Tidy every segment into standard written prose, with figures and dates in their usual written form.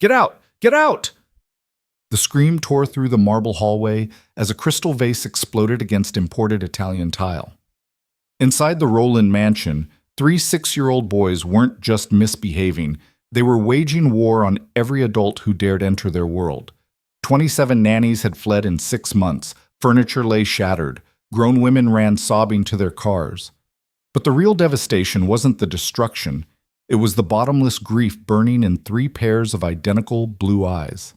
Get out! Get out! The scream tore through the marble hallway as a crystal vase exploded against imported Italian tile. Inside the Rowland mansion, 3 6-year-old boys weren't just misbehaving, they were waging war on every adult who dared enter their world. 27 nannies had fled in 6 months, furniture lay shattered, grown women ran sobbing to their cars. But the real devastation wasn't the destruction, it was the bottomless grief burning in 3 pairs of identical blue eyes.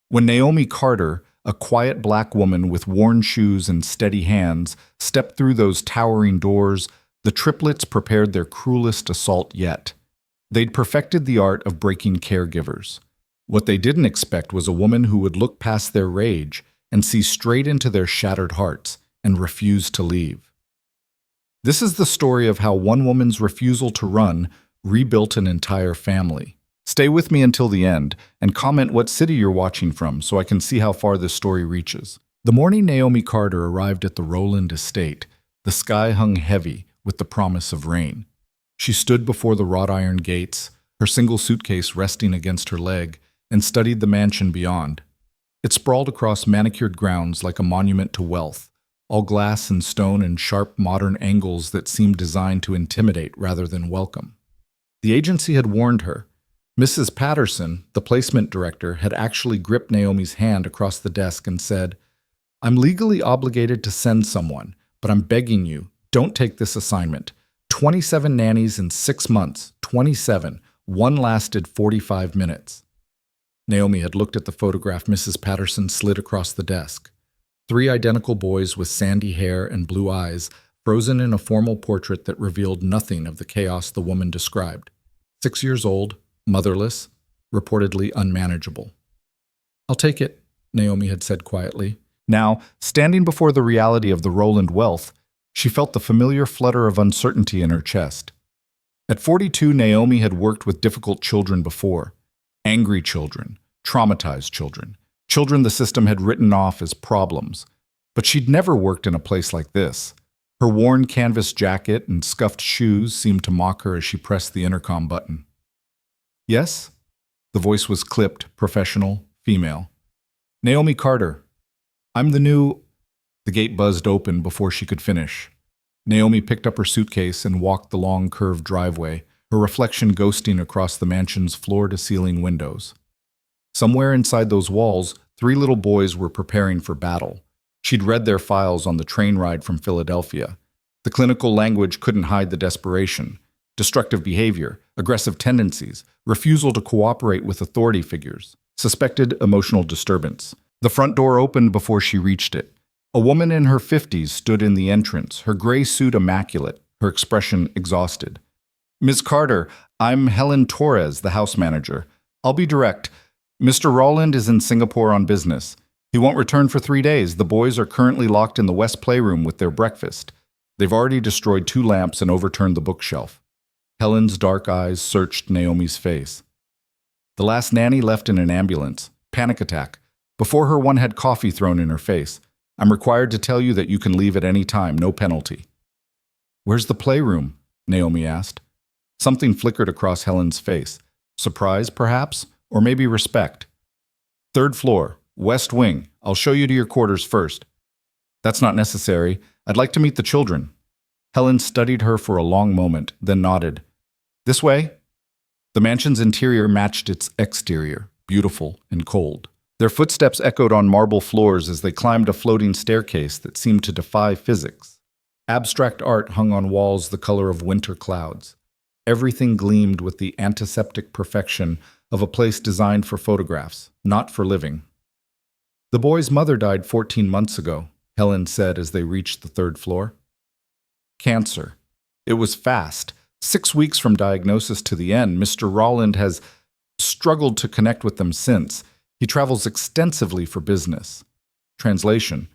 When Naomi Carter, a quiet black woman with worn shoes and steady hands, stepped through those towering doors, the triplets prepared their cruelest assault yet. They'd perfected the art of breaking caregivers. What they didn't expect was a woman who would look past their rage and see straight into their shattered hearts and refuse to leave. This is the story of how one woman's refusal to run rebuilt an entire family. Stay with me until the end and comment what city you're watching from so I can see how far this story reaches. The morning Naomi Carter arrived at the Rowland estate, the sky hung heavy with the promise of rain. She stood before the wrought iron gates, her single suitcase resting against her leg, and studied the mansion beyond. It sprawled across manicured grounds like a monument to wealth, all glass and stone and sharp modern angles that seemed designed to intimidate rather than welcome. The agency had warned her. Mrs. Patterson, the placement director, had actually gripped Naomi's hand across the desk and said, "I'm legally obligated to send someone, but I'm begging you, don't take this assignment. 27 nannies in 6 months, 27. One lasted 45 minutes. Naomi had looked at the photograph Mrs. Patterson slid across the desk. 3 identical boys with sandy hair and blue eyes, frozen in a formal portrait that revealed nothing of the chaos the woman described. 6 years old, motherless, reportedly unmanageable. "I'll take it," Naomi had said quietly. Now, standing before the reality of the Rowland wealth, she felt the familiar flutter of uncertainty in her chest. At 42, Naomi had worked with difficult children before. Angry children, traumatized children, children the system had written off as problems. But she'd never worked in a place like this. Her worn canvas jacket and scuffed shoes seemed to mock her as she pressed the intercom button. "Yes?" The voice was clipped, professional, female. "Naomi Carter. I'm the new—" The gate buzzed open before she could finish. Naomi picked up her suitcase and walked the long, curved driveway, her reflection ghosting across the mansion's floor-to-ceiling windows. Somewhere inside those walls, 3 little boys were preparing for battle. She'd read their files on the train ride from Philadelphia. The clinical language couldn't hide the desperation. Destructive behavior, aggressive tendencies, refusal to cooperate with authority figures, suspected emotional disturbance. The front door opened before she reached it. A woman in her 50s stood in the entrance, her gray suit immaculate, her expression exhausted. "Ms. Carter, I'm Helen Torres, the house manager. I'll be direct. Mr. Rowland is in Singapore on business. He won't return for 3 days. The boys are currently locked in the West Playroom with their breakfast. They've already destroyed 2 lamps and overturned the bookshelf." Helen's dark eyes searched Naomi's face. "The last nanny left in an ambulance. Panic attack. Before her, one had coffee thrown in her face. I'm required to tell you that you can leave at any time, no penalty." "Where's the playroom?" Naomi asked. Something flickered across Helen's face. Surprise, perhaps? Or maybe respect. "3rd floor, west wing. I'll show you to your quarters first." "That's not necessary. I'd like to meet the children." Helen studied her for a long moment, then nodded. "This way?" The mansion's interior matched its exterior, beautiful and cold. Their footsteps echoed on marble floors as they climbed a floating staircase that seemed to defy physics. Abstract art hung on walls the color of winter clouds. Everything gleamed with the antiseptic perfection of a place designed for photographs, not for living. "The boy's mother died 14 months ago," Helen said as they reached the 3rd floor. "Cancer. It was fast. 6 weeks from diagnosis to the end. Mr. Rowland has struggled to connect with them since. He travels extensively for business." Translation: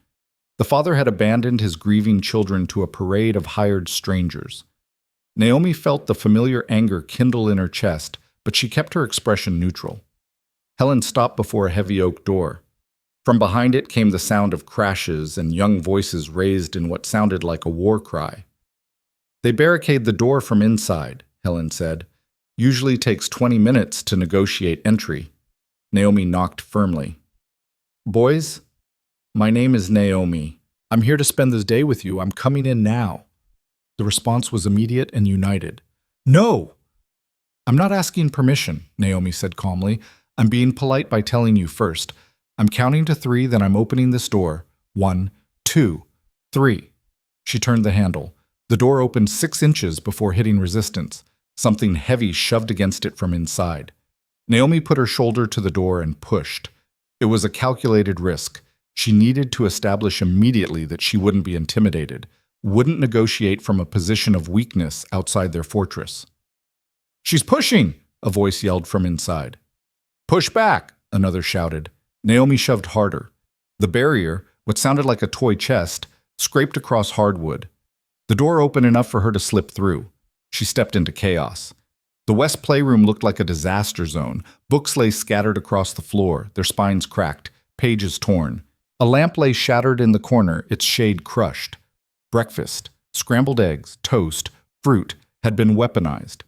the father had abandoned his grieving children to a parade of hired strangers. Naomi felt the familiar anger kindle in her chest, but she kept her expression neutral. Helen stopped before a heavy oak door. From behind it came the sound of crashes and young voices raised in what sounded like a war cry. "They barricade the door from inside," Helen said. "Usually takes 20 minutes to negotiate entry." Naomi knocked firmly. Boys, my name is Naomi. I'm here to spend this day with you. I'm coming in now. The response was immediate and united. No! I'm not asking permission, Naomi said calmly. I'm being polite by telling you first. I'm counting to 3, then I'm opening this door. 1, 2, 3. She turned the handle. The door opened 6 inches before hitting resistance. Something heavy shoved against it from inside. Naomi put her shoulder to the door and pushed. It was a calculated risk. She needed to establish immediately that she wouldn't be intimidated, wouldn't negotiate from a position of weakness outside their fortress. She's pushing, a voice yelled from inside. Push back, another shouted. Naomi shoved harder. The barrier, what sounded like a toy chest, scraped across hardwood. The door opened enough for her to slip through. She stepped into chaos. The West playroom looked like a disaster zone. Books lay scattered across the floor, their spines cracked, pages torn. A lamp lay shattered in the corner, its shade crushed. Breakfast, scrambled eggs, toast, fruit, had been weaponized.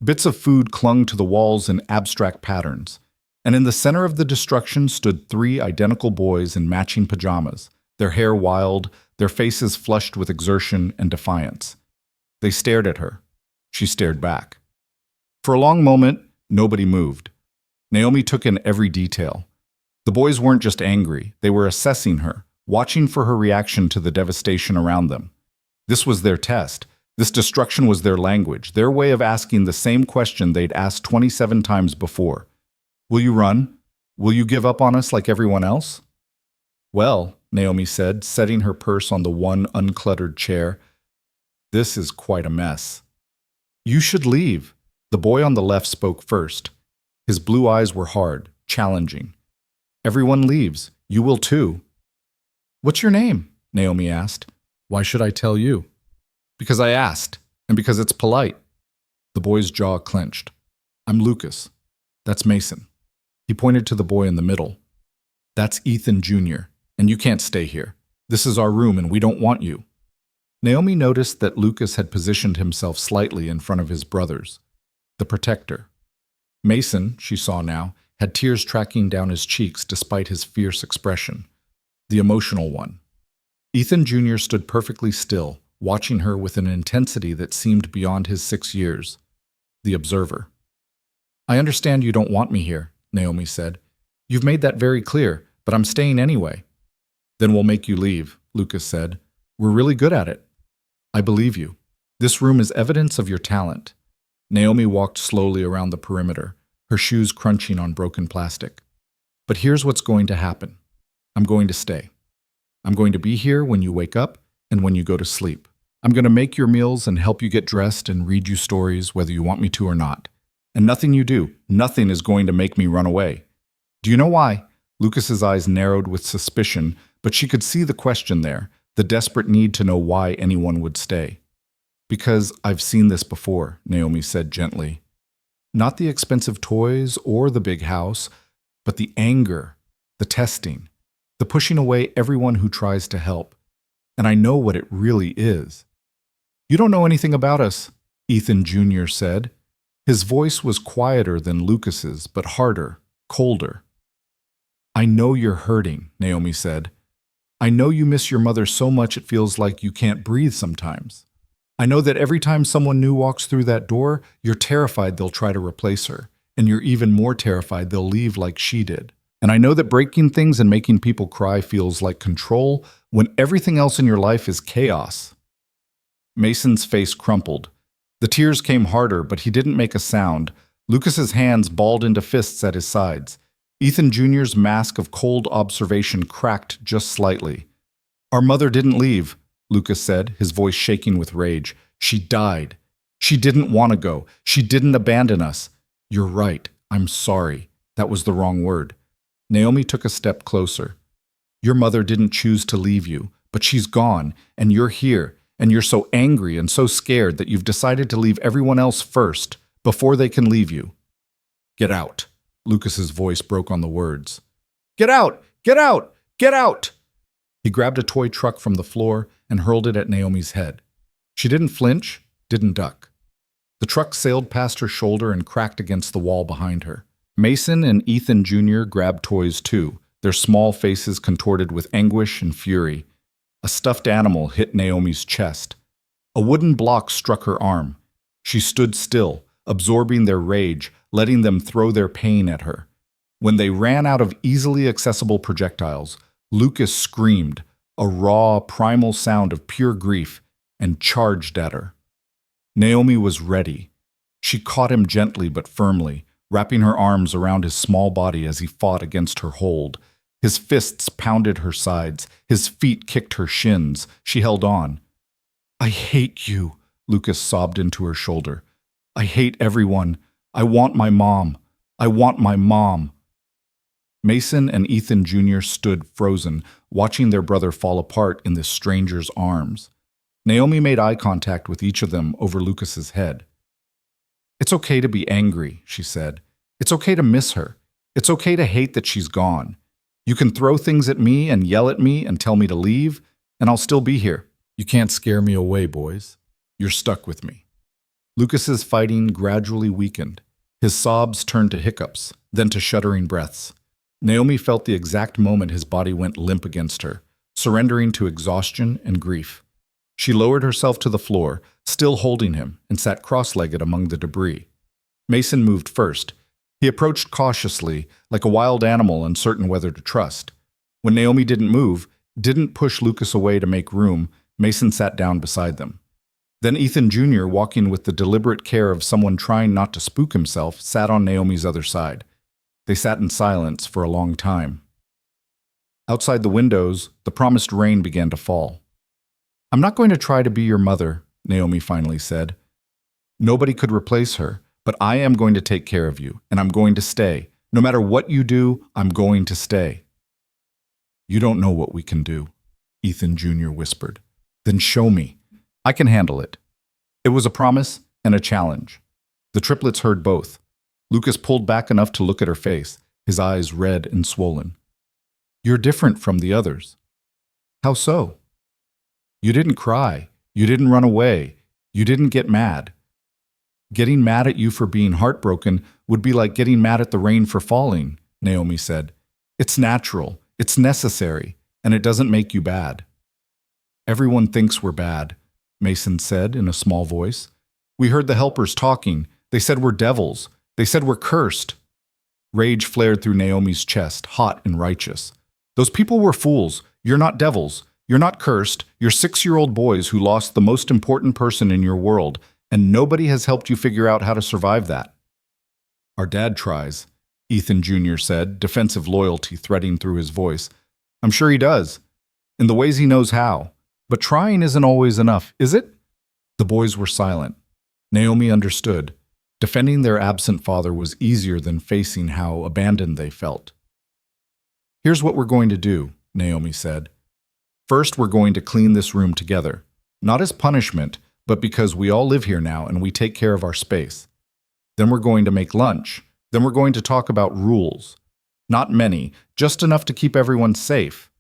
Bits of food clung to the walls in abstract patterns. And in the center of the destruction stood 3 identical boys in matching pajamas, their hair wild, their faces flushed with exertion and defiance. They stared at her. She stared back. For a long moment, nobody moved. Naomi took in every detail. The boys weren't just angry, they were assessing her, watching for her reaction to the devastation around them. This was their test. This destruction was their language, their way of asking the same question they'd asked 27 times before. Will you run? Will you give up on us like everyone else? Well, Naomi said, setting her purse on the one uncluttered chair, this is quite a mess. You should leave. The boy on the left spoke first. His blue eyes were hard, challenging. Everyone leaves. You will too. What's your name? Naomi asked. Why should I tell you? Because I asked, and because it's polite. The boy's jaw clenched. I'm Lucas. That's Mason. He pointed to the boy in the middle. That's Ethan Jr., and you can't stay here. This is our room, and we don't want you. Naomi noticed that Lucas had positioned himself slightly in front of his brothers. The protector. Mason, she saw now, had tears tracking down his cheeks despite his fierce expression. The emotional one. Ethan Jr. stood perfectly still, watching her with an intensity that seemed beyond his 6 years. The observer. I understand you don't want me here, Naomi said. You've made that very clear, but I'm staying anyway. Then we'll make you leave, Lucas said. We're really good at it. I believe you. This room is evidence of your talent. Naomi walked slowly around the perimeter, her shoes crunching on broken plastic. But here's what's going to happen. I'm going to stay. I'm going to be here when you wake up and when you go to sleep. I'm going to make your meals and help you get dressed and read you stories whether you want me to or not. And nothing you do, nothing is going to make me run away. Do you know why? Lucas's eyes narrowed with suspicion, but she could see the question there, the desperate need to know why anyone would stay. Because I've seen this before, Naomi said gently. Not the expensive toys or the big house, but the anger, the testing, the pushing away everyone who tries to help. And I know what it really is. You don't know anything about us, Ethan Jr. said. His voice was quieter than Lucas's, but harder, colder. I know you're hurting, Naomi said. I know you miss your mother so much it feels like you can't breathe sometimes. I know that every time someone new walks through that door, you're terrified they'll try to replace her, and you're even more terrified they'll leave like she did. And I know that breaking things and making people cry feels like control when everything else in your life is chaos. Mason's face crumpled. The tears came harder, but he didn't make a sound. Lucas's hands balled into fists at his sides. Ethan Jr.'s mask of cold observation cracked just slightly. Our mother didn't leave, Lucas said, his voice shaking with rage. She died. She didn't want to go. She didn't abandon us. You're right. I'm sorry. That was the wrong word. Naomi took a step closer. Your mother didn't choose to leave you, but she's gone, and you're here, and you're so angry and so scared that you've decided to leave everyone else first, before they can leave you. Get out. Lucas's voice broke on the words. Get out! Get out! Get out! He grabbed a toy truck from the floor and hurled it at Naomi's head. She didn't flinch, didn't duck. The truck sailed past her shoulder and cracked against the wall behind her. Mason and Ethan Jr. grabbed toys too, their small faces contorted with anguish and fury. A stuffed animal hit Naomi's chest. A wooden block struck her arm. She stood still, absorbing their rage, letting them throw their pain at her. When they ran out of easily accessible projectiles, Lucas screamed, a raw, primal sound of pure grief, and charged at her. Naomi was ready. She caught him gently but firmly, wrapping her arms around his small body as he fought against her hold. His fists pounded her sides. His feet kicked her shins. She held on. "I hate you," Lucas sobbed into her shoulder. "I hate everyone. I want my mom. I want my mom." Mason and Ethan Jr. stood frozen, watching their brother fall apart in this stranger's arms. Naomi made eye contact with each of them over Lucas's head. "It's okay to be angry," she said. "It's okay to miss her. It's okay to hate that she's gone. You can throw things at me and yell at me and tell me to leave, and I'll still be here. You can't scare me away, boys. You're stuck with me." Lucas's fighting gradually weakened. His sobs turned to hiccups, then to shuddering breaths. Naomi felt the exact moment his body went limp against her, surrendering to exhaustion and grief. She lowered herself to the floor, still holding him, and sat cross-legged among the debris. Mason moved first. He approached cautiously, like a wild animal uncertain whether to trust. When Naomi didn't move, didn't push Lucas away to make room, Mason sat down beside them. Then Ethan Jr., walking with the deliberate care of someone trying not to spook himself, sat on Naomi's other side. They sat in silence for a long time. Outside the windows, the promised rain began to fall. "I'm not going to try to be your mother," Naomi finally said. "Nobody could replace her, but I am going to take care of you, and I'm going to stay. No matter what you do, I'm going to stay." "You don't know what we can do," Ethan Jr. whispered. "Then show me. I can handle it." It was a promise and a challenge. The triplets heard both. Lucas pulled back enough to look at her face, his eyes red and swollen. "You're different from the others." "How so?" "You didn't cry. You didn't run away. You didn't get mad." "Getting mad at you for being heartbroken would be like getting mad at the rain for falling," Naomi said. "It's natural, it's necessary, and it doesn't make you bad." "Everyone thinks we're bad," Mason said in a small voice. "We heard the helpers talking. They said we're devils. They said we're cursed." Rage flared through Naomi's chest, hot and righteous. "Those people were fools. You're not devils. You're not cursed. You're 6-year-old boys who lost the most important person in your world, and nobody has helped you figure out how to survive that." "Our dad tries," Ethan Jr. said, defensive loyalty threading through his voice. "I'm sure he does, in the ways he knows how. But trying isn't always enough, is it?" The boys were silent. Naomi understood. Defending their absent father was easier than facing how abandoned they felt. "Here's what we're going to do," Naomi said. "First, we're going to clean this room together. Not as punishment, but because we all live here now and we take care of our space. Then we're going to make lunch. Then we're going to talk about rules. Not many, just enough to keep everyone safe.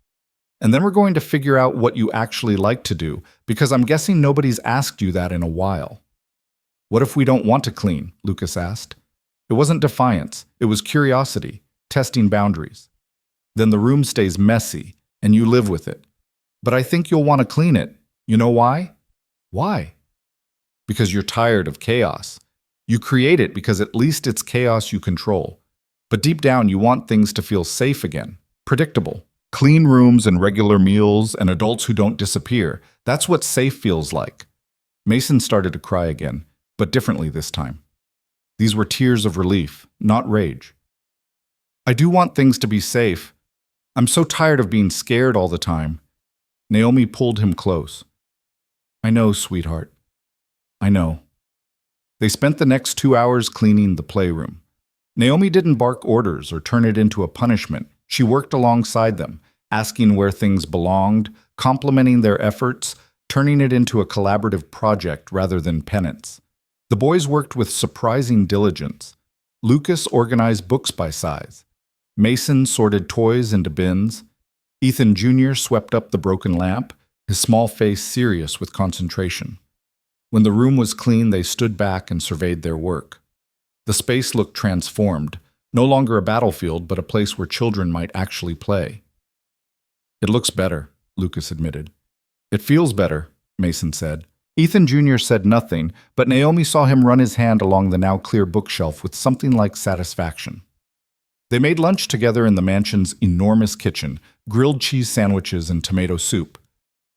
And then we're going to figure out what you actually like to do, because I'm guessing nobody's asked you that in a while." "What if we don't want to clean?" Lucas asked. It wasn't defiance, it was curiosity, testing boundaries. "Then the room stays messy, and you live with it. But I think you'll want to clean it. You know why?" "Why?" "Because you're tired of chaos. You create it because at least it's chaos you control. But deep down you want things to feel safe again, predictable. Clean rooms and regular meals and adults who don't disappear. That's what safe feels like." Mason started to cry again, but differently this time. These were tears of relief, not rage. "I do want things to be safe. I'm so tired of being scared all the time." Naomi pulled him close. "I know, sweetheart. I know." They spent the next 2 hours cleaning the playroom. Naomi didn't bark orders or turn it into a punishment. She worked alongside them, asking where things belonged, complimenting their efforts, turning it into a collaborative project rather than penance. The boys worked with surprising diligence. Lucas organized books by size. Mason sorted toys into bins. Ethan Jr. swept up the broken lamp, his small face serious with concentration. When the room was clean, they stood back and surveyed their work. The space looked transformed. No longer a battlefield, but a place where children might actually play. It looks better, Lucas admitted. It feels better, Mason said. Ethan Jr. said nothing, but Naomi saw him run his hand along the now clear bookshelf with something like satisfaction. They made lunch together in the mansion's enormous kitchen, grilled cheese sandwiches and tomato soup.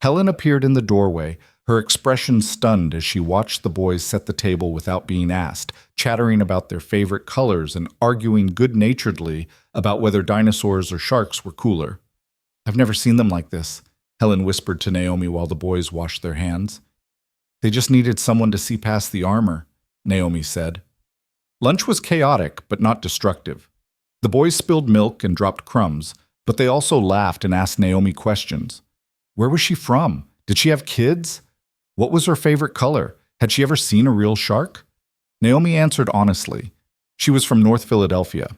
Helen appeared in the doorway, her expression stunned as she watched the boys set the table without being asked, chattering about their favorite colors and arguing good-naturedly about whether dinosaurs or sharks were cooler. "I've never seen them like this," Helen whispered to Naomi while the boys washed their hands. "They just needed someone to see past the armor," Naomi said. Lunch was chaotic, but not destructive. The boys spilled milk and dropped crumbs, but they also laughed and asked Naomi questions. Where was she from? Did she have kids? What was her favorite color? Had she ever seen a real shark? Naomi answered honestly. She was from North Philadelphia.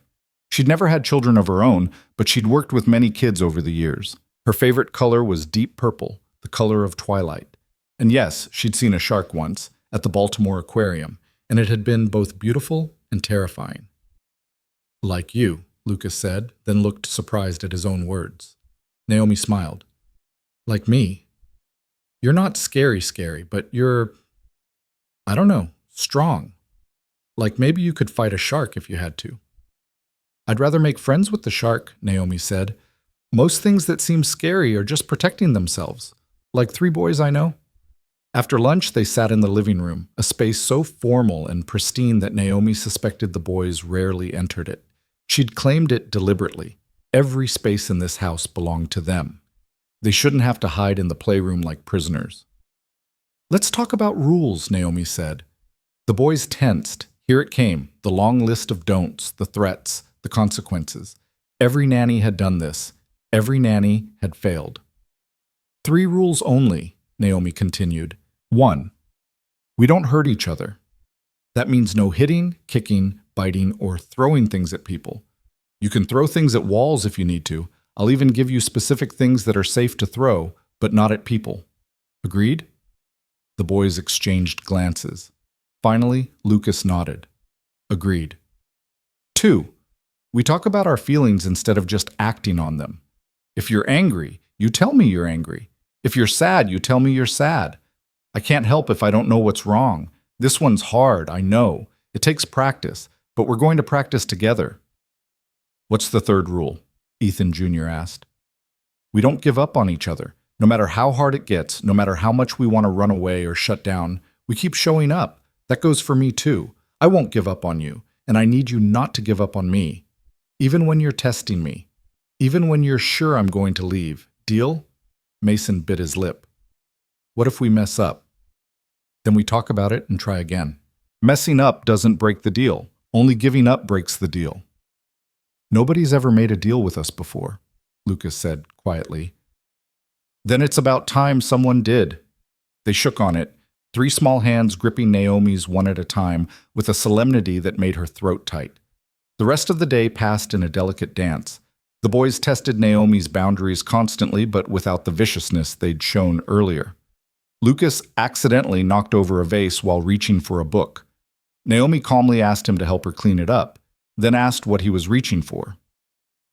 She'd never had children of her own, but she'd worked with many kids over the years. Her favorite color was deep purple, the color of twilight. And yes, she'd seen a shark once, at the Baltimore Aquarium, and it had been both beautiful and terrifying. "Like you," Lucas said, then looked surprised at his own words. Naomi smiled. "Like me? You're not scary, but you're, I don't know, strong. Like maybe you could fight a shark if you had to." "I'd rather make friends with the shark," Naomi said. "Most things that seem scary are just protecting themselves, like 3 boys I know." After lunch, they sat in the living room, a space so formal and pristine that Naomi suspected the boys rarely entered it. She'd claimed it deliberately. Every space in this house belonged to them. They shouldn't have to hide in the playroom like prisoners. "Let's talk about rules," Naomi said. The boys tensed. Here it came, the long list of don'ts, the threats, the consequences. Every nanny had done this. Every nanny had failed. 3 rules only, Naomi continued. 1. We don't hurt each other. That means no hitting, kicking, biting, or throwing things at people. You can throw things at walls if you need to. I'll even give you specific things that are safe to throw, but not at people. Agreed? The boys exchanged glances. Finally, Lucas nodded. Agreed. 2. We talk about our feelings instead of just acting on them. If you're angry, you tell me you're angry. If you're sad, you tell me you're sad. I can't help if I don't know what's wrong. This one's hard, I know. It takes practice, but we're going to practice together. What's the 3rd rule? Ethan Jr. asked. We don't give up on each other. No matter how hard it gets, no matter how much we want to run away or shut down, we keep showing up. That goes for me too. I won't give up on you, and I need you not to give up on me. Even when you're testing me. Even when you're sure I'm going to leave. Deal? Mason bit his lip. What if we mess up? Then we talk about it and try again. Messing up doesn't break the deal. Only giving up breaks the deal. Nobody's ever made a deal with us before, Lucas said quietly. Then it's about time someone did. They shook on it, 3 small hands gripping Naomi's one at a time with a solemnity that made her throat tight. The rest of the day passed in a delicate dance. The boys tested Naomi's boundaries constantly, but without the viciousness they'd shown earlier. Lucas accidentally knocked over a vase while reaching for a book. Naomi calmly asked him to help her clean it up, then asked what he was reaching for.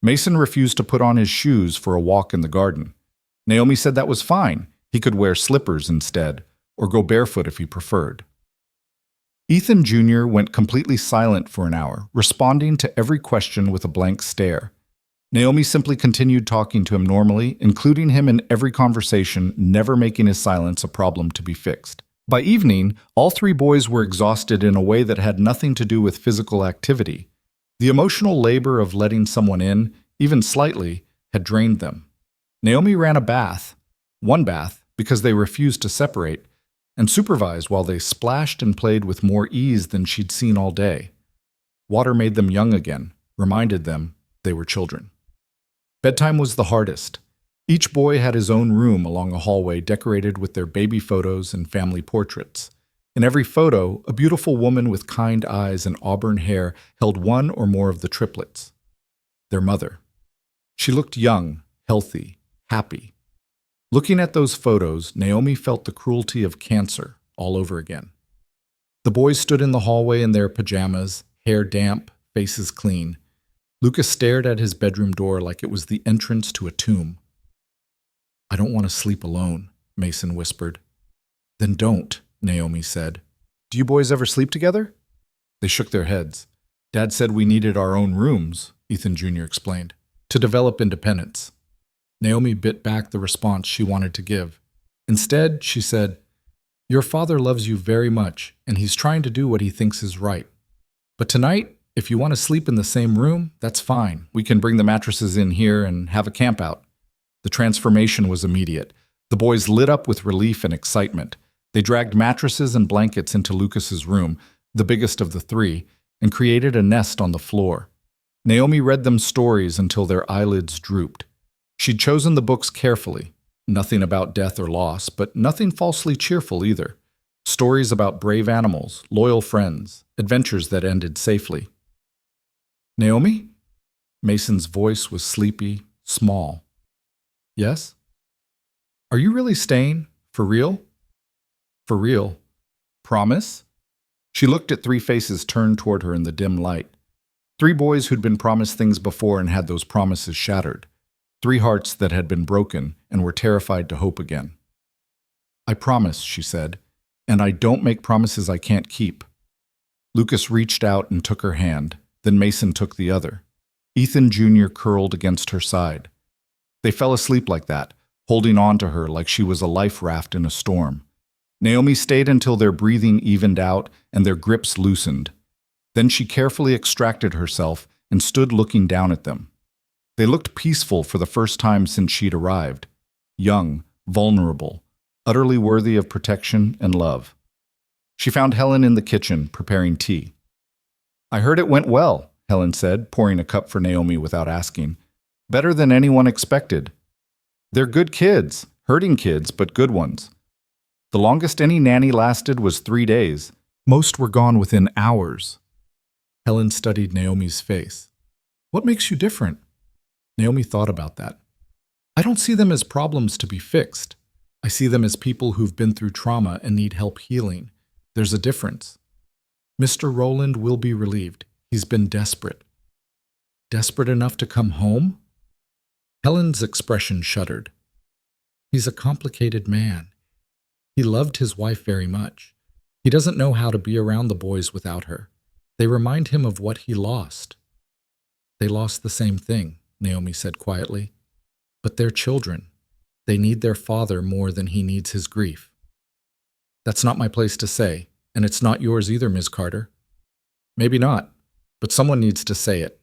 Mason refused to put on his shoes for a walk in the garden. Naomi said that was fine. He could wear slippers instead, or go barefoot if he preferred. Ethan Jr. went completely silent for an hour, responding to every question with a blank stare. Naomi simply continued talking to him normally, including him in every conversation, never making his silence a problem to be fixed. By evening, all 3 boys were exhausted in a way that had nothing to do with physical activity. The emotional labor of letting someone in, even slightly, had drained them. Naomi ran a bath, one bath, because they refused to separate, and supervised while they splashed and played with more ease than she'd seen all day. Water made them young again, reminded them they were children. Bedtime was the hardest. Each boy had his own room along a hallway decorated with their baby photos and family portraits. In every photo, a beautiful woman with kind eyes and auburn hair held one or more of the triplets, their mother. She looked young, healthy, happy. Looking at those photos, Naomi felt the cruelty of cancer all over again. The boys stood in the hallway in their pajamas, hair damp, faces clean. Lucas stared at his bedroom door like it was the entrance to a tomb. "I don't want to sleep alone," Mason whispered. "Then don't," Naomi said. "Do you boys ever sleep together?" They shook their heads. "Dad said we needed our own rooms," Ethan Jr. explained, "to develop independence." Naomi bit back the response she wanted to give. Instead, she said, "Your father loves you very much, and he's trying to do what he thinks is right. But tonight, if you want to sleep in the same room, that's fine. We can bring the mattresses in here and have a camp out." The transformation was immediate. The boys lit up with relief and excitement. They dragged mattresses and blankets into Lucas's room, the biggest of the three, and created a nest on the floor. Naomi read them stories until their eyelids drooped. She'd chosen the books carefully. Nothing about death or loss, but nothing falsely cheerful either. Stories about brave animals, loyal friends, adventures that ended safely. "Naomi?" Mason's voice was sleepy, small. "Yes?" "Are you really staying? For real?" "For real." "Promise?" She looked at three faces turned toward her in the dim light. Three boys who'd been promised things before and had those promises shattered. Three hearts that had been broken and were terrified to hope again. "I promise," she said, "and I don't make promises I can't keep." Lucas reached out and took her hand, then Mason took the other. Ethan Jr. curled against her side. They fell asleep like that, holding on to her like she was a life raft in a storm. Naomi stayed until their breathing evened out and their grips loosened. Then she carefully extracted herself and stood looking down at them. They looked peaceful for the first time since she'd arrived. Young, vulnerable, utterly worthy of protection and love. She found Helen in the kitchen, preparing tea. "I heard it went well," Helen said, pouring a cup for Naomi without asking. "Better than anyone expected. They're good kids, hurting kids, but good ones. The longest any nanny lasted was 3 days. Most were gone within hours." Helen studied Naomi's face. "What makes you different?" Naomi thought about that. "I don't see them as problems to be fixed. I see them as people who've been through trauma and need help healing. There's a difference. Mr. Rowland will be relieved. He's been desperate." "Desperate enough to come home?" Helen's expression shuddered. "He's a complicated man. He loved his wife very much. He doesn't know how to be around the boys without her. They remind him of what he lost." "They lost the same thing," Naomi said quietly. "But they're children. They need their father more than he needs his grief." "That's not my place to say, and it's not yours either, Ms. Carter." "Maybe not, but someone needs to say it."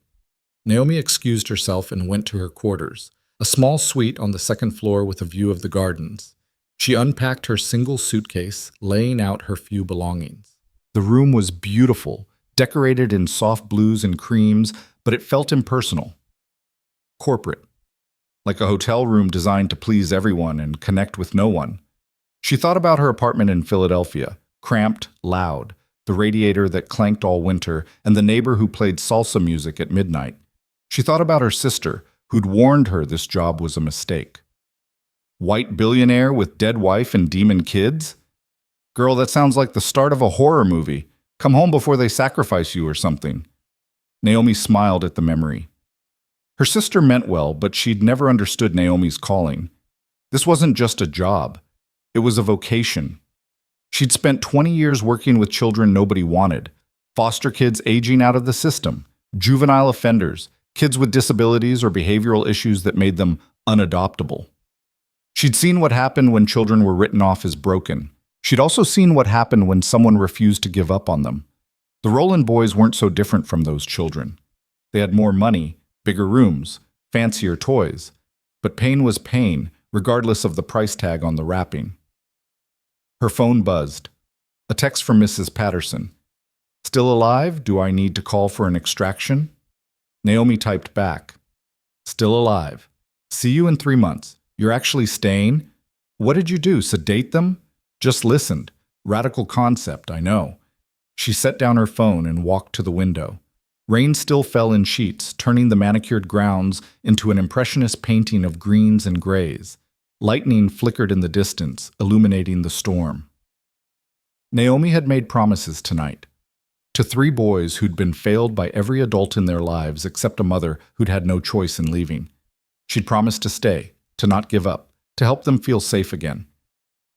Naomi excused herself and went to her quarters, a small suite on the second floor with a view of the gardens. She unpacked her single suitcase, laying out her few belongings. The room was beautiful, decorated in soft blues and creams, but it felt impersonal. Corporate. Like a hotel room designed to please everyone and connect with no one. She thought about her apartment in Philadelphia, cramped, loud, the radiator that clanked all winter, and the neighbor who played salsa music at midnight. She thought about her sister, who'd warned her this job was a mistake. White billionaire with dead wife and demon kids? Girl, that sounds like the start of a horror movie. Come home before they sacrifice you or something. Naomi smiled at the memory. Her sister meant well, but she'd never understood Naomi's calling. This wasn't just a job. It was a vocation. She'd spent 20 years working with children nobody wanted. Foster kids aging out of the system, juvenile offenders, kids with disabilities or behavioral issues that made them unadoptable. She'd seen what happened when children were written off as broken. She'd also seen what happened when someone refused to give up on them. The Rowland boys weren't so different from those children. They had more money, bigger rooms, fancier toys. But pain was pain, regardless of the price tag on the wrapping. Her phone buzzed. A text from Mrs. Patterson. "Still alive? Do I need to call for an extraction?" Naomi typed back. "Still alive. See you in 3 months. You're actually staying? What did you do, sedate them?" "Just listened. Radical concept, I know." She set down her phone and walked to the window. Rain still fell in sheets, turning the manicured grounds into an impressionist painting of greens and grays. Lightning flickered in the distance, illuminating the storm. Naomi had made promises tonight. to 3 boys who'd been failed by every adult in their lives except a mother who'd had no choice in leaving. She'd promised to stay, to not give up, to help them feel safe again.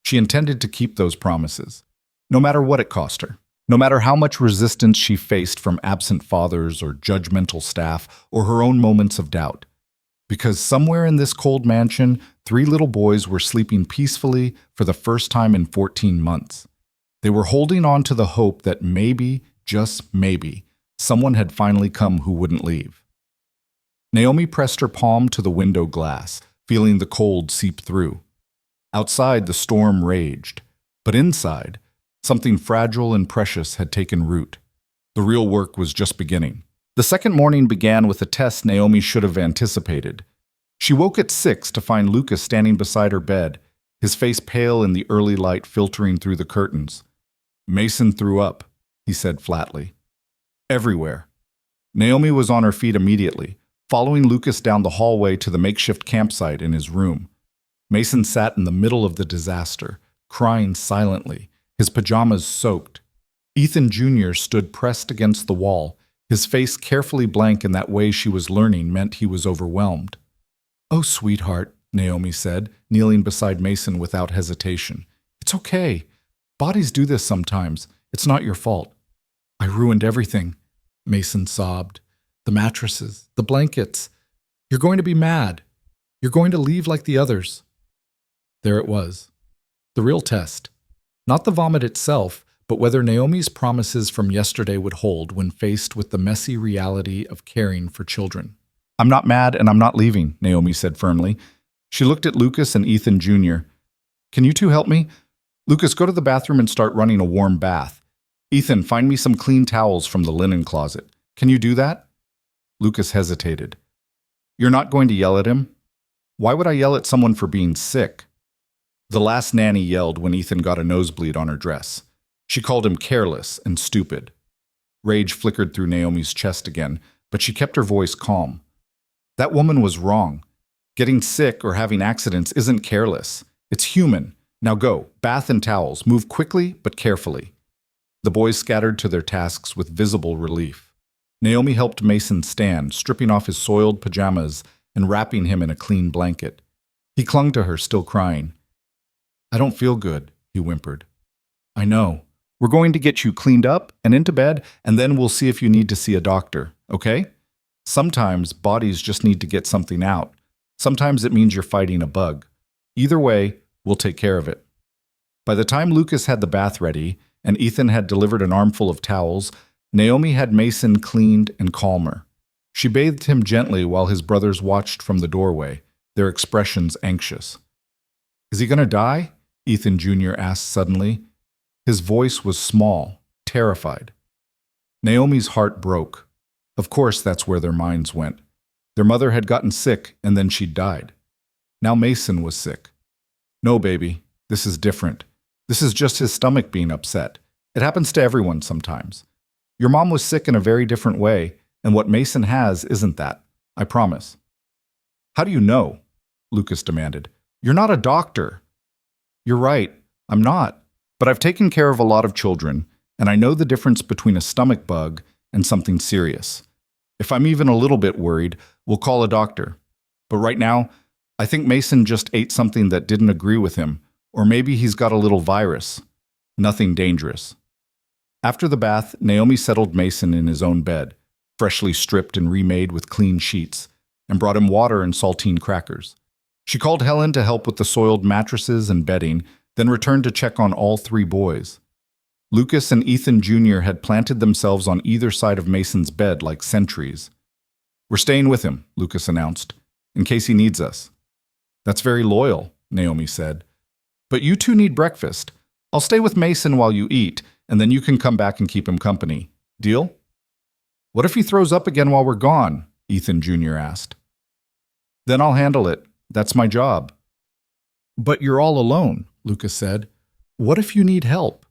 She intended to keep those promises, no matter what it cost her, no matter how much resistance she faced from absent fathers or judgmental staff or her own moments of doubt. Because somewhere in this cold mansion, 3 little boys were sleeping peacefully for the first time in 14 months. They were holding on to the hope that maybe, just maybe, someone had finally come who wouldn't leave. Naomi pressed her palm to the window glass, feeling the cold seep through. Outside, the storm raged, but inside, something fragile and precious had taken root. The real work was just beginning. The second morning began with a test Naomi should have anticipated. She woke at 6 to find Lucas standing beside her bed, his face pale in the early light filtering through the curtains. "Mason threw up," he said flatly. "Everywhere." Naomi was on her feet immediately, following Lucas down the hallway to the makeshift campsite in his room. Mason sat in the middle of the disaster, crying silently, his pajamas soaked. Ethan Jr. stood pressed against the wall, his face carefully blank in that way she was learning meant he was overwhelmed. "Oh, sweetheart," Naomi said, kneeling beside Mason without hesitation. "It's okay. Bodies do this sometimes. It's not your fault." "I ruined everything," Mason sobbed. "The mattresses, the blankets. You're going to be mad. You're going to leave like the others." There it was. The real test. Not the vomit itself, but whether Naomi's promises from yesterday would hold when faced with the messy reality of caring for children. "I'm not mad and I'm not leaving," Naomi said firmly. She looked at Lucas and Ethan Jr. "Can you two help me? Lucas, go to the bathroom and start running a warm bath. Ethan, find me some clean towels from the linen closet. Can you do that?" Lucas hesitated. "You're not going to yell at him?" "Why would I yell at someone for being sick?" The last nanny yelled when Ethan got a nosebleed on her dress. She called him careless and stupid. Rage flickered through Naomi's chest again, but she kept her voice calm. That woman was wrong. Getting sick or having accidents isn't careless. It's human. Now go, bath and towels. Move quickly but carefully. The boys scattered to their tasks with visible relief. Naomi helped Mason stand, stripping off his soiled pajamas and wrapping him in a clean blanket. He clung to her, still crying. "I don't feel good," he whimpered. "I know. We're going to get you cleaned up and into bed, and then we'll see if you need to see a doctor, okay? Sometimes bodies just need to get something out. Sometimes it means you're fighting a bug. Either way, we'll take care of it." By the time Lucas had the bath ready and Ethan had delivered an armful of towels, Naomi had Mason cleaned and calmer. She bathed him gently while his brothers watched from the doorway, their expressions anxious. "Is he going to die?" Ethan Jr. asked suddenly. His voice was small, terrified. Naomi's heart broke. Of course, that's where their minds went. Their mother had gotten sick, and then she'd died. Now Mason was sick. "No, baby, this is different. This is just his stomach being upset. It happens to everyone sometimes. Your mom was sick in a very different way, and what Mason has isn't that. I promise." "How do you know?" Lucas demanded. "You're not a doctor." "You're right, I'm not. But I've taken care of a lot of children, and I know the difference between a stomach bug and something serious. If I'm even a little bit worried, we'll call a doctor. But right now, I think Mason just ate something that didn't agree with him, or maybe he's got a little virus. Nothing dangerous." After the bath, Naomi settled Mason in his own bed, freshly stripped and remade with clean sheets, and brought him water and saltine crackers. She called Helen to help with the soiled mattresses and bedding, then returned to check on all 3 boys. Lucas and Ethan Jr. had planted themselves on either side of Mason's bed like sentries. "We're staying with him," Lucas announced, "in case he needs us." "That's very loyal," Naomi said. "But you two need breakfast. I'll stay with Mason while you eat, and then you can come back and keep him company. Deal?" "What if he throws up again while we're gone?" Ethan Jr. asked. "Then I'll handle it. That's my job." "But you're all alone," Lucas said. "What if you need help?"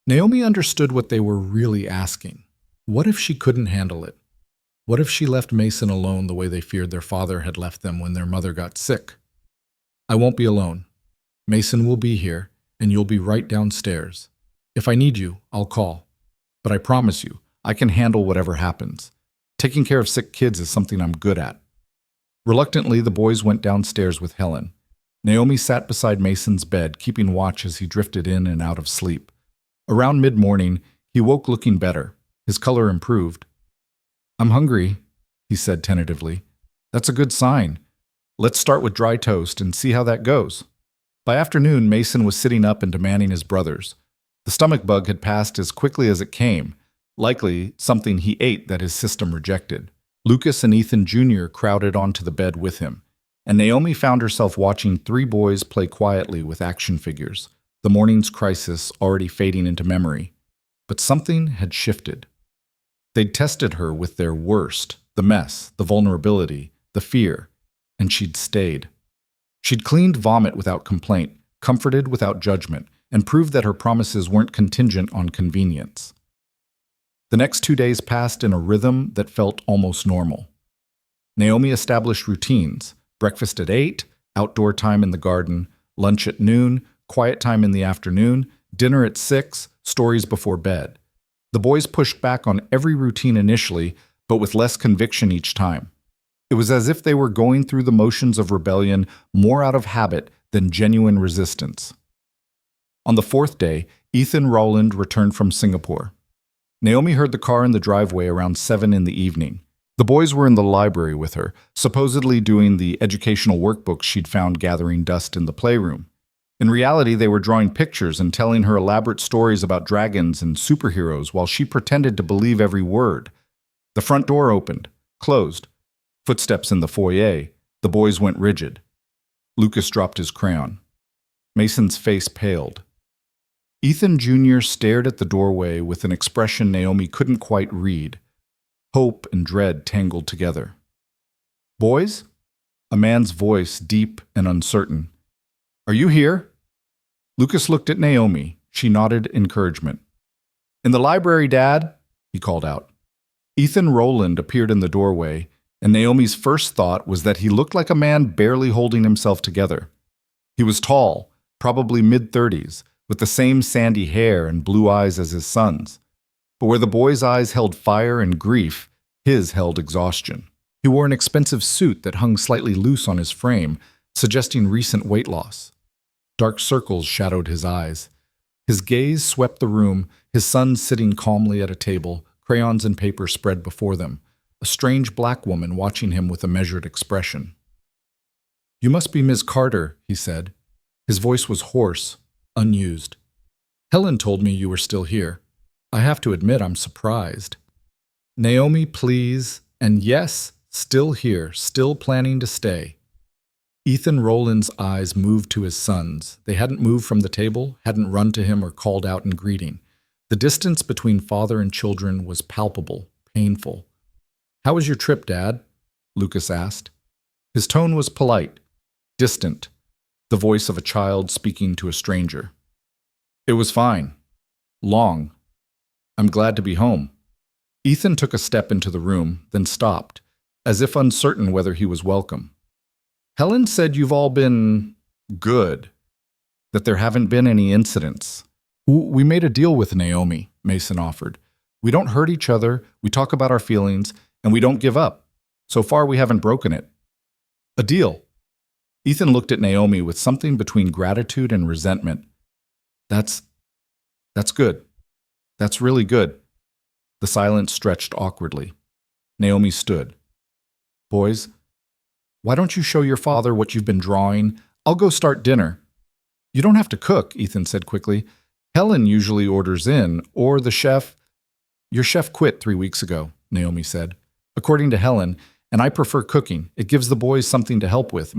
Naomi understood what they were really asking. What if she couldn't handle it? What if she left Mason alone the way they feared their father had left them when their mother got sick? "I won't be alone. Mason will be here, and you'll be right downstairs. If I need you, I'll call." But I promise you, I can handle whatever happens. Taking care of sick kids is something I'm good at." Reluctantly, the boys went downstairs with Helen. Naomi sat beside Mason's bed, keeping watch as he drifted in and out of sleep. Around mid-morning, he woke looking better. His color improved. "I'm hungry," he said tentatively. "That's a good sign. Let's start with dry toast and see how that goes." By afternoon, Mason was sitting up and demanding his brothers. The stomach bug had passed as quickly as it came, likely something he ate that his system rejected. Lucas and Ethan Jr. crowded onto the bed with him, and Naomi found herself watching three boys play quietly with action figures, the morning's crisis already fading into memory. But something had shifted. They'd tested her with their worst, the mess, the vulnerability, the fear, and she'd stayed. She'd cleaned vomit without complaint, comforted without judgment, and proved that her promises weren't contingent on convenience. The next 2 days passed in a rhythm that felt almost normal. Naomi established routines: breakfast at 8, outdoor time in the garden, lunch at noon, quiet time in the afternoon, dinner at 6, stories before bed. The boys pushed back on every routine initially, but with less conviction each time. It was as if they were going through the motions of rebellion more out of habit than genuine resistance. On the fourth day, Ethan Rowland returned from Singapore. Naomi heard the car in the driveway around 7 in the evening. The boys were in the library with her, supposedly doing the educational workbooks she'd found gathering dust in the playroom. In reality, they were drawing pictures and telling her elaborate stories about dragons and superheroes while she pretended to believe every word. The front door opened, closed. Footsteps in the foyer. The boys went rigid. Lucas dropped his crayon. Mason's face paled. Ethan Jr. stared at the doorway with an expression Naomi couldn't quite read. Hope and dread tangled together. "Boys?" A man's voice, deep and uncertain. "Are you here?" Lucas looked at Naomi. She nodded encouragement. "In the library, Dad," he called out. Ethan Rowland appeared in the doorway, and Naomi's first thought was that he looked like a man barely holding himself together. He was tall, probably mid-30s, with the same sandy hair and blue eyes as his son's. But where the boy's eyes held fire and grief, his held exhaustion. He wore an expensive suit that hung slightly loose on his frame, suggesting recent weight loss. Dark circles shadowed his eyes. His gaze swept the room, his son sitting calmly at a table, crayons and paper spread before them, a strange black woman watching him with a measured expression. "You must be Miss Carter," he said. His voice was hoarse, unused. "Helen told me you were still here. I have to admit I'm surprised." "Naomi, please. And yes, still here, still planning to stay." Ethan Rowland's eyes moved to his son's. They hadn't moved from the table, hadn't run to him or called out in greeting. The distance between father and children was palpable, painful. "How was your trip, Dad?" Lucas asked. His tone was polite, distant, the voice of a child speaking to a stranger. "It was fine. Long. I'm glad to be home." Ethan took a step into the room, then stopped, as if uncertain whether he was welcome. "Helen said you've all been good, that there haven't been any incidents." "We made a deal with Naomi," Mason offered. "We don't hurt each other, we talk about our feelings, and we don't give up. So far, we haven't broken it." "A deal?" Ethan looked at Naomi with something between gratitude and resentment. That's good. That's really good." The silence stretched awkwardly. Naomi stood. "Boys, why don't you show your father what you've been drawing? I'll go start dinner." "You don't have to cook," Ethan said quickly. "Helen usually orders in, or the chef—" "Your chef quit 3 weeks ago," Naomi said. "According to Helen, and I prefer cooking. It gives the boys something to help with,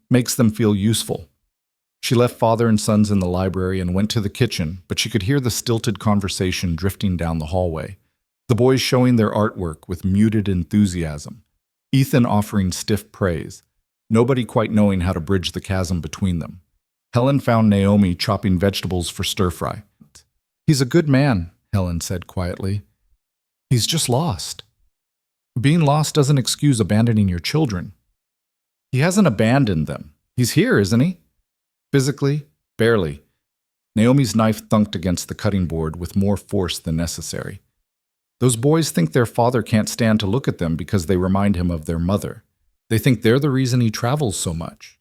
makes them feel useful." She left father and sons in the library and went to the kitchen, but she could hear the stilted conversation drifting down the hallway. The boys showing their artwork with muted enthusiasm. Ethan offering stiff praise. Nobody quite knowing how to bridge the chasm between them. Helen found Naomi chopping vegetables for stir-fry. "He's a good man," Helen said quietly. "He's just lost." "Being lost doesn't excuse abandoning your children." "He hasn't abandoned them. He's here, isn't he?" "Physically, barely." Naomi's knife thunked against the cutting board with more force than necessary. Those boys think their father can't stand to look at them because they remind him of their mother. They think they're the reason he travels so much.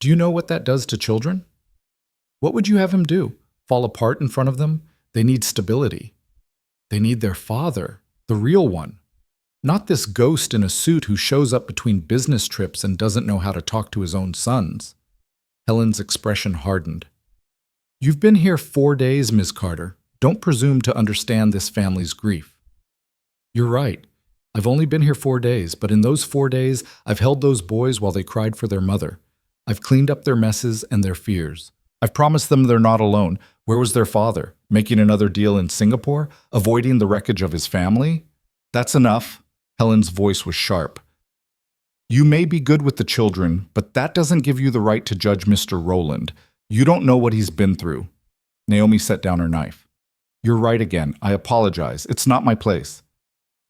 Do you know what that does to children? What would you have him do? Fall apart in front of them? They need stability. They need their father, the real one. Not this ghost in a suit who shows up between business trips and doesn't know how to talk to his own sons. Helen's expression hardened. You've been here 4 days, Miss Carter. Don't presume to understand this family's grief. You're right. I've only been here 4 days, but in those 4 days, I've held those boys while they cried for their mother. I've cleaned up their messes and their fears. I've promised them they're not alone. Where was their father? Making another deal in Singapore? Avoiding the wreckage of his family? That's enough. Helen's voice was sharp. You may be good with the children, but that doesn't give you the right to judge Mr. Rowland. You don't know what he's been through. Naomi set down her knife. You're right again. I apologize. It's not my place.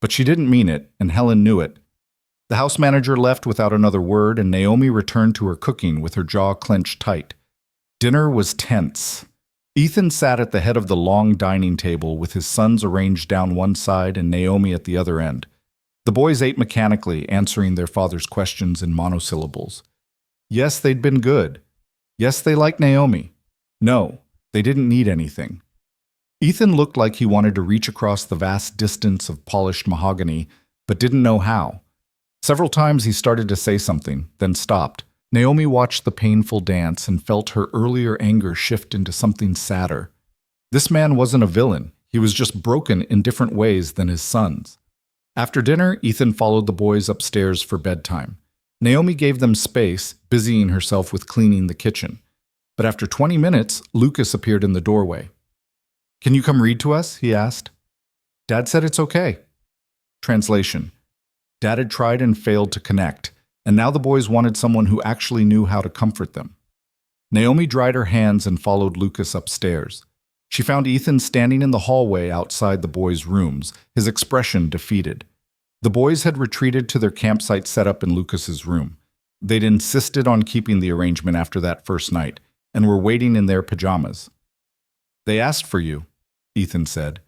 But she didn't mean it, and Helen knew it. The house manager left without another word, and Naomi returned to her cooking with her jaw clenched tight. Dinner was tense. Ethan sat at the head of the long dining table with his sons arranged down one side and Naomi at the other end. The boys ate mechanically, answering their father's questions in monosyllables. Yes, they'd been good. Yes, they liked Naomi. No, they didn't need anything. Ethan looked like he wanted to reach across the vast distance of polished mahogany, but didn't know how. Several times he started to say something, then stopped. Naomi watched the painful dance and felt her earlier anger shift into something sadder. This man wasn't a villain. He was just broken in different ways than his sons. After dinner, Ethan followed the boys upstairs for bedtime. Naomi gave them space, busying herself with cleaning the kitchen. But after 20 minutes, Lucas appeared in the doorway. Can you come read to us? He asked. Dad said it's okay. Translation. Dad had tried and failed to connect, and now the boys wanted someone who actually knew how to comfort them. Naomi dried her hands and followed Lucas upstairs. She found Ethan standing in the hallway outside the boys' rooms, his expression defeated. The boys had retreated to their campsite set up in Lucas's room. They'd insisted on keeping the arrangement after that first night, and were waiting in their pajamas. They asked for you, Ethan said.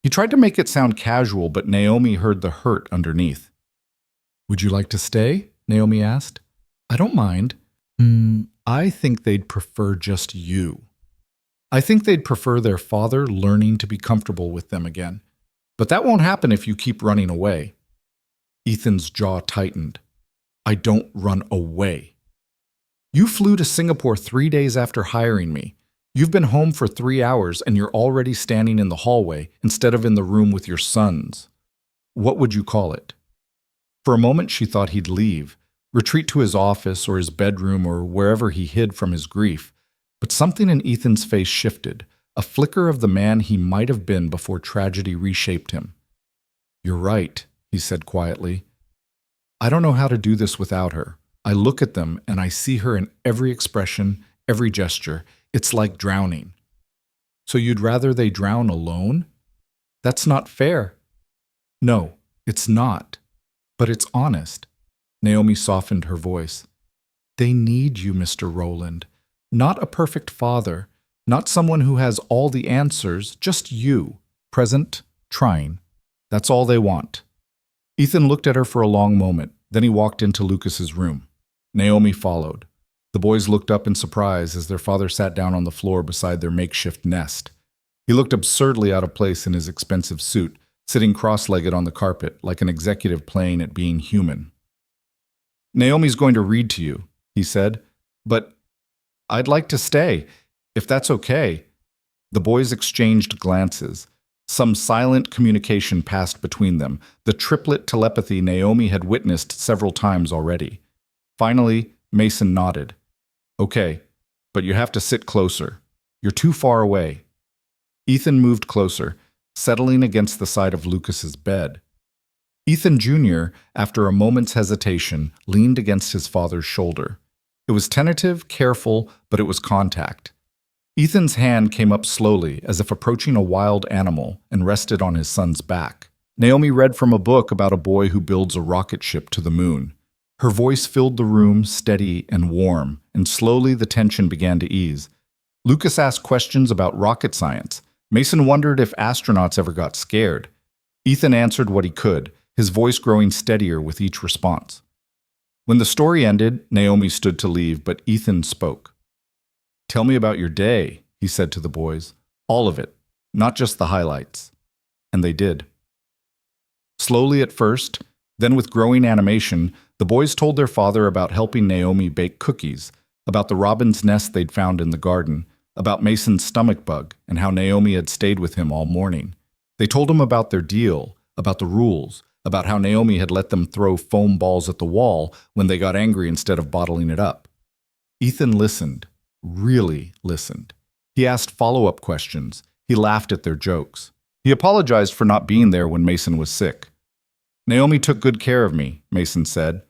He tried to make it sound casual, but Naomi heard the hurt underneath. Would you like to stay? Naomi asked. I don't mind. I think they'd prefer just you. I think they'd prefer their father learning to be comfortable with them again. But that won't happen if you keep running away. Ethan's jaw tightened. I don't run away. You flew to Singapore 3 days after hiring me. You've been home for 3 hours and you're already standing in the hallway instead of in the room with your sons. What would you call it? For a moment she thought he'd leave, retreat to his office or his bedroom or wherever he hid from his grief. But something in Ethan's face shifted, a flicker of the man he might have been before tragedy reshaped him. You're right, he said quietly. I don't know how to do this without her. I look at them and I see her in every expression, every gesture. It's like drowning. So you'd rather they drown alone? That's not fair. No, it's not. But it's honest. Naomi softened her voice. They need you, Mr. Rowland. Not a perfect father, not someone who has all the answers, just you, present, trying. That's all they want. Ethan looked at her for a long moment, then he walked into Lucas's room. Naomi followed. The boys looked up in surprise as their father sat down on the floor beside their makeshift nest. He looked absurdly out of place in his expensive suit, sitting cross-legged on the carpet like an executive playing at being human. Naomi's going to read to you, he said, but I'd like to stay, if that's okay. The boys exchanged glances. Some silent communication passed between them, the triplet telepathy Naomi had witnessed several times already. Finally, Mason nodded. Okay, but you have to sit closer. You're too far away. Ethan moved closer, settling against the side of Lucas's bed. Ethan Jr., after a moment's hesitation, leaned against his father's shoulder. It was tentative, careful, but it was contact. Ethan's hand came up slowly, as if approaching a wild animal, and rested on his son's back. Naomi read from a book about a boy who builds a rocket ship to the moon. Her voice filled the room, steady and warm, and slowly the tension began to ease. Lucas asked questions about rocket science. Mason wondered if astronauts ever got scared. Ethan answered what he could, his voice growing steadier with each response. When the story ended, Naomi stood to leave, but Ethan spoke. "Tell me about your day," he said to the boys. "All of it, not just the highlights." And they did. Slowly at first, then with growing animation, the boys told their father about helping Naomi bake cookies, about the robin's nest they'd found in the garden, about Mason's stomach bug, and how Naomi had stayed with him all morning. They told him about their deal, about the rules, about how Naomi had let them throw foam balls at the wall when they got angry instead of bottling it up. Ethan listened, really listened. He asked follow-up questions. He laughed at their jokes. He apologized for not being there when Mason was sick. "Naomi took good care of me," Mason said.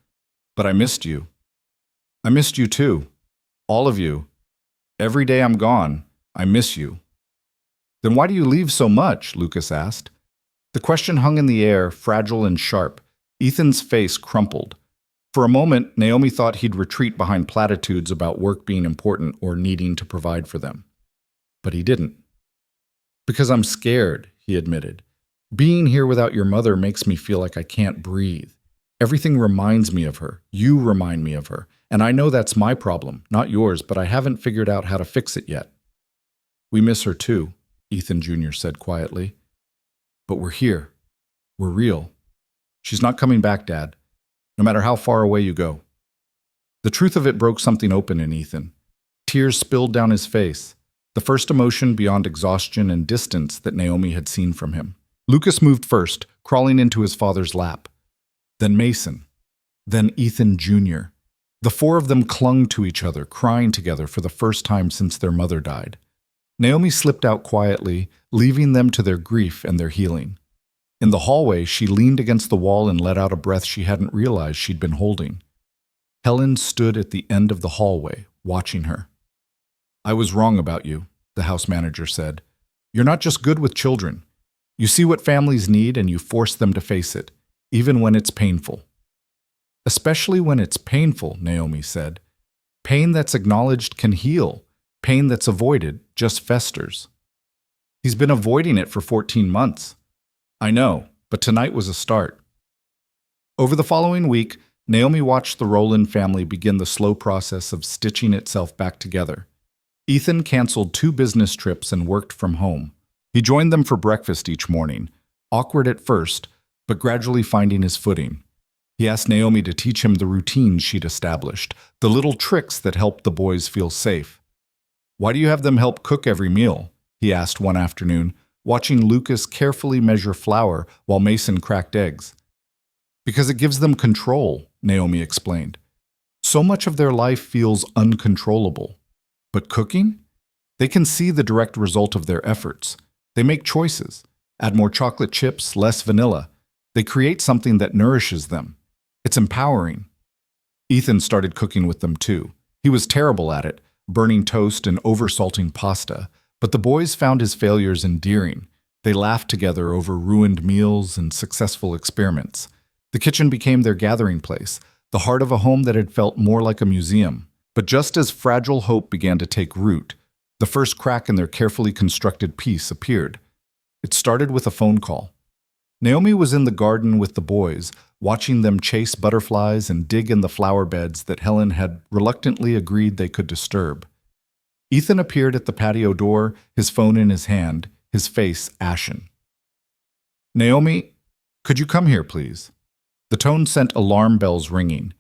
"But I missed you." "I missed you too. All of you. Every day I'm gone, I miss you." "Then why do you leave so much?" Lucas asked. The question hung in the air, fragile and sharp. Ethan's face crumpled. For a moment, Naomi thought he'd retreat behind platitudes about work being important or needing to provide for them. But he didn't. "Because I'm scared," he admitted. "Being here without your mother makes me feel like I can't breathe. Everything reminds me of her. You remind me of her. And I know that's my problem, not yours, but I haven't figured out how to fix it yet." "We miss her too," Ethan Jr. said quietly. "But we're here. We're real. She's not coming back, Dad, no matter how far away you go." The truth of it broke something open in Ethan. Tears spilled down his face, the first emotion beyond exhaustion and distance that Naomi had seen from him. Lucas moved first, crawling into his father's lap. Then Mason. Then Ethan Jr. The four of them clung to each other, crying together for the first time since their mother died. Naomi slipped out quietly, leaving them to their grief and their healing. In the hallway, she leaned against the wall and let out a breath she hadn't realized she'd been holding. Helen stood at the end of the hallway, watching her. "I was wrong about you," the house manager said. "You're not just good with children. You see what families need and you force them to face it, even when it's painful." "Especially when it's painful," Naomi said. "Pain that's acknowledged can heal. Pain that's avoided just festers." "He's been avoiding it for 14 months. "I know, but tonight was a start." Over the following week, Naomi watched the Rowland family begin the slow process of stitching itself back together. Ethan canceled 2 business trips and worked from home. He joined them for breakfast each morning, awkward at first, but gradually finding his footing. He asked Naomi to teach him the routines she'd established, the little tricks that helped the boys feel safe. "Why do you have them help cook every meal?" he asked one afternoon, watching Lucas carefully measure flour while Mason cracked eggs. "Because it gives them control," Naomi explained. "So much of their life feels uncontrollable. But cooking? They can see the direct result of their efforts. They make choices. Add more chocolate chips, less vanilla. They create something that nourishes them. It's empowering." Ethan started cooking with them too. He was terrible at it, burning toast and oversalting pasta, but the boys found his failures endearing. They laughed together over ruined meals and successful experiments. The kitchen became their gathering place, the heart of a home that had felt more like a museum. But just as fragile hope began to take root, the first crack in their carefully constructed peace appeared. It started with a phone call. Naomi was in the garden with the boys, watching them chase butterflies and dig in the flower beds that Helen had reluctantly agreed they could disturb. Ethan appeared at the patio door, his phone in his hand, his face ashen. "Naomi, could you come here, please?" The tone sent alarm bells ringing.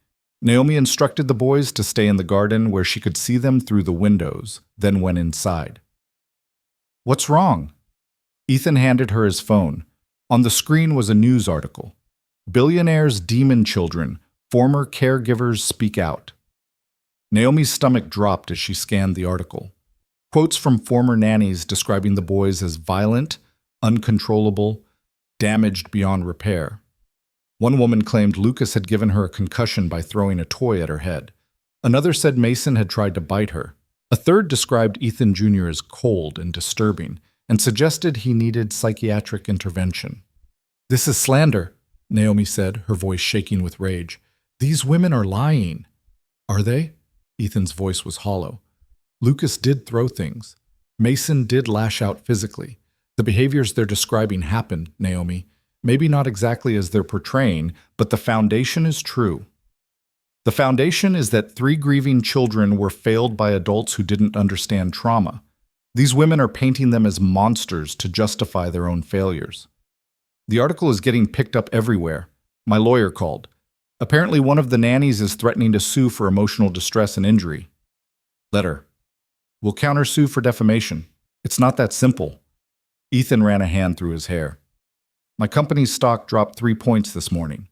Naomi instructed the boys to stay in the garden where she could see them through the windows, then went inside. "What's wrong?" Ethan handed her his phone. On the screen was a news article. "Billionaire's demon children, former caregivers speak out." Naomi's stomach dropped as she scanned the article. Quotes from former nannies describing the boys as violent, uncontrollable, damaged beyond repair. One woman claimed Lucas had given her a concussion by throwing a toy at her head. Another said Mason had tried to bite her. A third described Ethan Jr. as cold and disturbing, and suggested he needed psychiatric intervention. "This is slander," Naomi said, her voice shaking with rage. "These women are lying." "Are they?" Ethan's voice was hollow. "Lucas did throw things. Mason did lash out physically. The behaviors they're describing happened, Naomi. Maybe not exactly as they're portraying, but the foundation is true. The foundation is that 3 grieving children were failed by adults who didn't understand trauma. These women are painting them as monsters to justify their own failures. The article is getting picked up everywhere. My lawyer called. Apparently one of the nannies is threatening to sue for emotional distress and injury. Letter. We'll countersue for defamation. It's not that simple. Ethan ran a hand through his hair. My company's stock dropped 3 points this morning.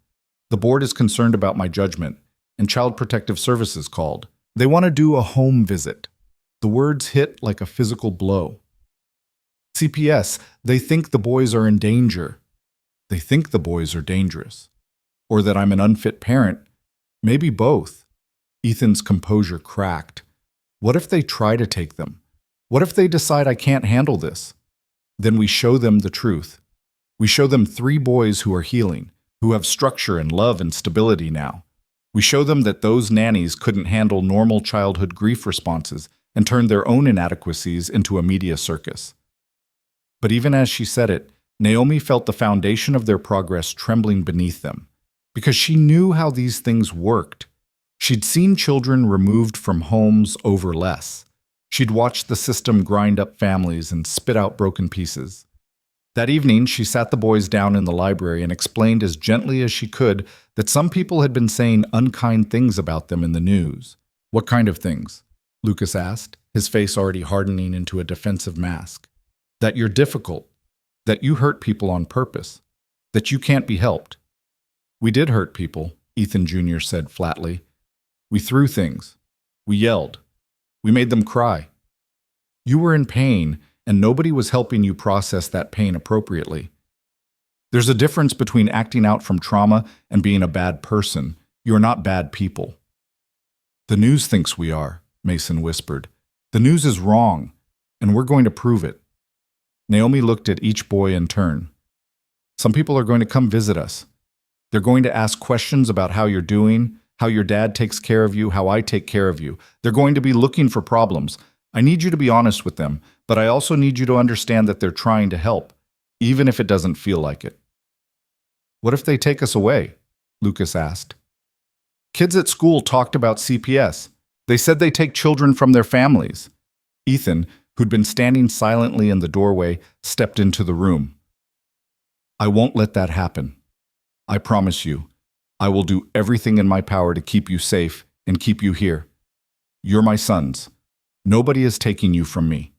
The board is concerned about my judgment, and Child Protective Services called. They want to do a home visit. The words hit like a physical blow. CPS, they think the boys are in danger. They think the boys are dangerous. Or that I'm an unfit parent. Maybe both. Ethan's composure cracked. What if they try to take them? What if they decide I can't handle this? Then we show them the truth. We show them 3 boys who are healing, who have structure and love and stability now. We show them that those nannies couldn't handle normal childhood grief responses and turned their own inadequacies into a media circus. But even as she said it, Naomi felt the foundation of their progress trembling beneath them, because she knew how these things worked. She'd seen children removed from homes over less. She'd watched the system grind up families and spit out broken pieces. That evening, she sat the boys down in the library and explained as gently as she could that some people had been saying unkind things about them in the news. What kind of things? Lucas asked, his face already hardening into a defensive mask. That you're difficult, that you hurt people on purpose, that you can't be helped. We did hurt people, Ethan Jr. said flatly. We threw things. We yelled. We made them cry. You were in pain, and nobody was helping you process that pain appropriately. There's a difference between acting out from trauma and being a bad person. You're not bad people. The news thinks we are, Mason whispered. The news is wrong, and we're going to prove it. Naomi looked at each boy in turn. Some people are going to come visit us. They're going to ask questions about how you're doing, how your dad takes care of you, how I take care of you. They're going to be looking for problems. I need you to be honest with them, but I also need you to understand that they're trying to help, even if it doesn't feel like it. What if they take us away? Lucas asked. Kids at school talked about CPS. They said they take children from their families. Ethan, who'd been standing silently in the doorway, stepped into the room. I won't let that happen. I promise you, I will do everything in my power to keep you safe and keep you here. You're my sons. Nobody is taking you from me.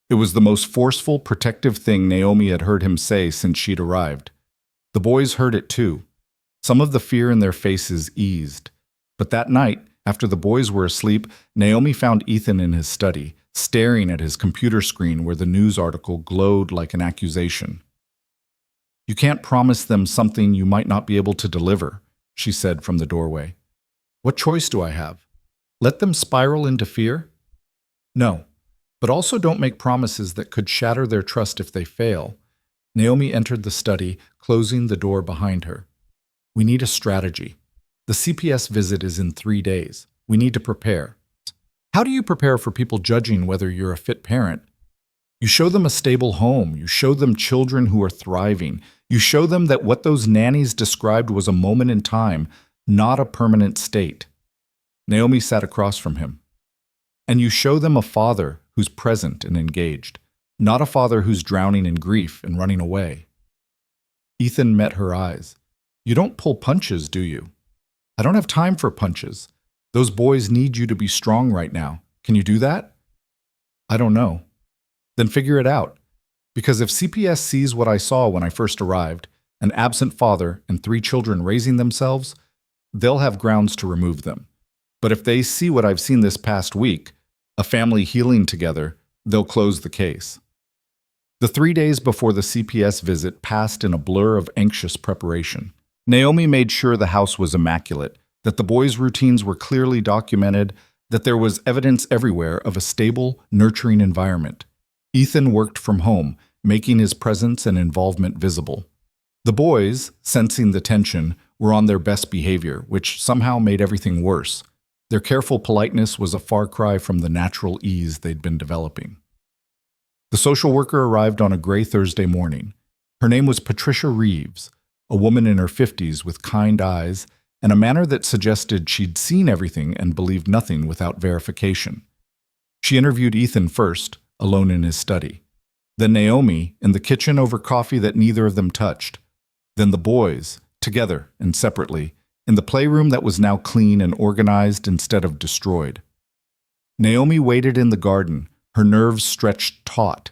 It was the most forceful, protective thing Naomi had heard him say since she'd arrived. The boys heard it too. Some of the fear in their faces eased. But that night, after the boys were asleep, Naomi found Ethan in his study, staring at his computer screen where the news article glowed like an accusation. You can't promise them something you might not be able to deliver, she said from the doorway. What choice do I have? Let them spiral into fear? No, but also don't make promises that could shatter their trust if they fail. Naomi entered the study, closing the door behind her. We need a strategy. The CPS visit is in 3 days. We need to prepare. How do you prepare for people judging whether you're a fit parent? You show them a stable home. You show them children who are thriving. You show them that what those nannies described was a moment in time, not a permanent state. Naomi sat across from him. And you show them a father who's present and engaged, not a father who's drowning in grief and running away. Ethan met her eyes. You don't pull punches, do you? I don't have time for punches. Those boys need you to be strong right now. Can you do that? I don't know. Then figure it out. Because if CPS sees what I saw when I first arrived, an absent father and 3 children raising themselves, they'll have grounds to remove them. But if they see what I've seen this past week, a family healing together, they'll close the case. The 3 days before the CPS visit passed in a blur of anxious preparation. Naomi made sure the house was immaculate, that the boys' routines were clearly documented, that there was evidence everywhere of a stable, nurturing environment. Ethan worked from home, making his presence and involvement visible. The boys, sensing the tension, were on their best behavior, which somehow made everything worse. Their careful politeness was a far cry from the natural ease they'd been developing. The social worker arrived on a gray Thursday morning. Her name was Patricia Reeves, a woman in her 50s with kind eyes and a manner that suggested she'd seen everything and believed nothing without verification. She interviewed Ethan first, alone in his study. Then Naomi, in the kitchen over coffee that neither of them touched. Then the boys, together and separately, in the playroom that was now clean and organized instead of destroyed. Naomi waited in the garden, her nerves stretched taut.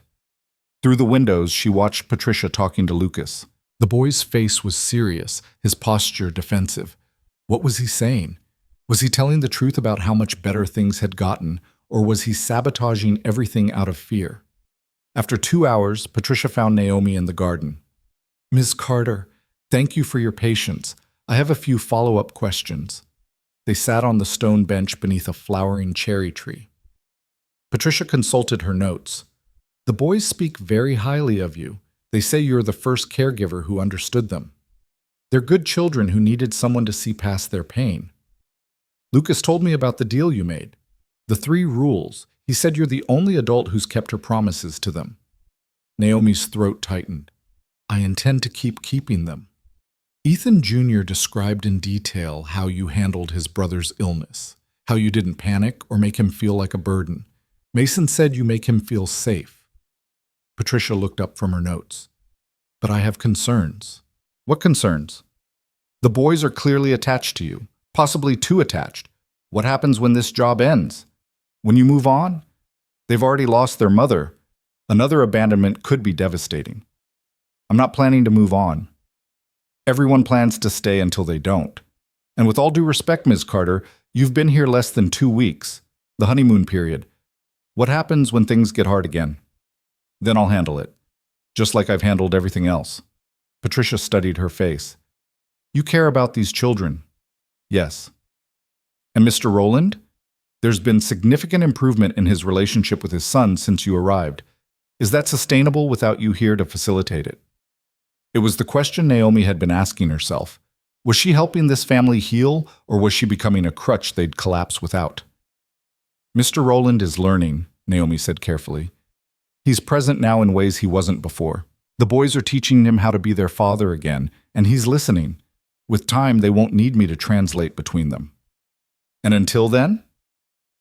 Through the windows, she watched Patricia talking to Lucas. The boy's face was serious, his posture defensive. What was he saying? Was he telling the truth about how much better things had gotten, or was he sabotaging everything out of fear? After 2 hours, Patricia found Naomi in the garden. "Ms. Carter, thank you for your patience. I have a few follow-up questions." They sat on the stone bench beneath a flowering cherry tree. Patricia consulted her notes. "The boys speak very highly of you. They say you're the first caregiver who understood them. They're good children who needed someone to see past their pain. Lucas told me about the deal you made. The 3 rules. He said you're the only adult who's kept her promises to them." Naomi's throat tightened. "I intend to keep keeping them." Ethan Jr. described in detail how you handled his brother's illness, how you didn't panic or make him feel like a burden. Mason said you make him feel safe. Patricia looked up from her notes. "But I have concerns." "What concerns?" "The boys are clearly attached to you, possibly too attached. What happens when this job ends? When you move on? They've already lost their mother. Another abandonment could be devastating." "I'm not planning to move on. Everyone plans to stay until they don't. And with all due respect, Ms. Carter, you've been here less than 2 weeks, the honeymoon period. What happens when things get hard again?" "Then I'll handle it, just like I've handled everything else." Patricia studied her face. "You care about these children?" "Yes." "And Mr. Rowland? There's been significant improvement in his relationship with his son since you arrived. Is that sustainable without you here to facilitate it?" It was the question Naomi had been asking herself. Was she helping this family heal, or was she becoming a crutch they'd collapse without? "Mr. Rowland is learning," Naomi said carefully. "He's present now in ways he wasn't before. The boys are teaching him how to be their father again, and he's listening. With time, they won't need me to translate between them." "And until then?"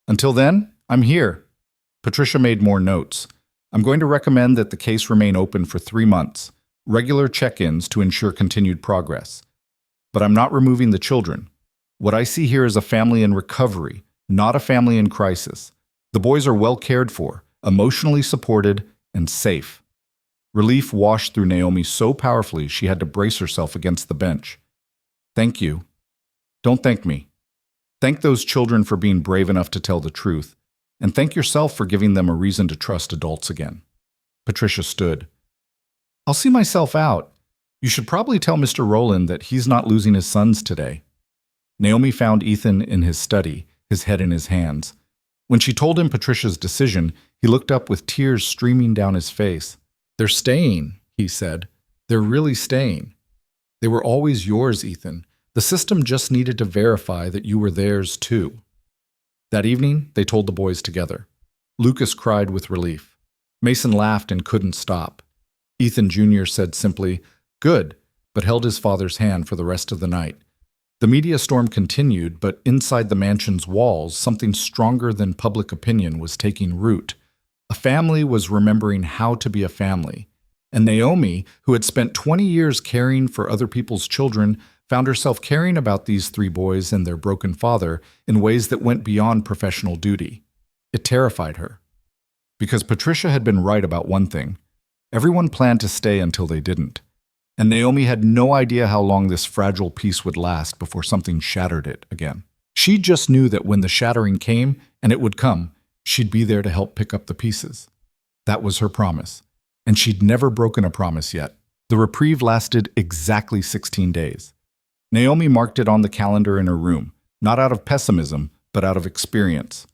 "Until then, I'm here." Patricia made more notes. "I'm going to recommend that the case remain open for 3 months, regular check-ins to ensure continued progress. But I'm not removing the children. What I see here is a family in recovery, not a family in crisis. The boys are well cared for, emotionally supported, and safe." Relief washed through Naomi so powerfully she had to brace herself against the bench. "Thank you." "Don't thank me. Thank those children for being brave enough to tell the truth, and thank yourself for giving them a reason to trust adults again." Patricia stood. "I'll see myself out. You should probably tell Mr. Rowland that he's not losing his sons today." Naomi found Ethan in his study, his head in his hands. When she told him Patricia's decision, he looked up with tears streaming down his face. "They're staying," he said. "They're really staying. They were always yours, Ethan. The system just needed to verify that you were theirs too." That evening, they told the boys together. Lucas cried with relief. Mason laughed and couldn't stop. Ethan Jr. said simply, "Good," but held his father's hand for the rest of the night. The media storm continued, but inside the mansion's walls, something stronger than public opinion was taking root. A family was remembering how to be a family. And Naomi, who had spent 20 years caring for other people's children, found herself caring about these 3 boys and their broken father in ways that went beyond professional duty. It terrified her. Because Patricia had been right about one thing. Everyone planned to stay until they didn't. And Naomi had no idea how long this fragile peace would last before something shattered it again. She just knew that when the shattering came, and it would come, she'd be there to help pick up the pieces. That was her promise. And she'd never broken a promise yet. The reprieve lasted exactly 16 days. Naomi marked it on the calendar in her room, not out of pessimism, but out of experience.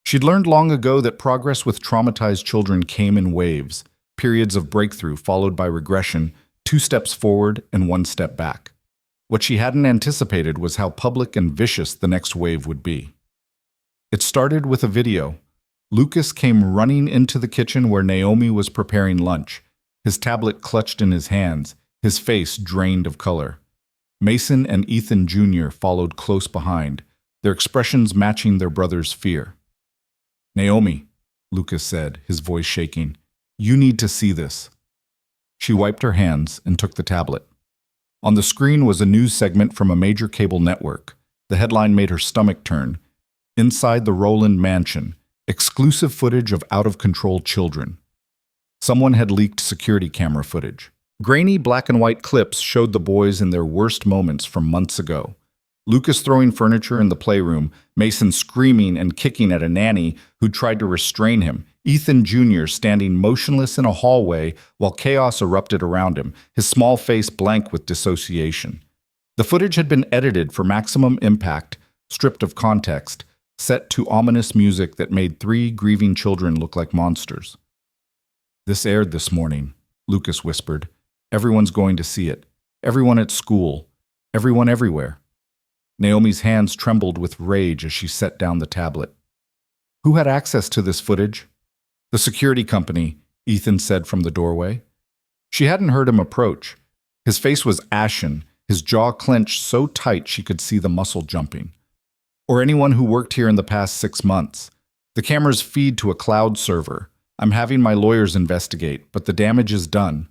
She'd learned long ago that progress with traumatized children came in waves, periods of breakthrough followed by regression, 2 steps forward and 1 step back. What she hadn't anticipated was how public and vicious the next wave would be. It started with a video. Lucas came running into the kitchen where Naomi was preparing lunch. his tablet clutched in his hands, his face drained of color. Mason and Ethan Jr. followed close behind, their expressions matching their brother's fear. "Naomi," Lucas said, his voice shaking, "you need to see this." She wiped her hands and took the tablet. On the screen was a news segment from a major cable network. The headline made her stomach turn. "Inside the Rowland Mansion, exclusive footage of out-of-control children." Someone had leaked security camera footage. Grainy black and white clips showed the boys in their worst moments from months ago. Lucas throwing furniture in the playroom, Mason screaming and kicking at a nanny who tried to restrain him, Ethan Jr. standing motionless in a hallway while chaos erupted around him, his small face blank with dissociation. The footage had been edited for maximum impact, stripped of context, set to ominous music that made 3 grieving children look like monsters. "This aired this morning," Lucas whispered. "Everyone's going to see it. Everyone at school. Everyone everywhere." Naomi's hands trembled with rage as she set down the tablet. "Who had access to this footage?" "The security company," Ethan said from the doorway. She hadn't heard him approach. His face was ashen, his jaw clenched so tight she could see the muscle jumping. "Or anyone who worked here in the past 6 months. The cameras feed to a cloud server. I'm having my lawyers investigate, but the damage is done."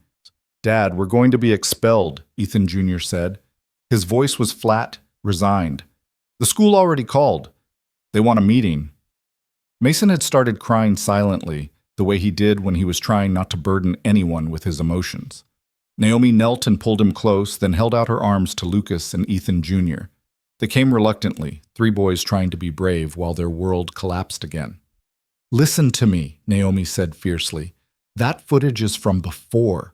"Dad, we're going to be expelled," Ethan Jr. said. His voice was flat, resigned. "The school already called. They want a meeting." Mason had started crying silently, the way he did when he was trying not to burden anyone with his emotions. Naomi knelt and pulled him close, then held out her arms to Lucas and Ethan Jr. They came reluctantly, 3 boys trying to be brave while their world collapsed again. "Listen to me," Naomi said fiercely. "That footage is from before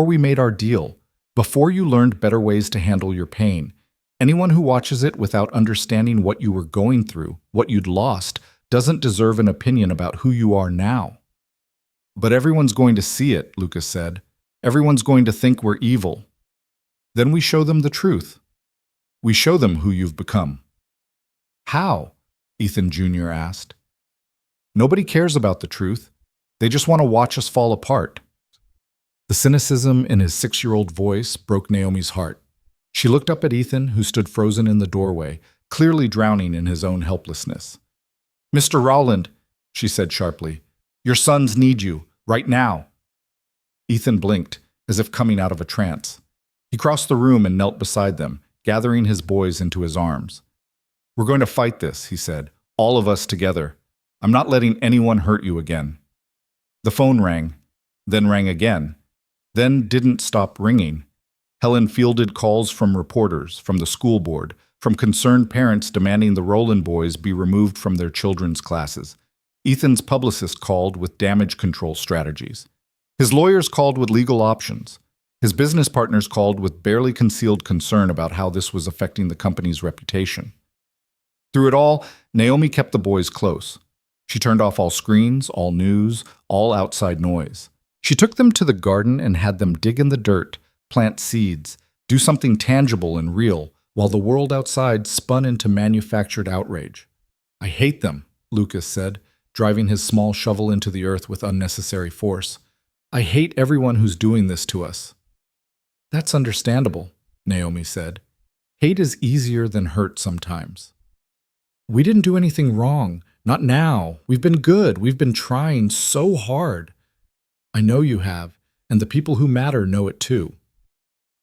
we made our deal, before you learned better ways to handle your pain. Anyone who watches it without understanding what you were going through, what you'd lost, doesn't deserve an opinion about who you are now." "But everyone's going to see it," Lucas said. "Everyone's going to think we're evil." "Then we show them the truth. We show them who you've become." "How?" Ethan Jr. asked. "Nobody cares about the truth. They just want to watch us fall apart." The cynicism in his 6-year-old voice broke Naomi's heart. She looked up at Ethan, who stood frozen in the doorway, clearly drowning in his own helplessness. "Mr. Rowland," she said sharply, "your sons need you, right now." Ethan blinked, as if coming out of a trance. He crossed the room and knelt beside them, gathering his boys into his arms. "We're going to fight this," he said, "all of us together. I'm not letting anyone hurt you again." The phone rang, then rang again, then didn't stop ringing. Helen fielded calls from reporters, from the school board, from concerned parents demanding the Rowland boys be removed from their children's classes. Ethan's publicist called with damage control strategies. His lawyers called with legal options. His business partners called with barely concealed concern about how this was affecting the company's reputation. Through it all, Naomi kept the boys close. She turned off all screens, all news, all outside noise. She took them to the garden and had them dig in the dirt, plant seeds, do something tangible and real, while the world outside spun into manufactured outrage. "I hate them," Lucas said, driving his small shovel into the earth with unnecessary force. "I hate everyone who's doing this to us." "That's understandable," Naomi said. "Hate is easier than hurt sometimes." "We didn't do anything wrong. Not now. We've been good. We've been trying so hard." "I know you have, and the people who matter know it too."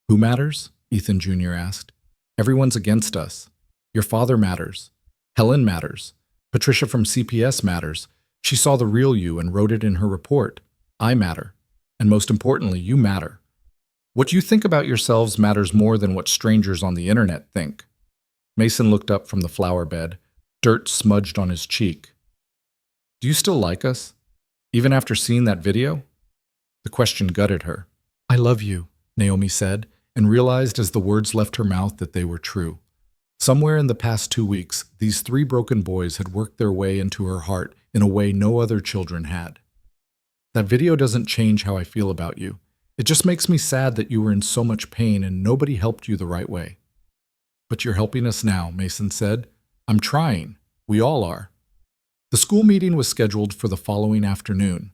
"Who matters?" Ethan Jr. asked. "Everyone's against us. Your father matters. Helen matters. Patricia from CPS matters. She saw the real you and wrote it in her report. I matter. And most importantly, you matter. What you think about yourselves matters more than what strangers on the internet think." Mason looked up from the flower bed, dirt smudged on his cheek. "Do you still like us? Even after seeing that video?" The question gutted her. "I love you," Naomi said, and realized as the words left her mouth that they were true. Somewhere in the past 2 weeks, these 3 broken boys had worked their way into her heart in a way no other children had. "That video doesn't change how I feel about you. It just makes me sad that you were in so much pain and nobody helped you the right way." "But you're helping us now," Mason said. "I'm trying. We all are." The school meeting was scheduled for the following afternoon.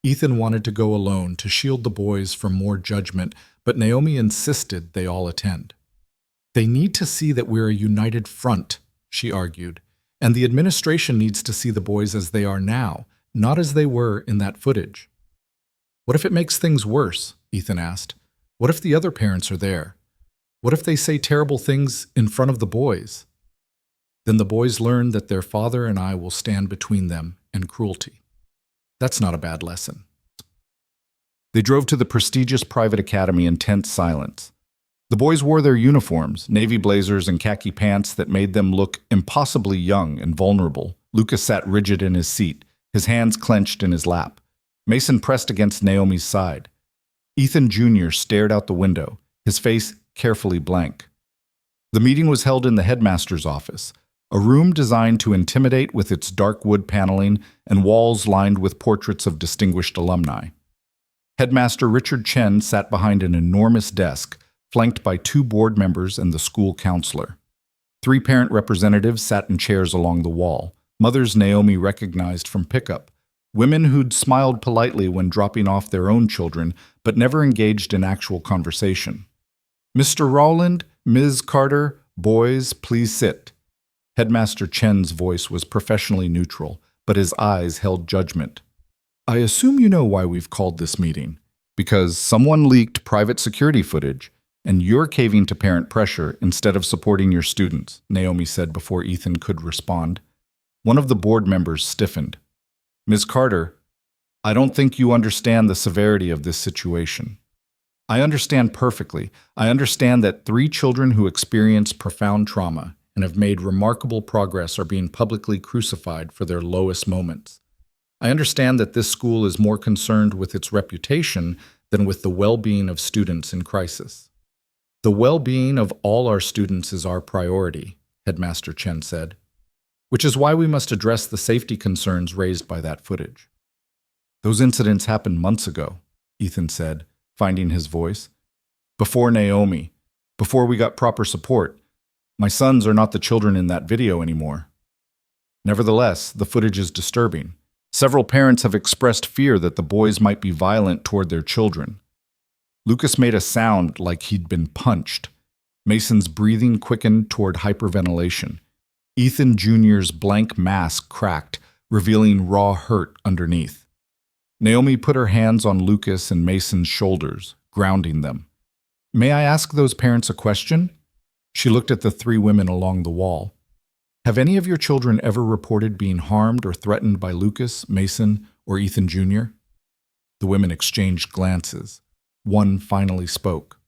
Ethan wanted to go alone to shield the boys from more judgment, but Naomi insisted they all attend. They need to see that we're a united front, she argued, and the administration needs to see the boys as they are now, not as they were in that footage. What if it makes things worse? Ethan asked. What if the other parents are there? What if they say terrible things in front of the boys? Then the boys learn that their father and I will stand between them and cruelty. That's not a bad lesson. They drove to the prestigious private academy in tense silence. The boys wore their uniforms, navy blazers and khaki pants that made them look impossibly young and vulnerable. Lucas sat rigid in his seat, his hands clenched in his lap. Mason pressed against Naomi's side. Ethan Jr. stared out the window, his face carefully blank. The meeting was held in the headmaster's office, a room designed to intimidate with its dark wood paneling and walls lined with portraits of distinguished alumni. Headmaster Richard Chen sat behind an enormous desk, flanked by 2 board members and the school counselor. 3 parent representatives sat in chairs along the wall, mothers Naomi recognized from pickup, women who'd smiled politely when dropping off their own children, but never engaged in actual conversation. Mr. Rowland, Ms. Carter, boys, please sit. Headmaster Chen's voice was professionally neutral, but his eyes held judgment. I assume you know why we've called this meeting. Because someone leaked private security footage, and you're caving to parent pressure instead of supporting your students, Naomi said before Ethan could respond. One of the board members stiffened. Ms. Carter, I don't think you understand the severity of this situation. I understand perfectly. I understand that 3 children who experience profound trauma and have made remarkable progress are being publicly crucified for their lowest moments. I understand that this school is more concerned with its reputation than with the well-being of students in crisis. The well-being of all our students is our priority, Headmaster Chen said, which is why we must address the safety concerns raised by that footage. Those incidents happened months ago, Ethan said, finding his voice. Before Naomi, before we got proper support. My sons are not the children in that video anymore. Nevertheless, the footage is disturbing. Several parents have expressed fear that the boys might be violent toward their children. Lucas made a sound like he'd been punched. Mason's breathing quickened toward hyperventilation. Ethan Jr.'s blank mask cracked, revealing raw hurt underneath. Naomi put her hands on Lucas and Mason's shoulders, grounding them. May I ask those parents a question? She looked at the 3 women along the wall. Have any of your children ever reported being harmed or threatened by Lucas, Mason, or Ethan Jr.? The women exchanged glances. One finally spoke.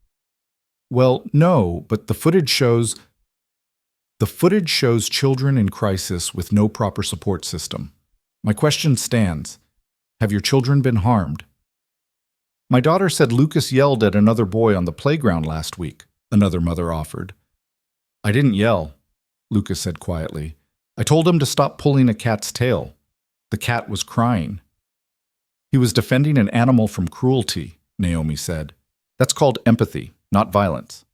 Well, no, but the footage shows children in crisis with no proper support system. My question stands. Have your children been harmed? My daughter said Lucas yelled at another boy on the playground last week, another mother offered. I didn't yell, Lucas said quietly. I told him to stop pulling a cat's tail. The cat was crying. He was defending an animal from cruelty, Naomi said. That's called empathy, not violence.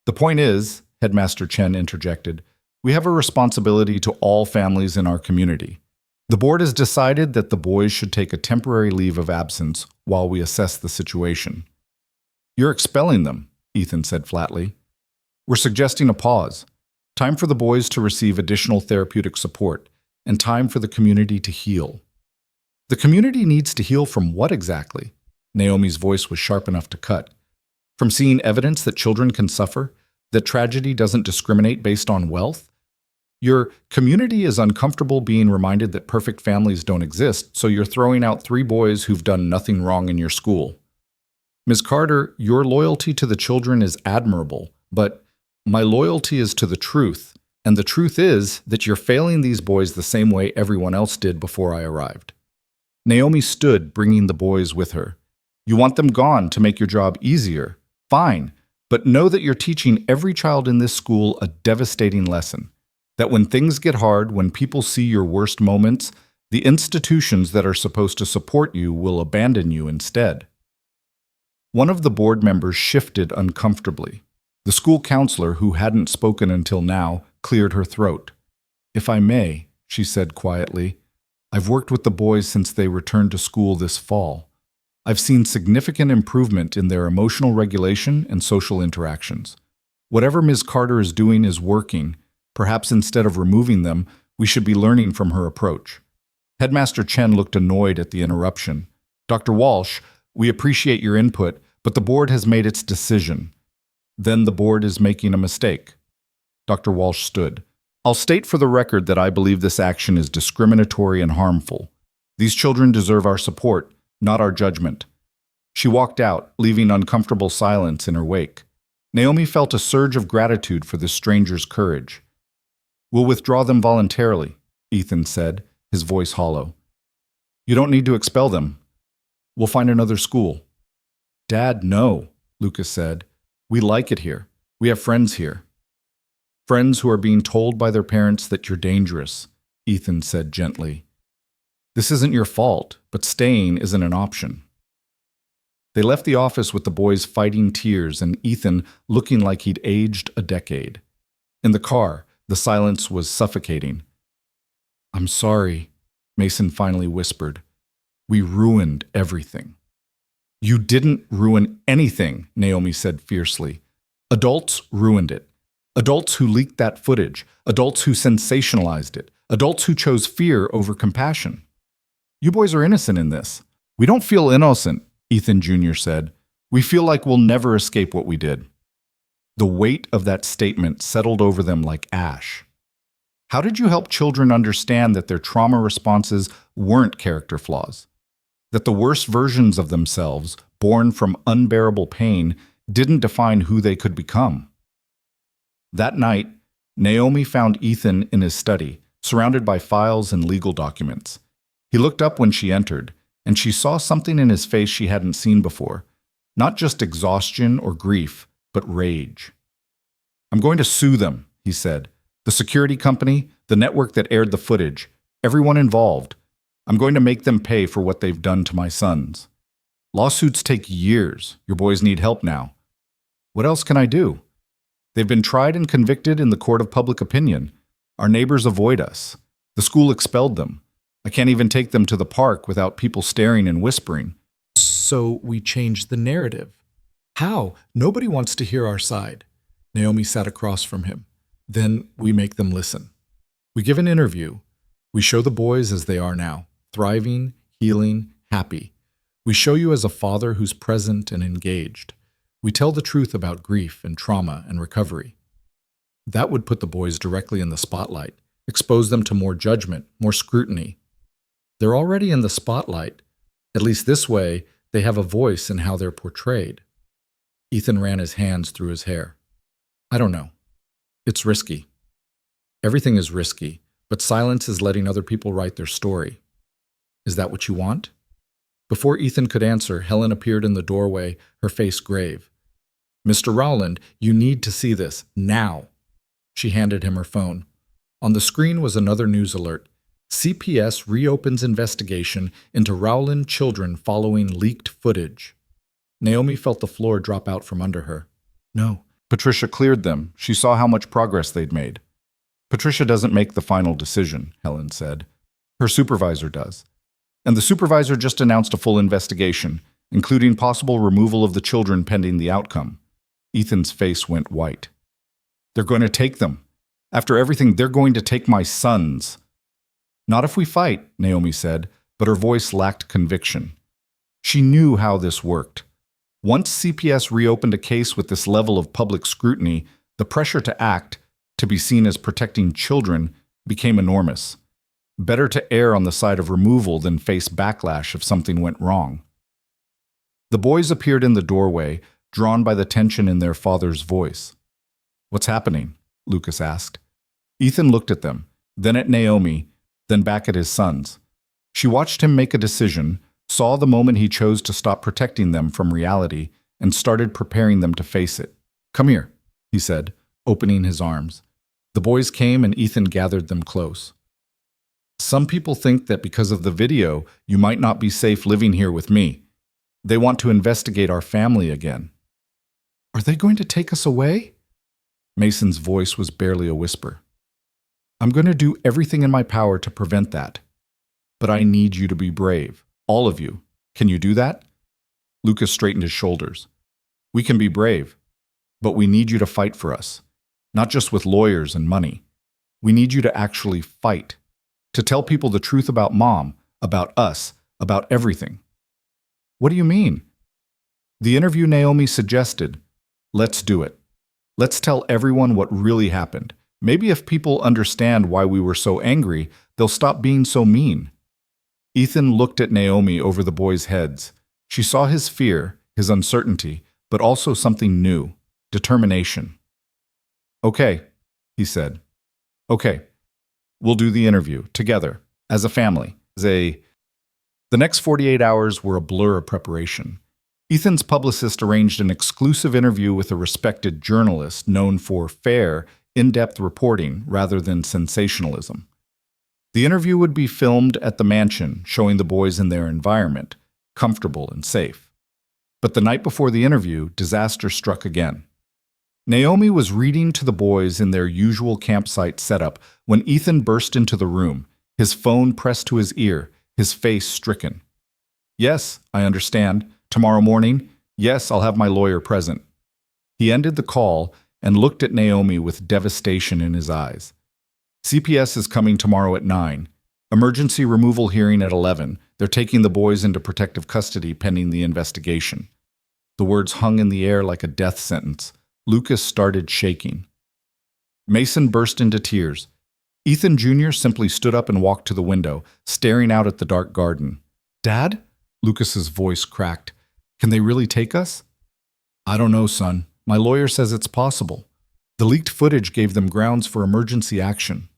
The point is, Headmaster Chen interjected, we have a responsibility to all families in our community. The board has decided that the boys should take a temporary leave of absence while we assess the situation. You're expelling them, Ethan said flatly. We're suggesting a pause. Time for the boys to receive additional therapeutic support, and time for the community to heal. The community needs to heal from what exactly? Naomi's voice was sharp enough to cut. From seeing evidence that children can suffer, that tragedy doesn't discriminate based on wealth? Your community is uncomfortable being reminded that perfect families don't exist, so you're throwing out 3 boys who've done nothing wrong in your school. Ms. Carter, your loyalty to the children is admirable, but my loyalty is to the truth, and the truth is that you're failing these boys the same way everyone else did before I arrived. Naomi stood, bringing the boys with her. You want them gone to make your job easier. Fine, but know that you're teaching every child in this school a devastating lesson. That when things get hard, when people see your worst moments, the institutions that are supposed to support you will abandon you instead. One of the board members shifted uncomfortably. The school counselor, who hadn't spoken until now, cleared her throat. If I may, she said quietly, I've worked with the boys since they returned to school this fall. I've seen significant improvement in their emotional regulation and social interactions. Whatever Ms. Carter is doing is working. Perhaps instead of removing them, we should be learning from her approach. Headmaster Chen looked annoyed at the interruption. Dr. Walsh, we appreciate your input, but the board has made its decision. Then the board is making a mistake. Dr. Walsh stood. I'll state for the record that I believe this action is discriminatory and harmful. These children deserve our support, not our judgment. She walked out, leaving uncomfortable silence in her wake. Naomi felt a surge of gratitude for this stranger's courage. We'll withdraw them voluntarily, Ethan said, his voice hollow. You don't need to expel them. We'll find another school. Dad, no, Lucas said. We like it here. We have friends here. Friends who are being told by their parents that you're dangerous, Ethan said gently. This isn't your fault, but staying isn't an option. They left the office with the boys fighting tears and Ethan looking like he'd aged a decade. In the car, the silence was suffocating. I'm sorry, Mason finally whispered. We ruined everything. You didn't ruin anything, Naomi said fiercely. Adults ruined it. Adults who leaked that footage. Adults who sensationalized it. Adults who chose fear over compassion. You boys are innocent in this. We don't feel innocent, Ethan Jr. said. We feel like we'll never escape what we did. The weight of that statement settled over them like ash. How did you help children understand that their trauma responses weren't character flaws? That the worst versions of themselves, born from unbearable pain, didn't define who they could become? That night, Naomi found Ethan in his study, surrounded by files and legal documents. He looked up when she entered, and she saw something in his face she hadn't seen before. Not just exhaustion or grief, but rage. I'm going to sue them, he said. The security company, the network that aired the footage, everyone involved. I'm going to make them pay for what they've done to my sons. Lawsuits take years. Your boys need help now. What else can I do? They've been tried and convicted in the court of public opinion. Our neighbors avoid us. The school expelled them. I can't even take them to the park without people staring and whispering. So we changed the narrative. How? Nobody wants to hear our side. Naomi sat across from him. Then we make them listen. We give an interview. We show the boys as they are now, thriving, healing, happy. We show you as a father who's present and engaged. We tell the truth about grief and trauma and recovery. That would put the boys directly in the spotlight, expose them to more judgment, more scrutiny. They're already in the spotlight. At least this way, they have a voice in how they're portrayed. Ethan ran his hands through his hair. I don't know. It's risky. Everything is risky, but silence is letting other people write their story. Is that what you want? Before Ethan could answer, Helen appeared in the doorway, her face grave. Mr. Rowland, you need to see this, now. She handed him her phone. On the screen was another news alert. CPS reopens investigation into Rowland children following leaked footage. Naomi felt the floor drop out from under her. No. Patricia cleared them. She saw how much progress they'd made. Patricia doesn't make the final decision, Helen said. Her supervisor does. And the supervisor just announced a full investigation, including possible removal of the children pending the outcome. Ethan's face went white. They're going to take them. After everything, they're going to take my sons. Not if we fight, Naomi said, but her voice lacked conviction. She knew how this worked. Once CPS reopened a case with this level of public scrutiny, the pressure to act, to be seen as protecting children, became enormous. Better to err on the side of removal than face backlash if something went wrong. The boys appeared in the doorway, drawn by the tension in their father's voice. What's happening? Lucas asked. Ethan looked at them, then at Naomi, then back at his sons. She watched him make a decision, saw the moment he chose to stop protecting them from reality, and started preparing them to face it. Come here, he said, opening his arms. The boys came and Ethan gathered them close. Some people think that because of the video, you might not be safe living here with me. They want to investigate our family again. Are they going to take us away? Mason's voice was barely a whisper. I'm going to do everything in my power to prevent that. but I need you to be brave. All of you. Can you do that? Lucas straightened his shoulders. We can be brave, but we need you to fight for us. Not just with lawyers and money. We need you to actually fight. To tell people the truth about Mom, about us, about everything. What do you mean? The interview Naomi suggested. Let's do it. Let's tell everyone what really happened. Maybe if people understand why we were so angry, they'll stop being so mean. Ethan looked at Naomi over the boys' heads. She saw his fear, his uncertainty, but also something new, determination. Okay, he said. Okay, we'll do the interview, together, as a family, The next 48 hours were a blur of preparation. Ethan's publicist arranged an exclusive interview with a respected journalist known for fair, in-depth reporting rather than sensationalism. The interview would be filmed at the mansion, showing the boys in their environment, comfortable and safe. But the night before the interview, disaster struck again. Naomi was reading to the boys in their usual campsite setup when Ethan burst into the room, his phone pressed to his ear, his face stricken. Yes, I understand. Tomorrow morning? Yes, I'll have my lawyer present. He ended the call and looked at Naomi with devastation in his eyes. CPS is coming tomorrow at 9. Emergency removal hearing at 11. They're taking the boys into protective custody pending the investigation. The words hung in the air like a death sentence. Lucas started shaking. Mason burst into tears. Ethan Jr. simply stood up and walked to the window, staring out at the dark garden. Dad? Lucas's voice cracked. Can they really take us? I don't know, son. My lawyer says it's possible. The leaked footage gave them grounds for emergency action.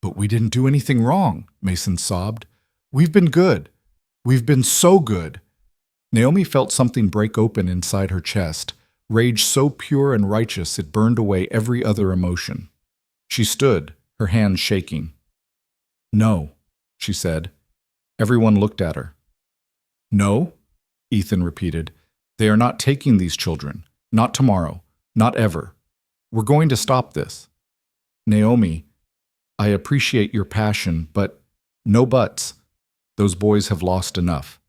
But we didn't do anything wrong, Mason sobbed. We've been good. We've been so good. Naomi felt something break open inside her chest, rage so pure and righteous it burned away every other emotion. She stood, her hands shaking. No, she said. Everyone looked at her. No, Ethan repeated. They are not taking these children. Not tomorrow. Not ever. We're going to stop this. Naomi, I appreciate your passion, but no buts. Those boys have lost enough.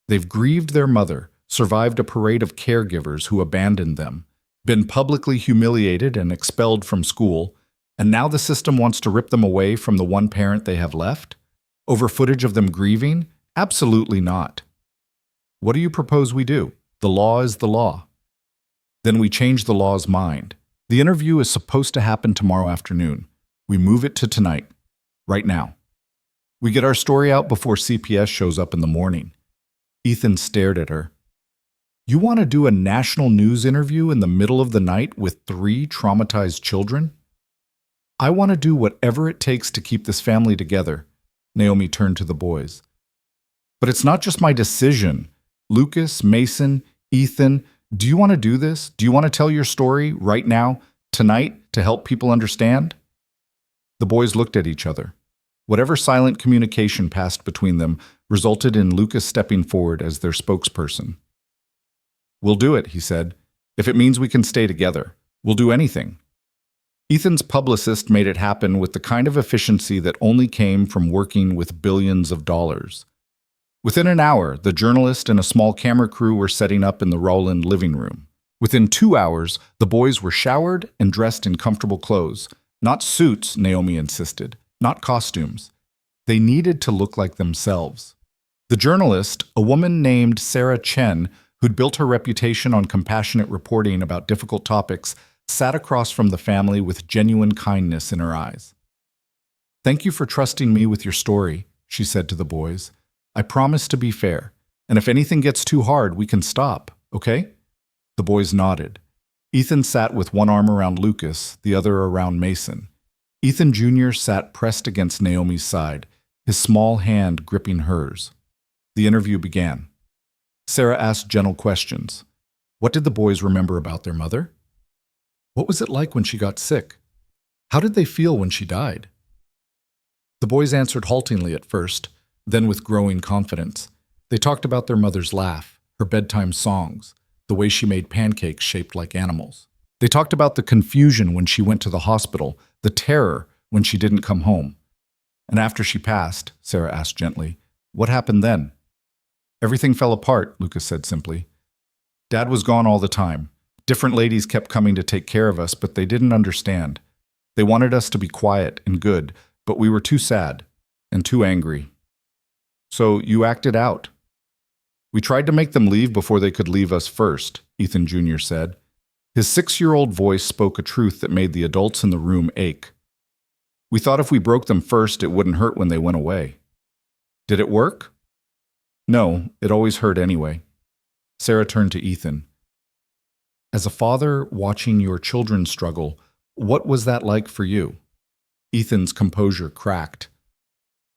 They've grieved their mother, survived a parade of caregivers who abandoned them, been publicly humiliated and expelled from school, and now the system wants to rip them away from the one parent they have left? Over footage of them grieving? Absolutely not. What do you propose we do? The law is the law. Then we change the law's mind. The interview is supposed to happen tomorrow afternoon. We move it to tonight, right now. We get our story out before CPS shows up in the morning. Ethan stared at her. You want to do a national news interview in the middle of the night with 3 traumatized children? I want to do whatever it takes to keep this family together. Naomi turned to the boys. But it's not just my decision. Lucas, Mason, Ethan, do you want to do this? Do you want to tell your story right now, tonight, to help people understand? The boys looked at each other. Whatever silent communication passed between them resulted in Lucas stepping forward as their spokesperson. We'll do it, he said. If it means we can stay together, we'll do anything. Ethan's publicist made it happen with the kind of efficiency that only came from working with billions of dollars. Within an hour, the journalist and a small camera crew were setting up in the Rowland living room. Within 2 hours, the boys were showered and dressed in comfortable clothes. Not suits, Naomi insisted, not costumes. They needed to look like themselves. The journalist, a woman named Sarah Chen, who'd built her reputation on compassionate reporting about difficult topics, sat across from the family with genuine kindness in her eyes. Thank you for trusting me with your story, she said to the boys. I promise to be fair, and if anything gets too hard, we can stop, okay? The boys nodded. Ethan sat with one arm around Lucas, the other around Mason. Ethan Jr. sat pressed against Naomi's side, his small hand gripping hers. The interview began. Sarah asked gentle questions. What did the boys remember about their mother? What was it like when she got sick? How did they feel when she died? The boys answered haltingly at first, then with growing confidence. They talked about their mother's laugh, her bedtime songs, the way she made pancakes shaped like animals. They talked about the confusion when she went to the hospital, the terror when she didn't come home. And after she passed, Sarah asked gently, what happened then? Everything fell apart, Lucas said simply. Dad was gone all the time. Different ladies kept coming to take care of us, but they didn't understand. They wanted us to be quiet and good, but we were too sad and too angry. So you acted out. We tried to make them leave before they could leave us first, Ethan Jr. said. His 6-year-old voice spoke a truth that made the adults in the room ache. We thought if we broke them first, it wouldn't hurt when they went away. Did it work? No, it always hurt anyway. Sarah turned to Ethan. As a father watching your children struggle, what was that like for you? Ethan's composure cracked.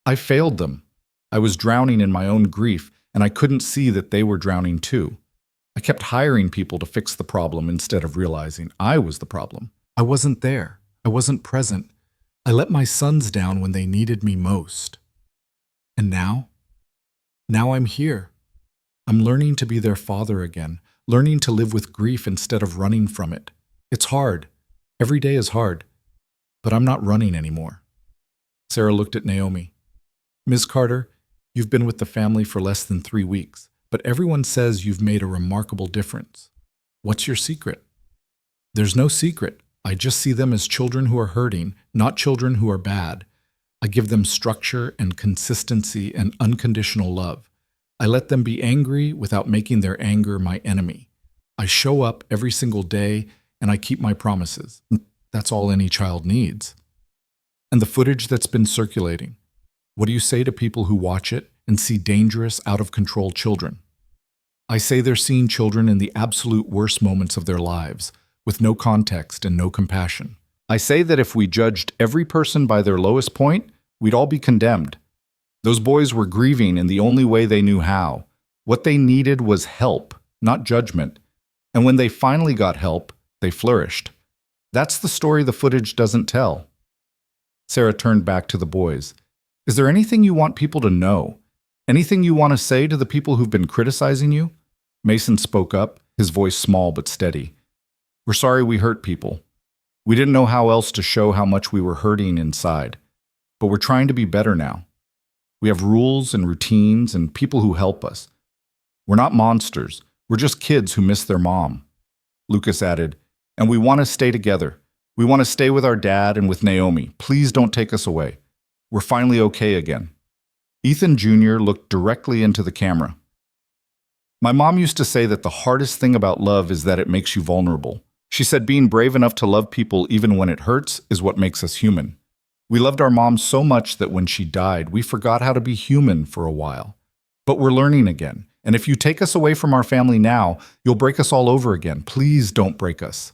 I failed them. I was drowning in my own grief, and I couldn't see that they were drowning too. I kept hiring people to fix the problem instead of realizing I was the problem. I wasn't there. I wasn't present. I let my sons down when they needed me most. And now? Now I'm here. I'm learning to be their father again, learning to live with grief instead of running from it. It's hard. Every day is hard. But I'm not running anymore. Sarah looked at Naomi. Ms. Carter, you've been with the family for less than 3 weeks, but everyone says you've made a remarkable difference. What's your secret? There's no secret. I just see them as children who are hurting, not children who are bad. I give them structure and consistency and unconditional love. I let them be angry without making their anger my enemy. I show up every single day and I keep my promises. That's all any child needs. And the footage that's been circulating, what do you say to people who watch it and see dangerous, out-of-control children? I say they're seeing children in the absolute worst moments of their lives, with no context and no compassion. I say that if we judged every person by their lowest point, we'd all be condemned. Those boys were grieving in the only way they knew how. What they needed was help, not judgment. And when they finally got help, they flourished. That's the story the footage doesn't tell. Sarah turned back to the boys. Is there anything you want people to know? Anything you want to say to the people who've been criticizing you? Mason spoke up, his voice small but steady. We're sorry we hurt people. We didn't know how else to show how much we were hurting inside. But we're trying to be better now. We have rules and routines and people who help us. We're not monsters. We're just kids who miss their mom. Lucas added, and we want to stay together. We want to stay with our dad and with Naomi. Please don't take us away. We're finally okay again. Ethan Jr. looked directly into the camera. My mom used to say that the hardest thing about love is that it makes you vulnerable. She said being brave enough to love people even when it hurts is what makes us human. We loved our mom so much that when she died, we forgot how to be human for a while. But we're learning again. And if you take us away from our family now, you'll break us all over again. Please don't break us.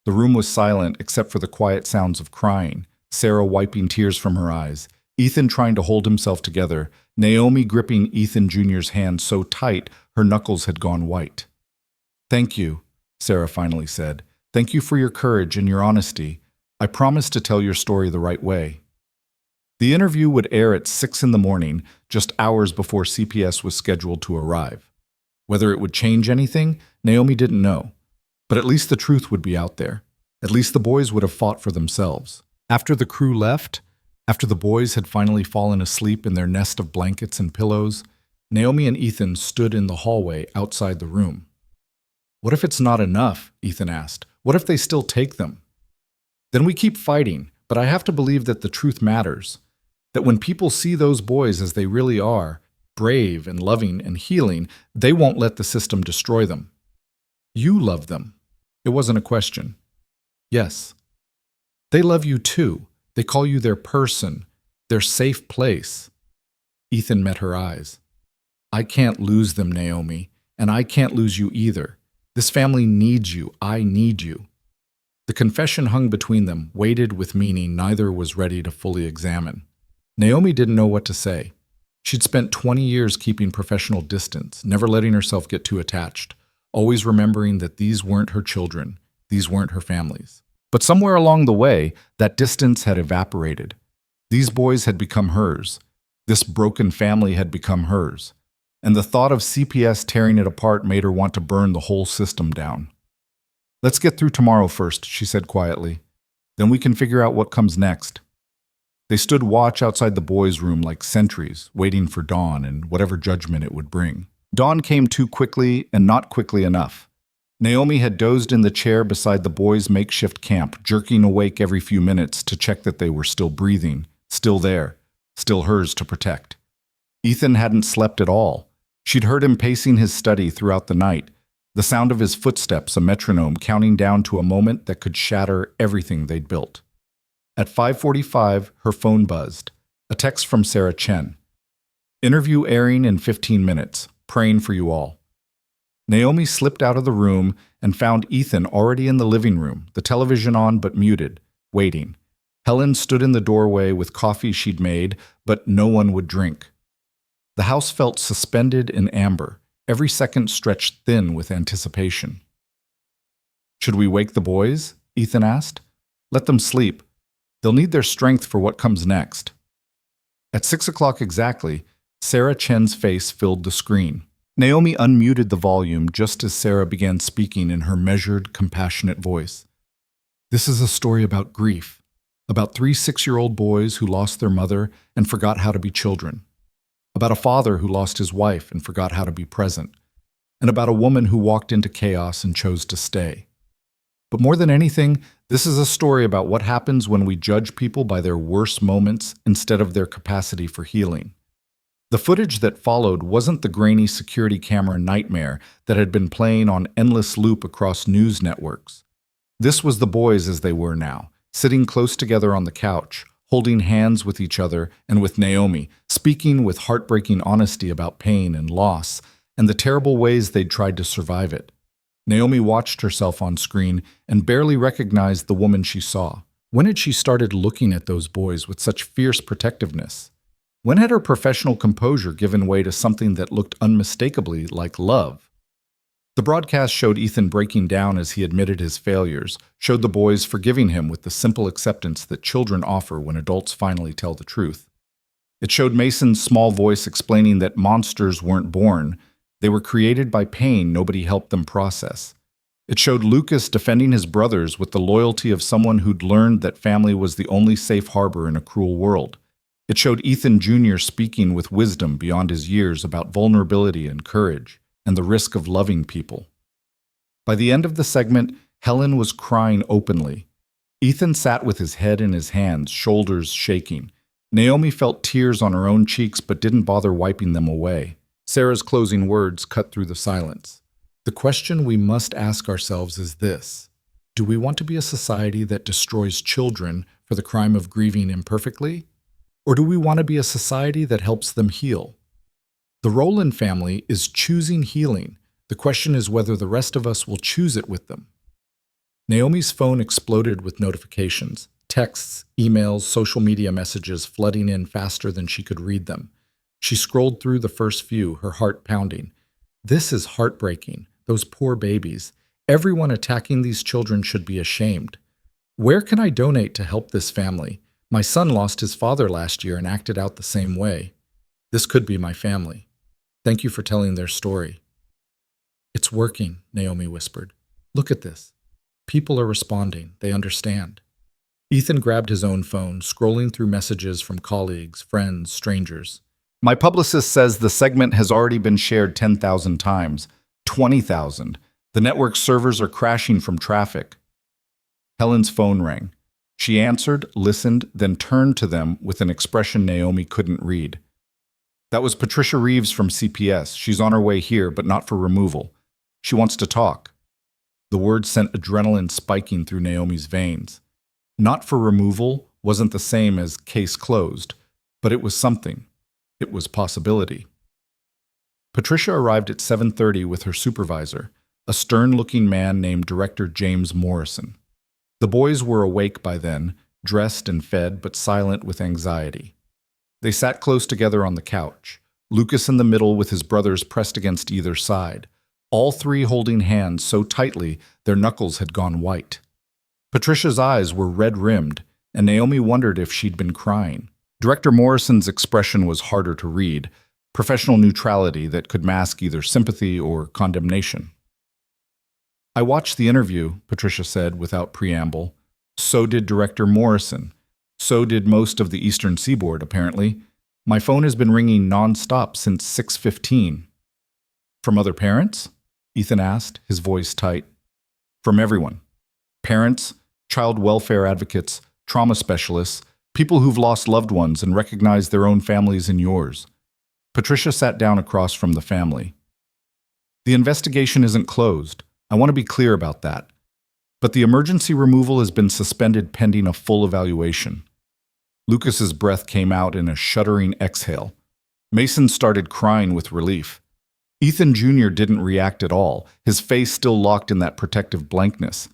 The room was silent except for the quiet sounds of crying, Sarah wiping tears from her eyes, Ethan trying to hold himself together, Naomi gripping Ethan Jr.'s hand so tight her knuckles had gone white. Thank you, Sarah finally said. Thank you for your courage and your honesty. I promise to tell your story the right way. The interview would air at 6 a.m, just hours before CPS was scheduled to arrive. Whether it would change anything, Naomi didn't know. But at least the truth would be out there. At least the boys would have fought for themselves. After the crew left, after the boys had finally fallen asleep in their nest of blankets and pillows, Naomi and Ethan stood in the hallway outside the room. What if it's not enough? Ethan asked. What if they still take them? Then we keep fighting, but I have to believe that the truth matters. That when people see those boys as they really are, brave and loving and healing, they won't let the system destroy them. You love them. It wasn't a question. Yes. They love you too. They call you their person, their safe place. Ethan met her eyes. I can't lose them, Naomi, and I can't lose you either. This family needs you. I need you. The confession hung between them, weighted with meaning neither was ready to fully examine. Naomi didn't know what to say. She'd spent 20 years keeping professional distance, never letting herself get too attached, always remembering that these weren't her children, these weren't her families. But somewhere along the way, that distance had evaporated. These boys had become hers. This broken family had become hers. And the thought of CPS tearing it apart made her want to burn the whole system down. Let's get through tomorrow first, she said quietly. Then we can figure out what comes next. They stood watch outside the boys' room like sentries, waiting for dawn and whatever judgment it would bring. Dawn came too quickly and not quickly enough. Naomi had dozed in the chair beside the boys' makeshift camp, jerking awake every few minutes to check that they were still breathing, still there, still hers to protect. Ethan hadn't slept at all. She'd heard him pacing his study throughout the night, the sound of his footsteps a metronome counting down to a moment that could shatter everything they'd built. At 5:45, her phone buzzed. A text from Sarah Chen. Interview airing in 15 minutes. Praying for you all. Naomi slipped out of the room and found Ethan already in the living room, the television on but muted, waiting. Helen stood in the doorway with coffee she'd made, but no one would drink. The house felt suspended in amber, every second stretched thin with anticipation. Should we wake the boys? Ethan asked. Let them sleep. They'll need their strength for what comes next. At 6 o'clock exactly, Sarah Chen's face filled the screen. Naomi unmuted the volume just as Sarah began speaking in her measured, compassionate voice. This is a story about grief, about 3 6-year-old boys who lost their mother and forgot how to be children, about a father who lost his wife and forgot how to be present, and about a woman who walked into chaos and chose to stay. But more than anything, this is a story about what happens when we judge people by their worst moments instead of their capacity for healing. The footage that followed wasn't the grainy security camera nightmare that had been playing on endless loop across news networks. This was the boys as they were now, sitting close together on the couch, holding hands with each other and with Naomi, speaking with heartbreaking honesty about pain and loss and the terrible ways they'd tried to survive it. Naomi watched herself on screen and barely recognized the woman she saw. When had she started looking at those boys with such fierce protectiveness? When had her professional composure given way to something that looked unmistakably like love? The broadcast showed Ethan breaking down as he admitted his failures, showed the boys forgiving him with the simple acceptance that children offer when adults finally tell the truth. It showed Mason's small voice explaining that monsters weren't born. They were created by pain nobody helped them process. It showed Lucas defending his brothers with the loyalty of someone who'd learned that family was the only safe harbor in a cruel world. It showed Ethan Jr. speaking with wisdom beyond his years about vulnerability and courage, and the risk of loving people. By the end of the segment, Helen was crying openly. Ethan sat with his head in his hands, shoulders shaking. Naomi felt tears on her own cheeks but didn't bother wiping them away. Sarah's closing words cut through the silence. The question we must ask ourselves is this: do we want to be a society that destroys children for the crime of grieving imperfectly? Or do we want to be a society that helps them heal? The Rowland family is choosing healing. The question is whether the rest of us will choose it with them. Naomi's phone exploded with notifications, texts, emails, social media messages flooding in faster than she could read them. She scrolled through the first few, her heart pounding. This is heartbreaking. Those poor babies. Everyone attacking these children should be ashamed. Where can I donate to help this family? My son lost his father last year and acted out the same way. This could be my family. Thank you for telling their story. It's working, Naomi whispered. Look at this. People are responding. They understand. Ethan grabbed his own phone, scrolling through messages from colleagues, friends, strangers. My publicist says the segment has already been shared 10,000 times. 20,000. The network's servers are crashing from traffic. Helen's phone rang. She answered, listened, then turned to them with an expression Naomi couldn't read. That was Patricia Reeves from CPS. She's on her way here, but not for removal. She wants to talk. The word sent adrenaline spiking through Naomi's veins. Not for removal wasn't the same as case closed, but it was something. It was possibility. Patricia arrived at 7:30 with her supervisor, a stern-looking man named Director James Morrison. The boys were awake by then, dressed and fed, but silent with anxiety. They sat close together on the couch, Lucas in the middle with his brothers pressed against either side, all three holding hands so tightly their knuckles had gone white. Patricia's eyes were red-rimmed, and Naomi wondered if she'd been crying. Director Morrison's expression was harder to read, professional neutrality that could mask either sympathy or condemnation. I watched the interview, Patricia said without preamble. So did Director Morrison. So did most of the eastern seaboard, apparently. My phone has been ringing nonstop since 6:15. From other parents? Ethan asked, his voice tight. From everyone. Parents, child welfare advocates, trauma specialists, people who've lost loved ones and recognize their own families in yours. Patricia sat down across from the family. The investigation isn't closed. I want to be clear about that. But the emergency removal has been suspended pending a full evaluation. Lucas's breath came out in a shuddering exhale. Mason started crying with relief. Ethan Jr. didn't react at all, his face still locked in that protective blankness.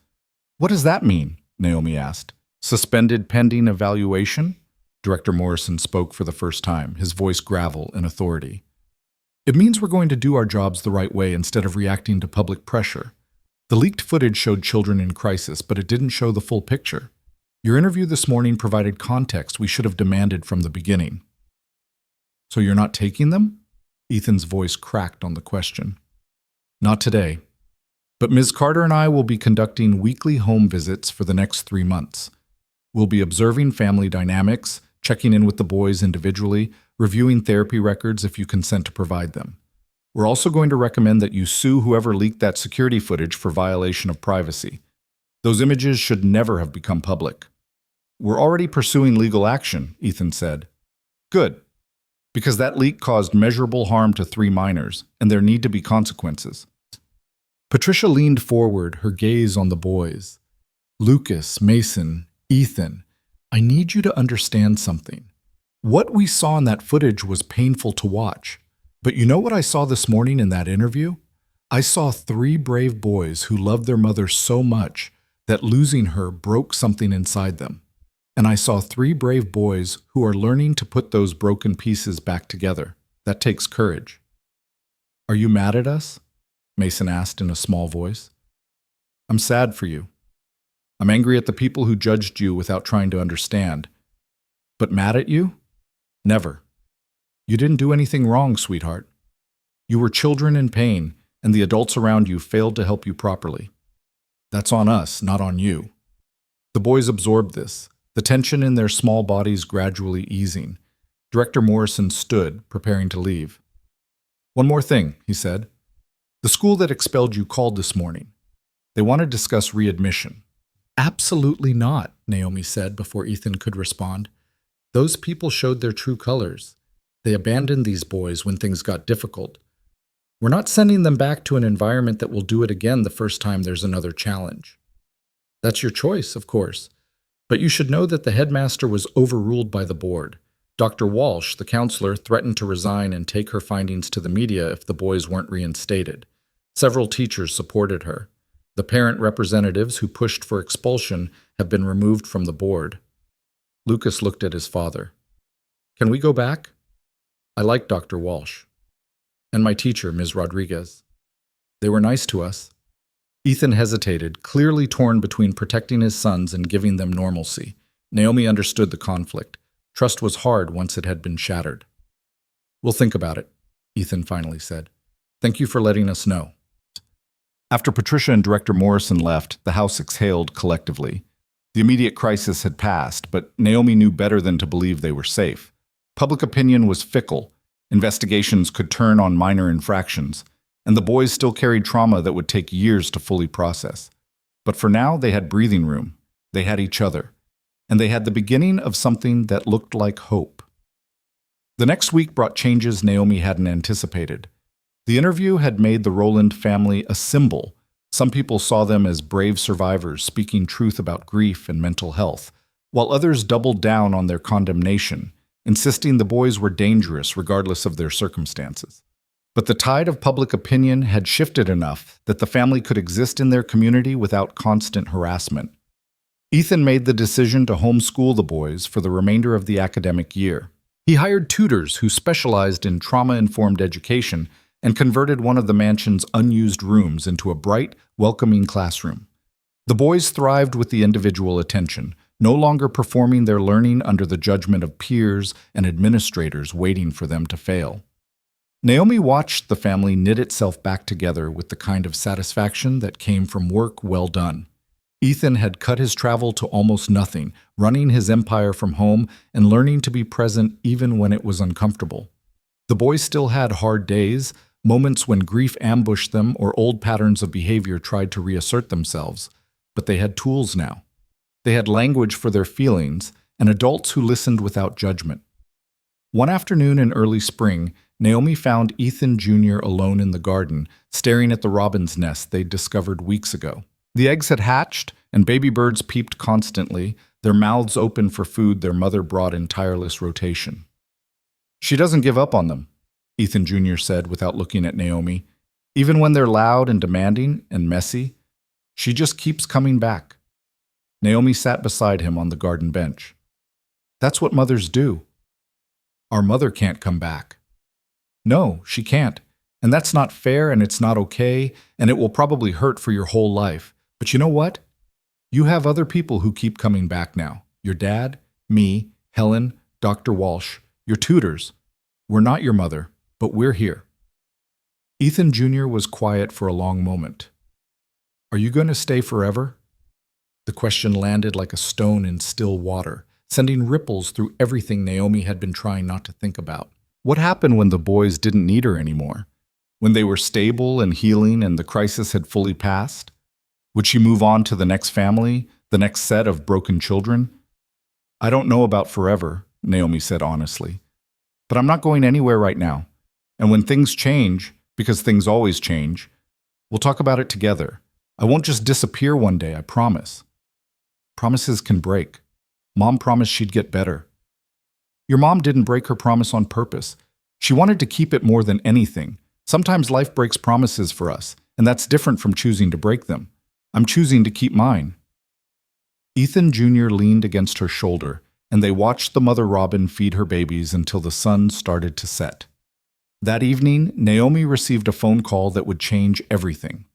What does that mean? Naomi asked. Suspended pending evaluation? Director Morrison spoke for the first time, his voice gravel in authority. It means we're going to do our jobs the right way instead of reacting to public pressure. The leaked footage showed children in crisis, but it didn't show the full picture. Your interview this morning provided context we should have demanded from the beginning. So you're not taking them? Ethan's voice cracked on the question. Not today. But Ms. Carter and I will be conducting weekly home visits for the next 3 months. We'll be observing family dynamics, checking in with the boys individually, reviewing therapy records if you consent to provide them. We're also going to recommend that you sue whoever leaked that security footage for violation of privacy. Those images should never have become public. We're already pursuing legal action, Ethan said. Good. Because that leak caused measurable harm to 3 minors, and there need to be consequences. Patricia leaned forward, her gaze on the boys. Lucas, Mason, Ethan, I need you to understand something. What we saw in that footage was painful to watch. But you know what I saw this morning in that interview? I saw 3 brave boys who loved their mother so much that losing her broke something inside them. And I saw 3 brave boys who are learning to put those broken pieces back together. That takes courage. Are you mad at us? Mason asked in a small voice. I'm sad for you. I'm angry at the people who judged you without trying to understand. But mad at you? Never. You didn't do anything wrong, sweetheart. You were children in pain, and the adults around you failed to help you properly. That's on us, not on you. The boys absorbed this, the tension in their small bodies gradually easing. Director Morrison stood, preparing to leave. One more thing, he said. The school that expelled you called this morning. They want to discuss readmission. Absolutely not, Naomi said before Ethan could respond. Those people showed their true colors. They abandoned these boys when things got difficult. We're not sending them back to an environment that will do it again the first time there's another challenge. That's your choice, of course. But you should know that the headmaster was overruled by the board. Dr. Walsh, the counselor, threatened to resign and take her findings to the media if the boys weren't reinstated. Several teachers supported her. The parent representatives who pushed for expulsion have been removed from the board. Lucas looked at his father. Can we go back? I like Dr. Walsh. And my teacher, Ms. Rodriguez. They were nice to us. Ethan hesitated, clearly torn between protecting his sons and giving them normalcy. Naomi understood the conflict. Trust was hard once it had been shattered. We'll think about it, Ethan finally said. Thank you for letting us know. After Patricia and Director Morrison left, the house exhaled collectively. The immediate crisis had passed, but Naomi knew better than to believe they were safe. Public opinion was fickle. Investigations could turn on minor infractions, and the boys still carried trauma that would take years to fully process. But for now, they had breathing room. They had each other. And they had the beginning of something that looked like hope. The next week brought changes Naomi hadn't anticipated. The interview had made the Rowland family a symbol. Some people saw them as brave survivors speaking truth about grief and mental health, while others doubled down on their condemnation, insisting the boys were dangerous regardless of their circumstances. But the tide of public opinion had shifted enough that the family could exist in their community without constant harassment. Ethan made the decision to homeschool the boys for the remainder of the academic year. He hired tutors who specialized in trauma-informed education and converted one of the mansion's unused rooms into a bright, welcoming classroom. The boys thrived with the individual attention, no longer performing their learning under the judgment of peers and administrators waiting for them to fail. Naomi watched the family knit itself back together with the kind of satisfaction that came from work well done. Ethan had cut his travel to almost nothing, running his empire from home and learning to be present even when it was uncomfortable. The boys still had hard days, moments when grief ambushed them or old patterns of behavior tried to reassert themselves, but they had tools now. They had language for their feelings and adults who listened without judgment. One afternoon in early spring, Naomi found Ethan Jr. alone in the garden, staring at the robin's nest they'd discovered weeks ago. The eggs had hatched, and baby birds peeped constantly, their mouths open for food their mother brought in tireless rotation. "She doesn't give up on them," Ethan Jr. said without looking at Naomi. "Even when they're loud and demanding and messy, she just keeps coming back." Naomi sat beside him on the garden bench. "That's what mothers do." "Our mother can't come back." "No, she can't. And that's not fair, and it's not okay, and it will probably hurt for your whole life. But you know what? You have other people who keep coming back now. Your dad, me, Helen, Dr. Walsh, your tutors. We're not your mother, but we're here." Ethan Jr. was quiet for a long moment. "Are you going to stay forever?" The question landed like a stone in still water, sending ripples through everything Naomi had been trying not to think about. What happened when the boys didn't need her anymore? When they were stable and healing and the crisis had fully passed? Would she move on to the next family, the next set of broken children? "I don't know about forever," Naomi said honestly. "But I'm not going anywhere right now. And when things change, because things always change, we'll talk about it together. I won't just disappear one day, I promise." "Promises can break. Mom promised she'd get better." "Your mom didn't break her promise on purpose. She wanted to keep it more than anything. Sometimes life breaks promises for us, and that's different from choosing to break them. I'm choosing to keep mine." Ethan Jr. leaned against her shoulder, and they watched the mother robin feed her babies until the sun started to set. That evening, Naomi received a phone call that would change everything.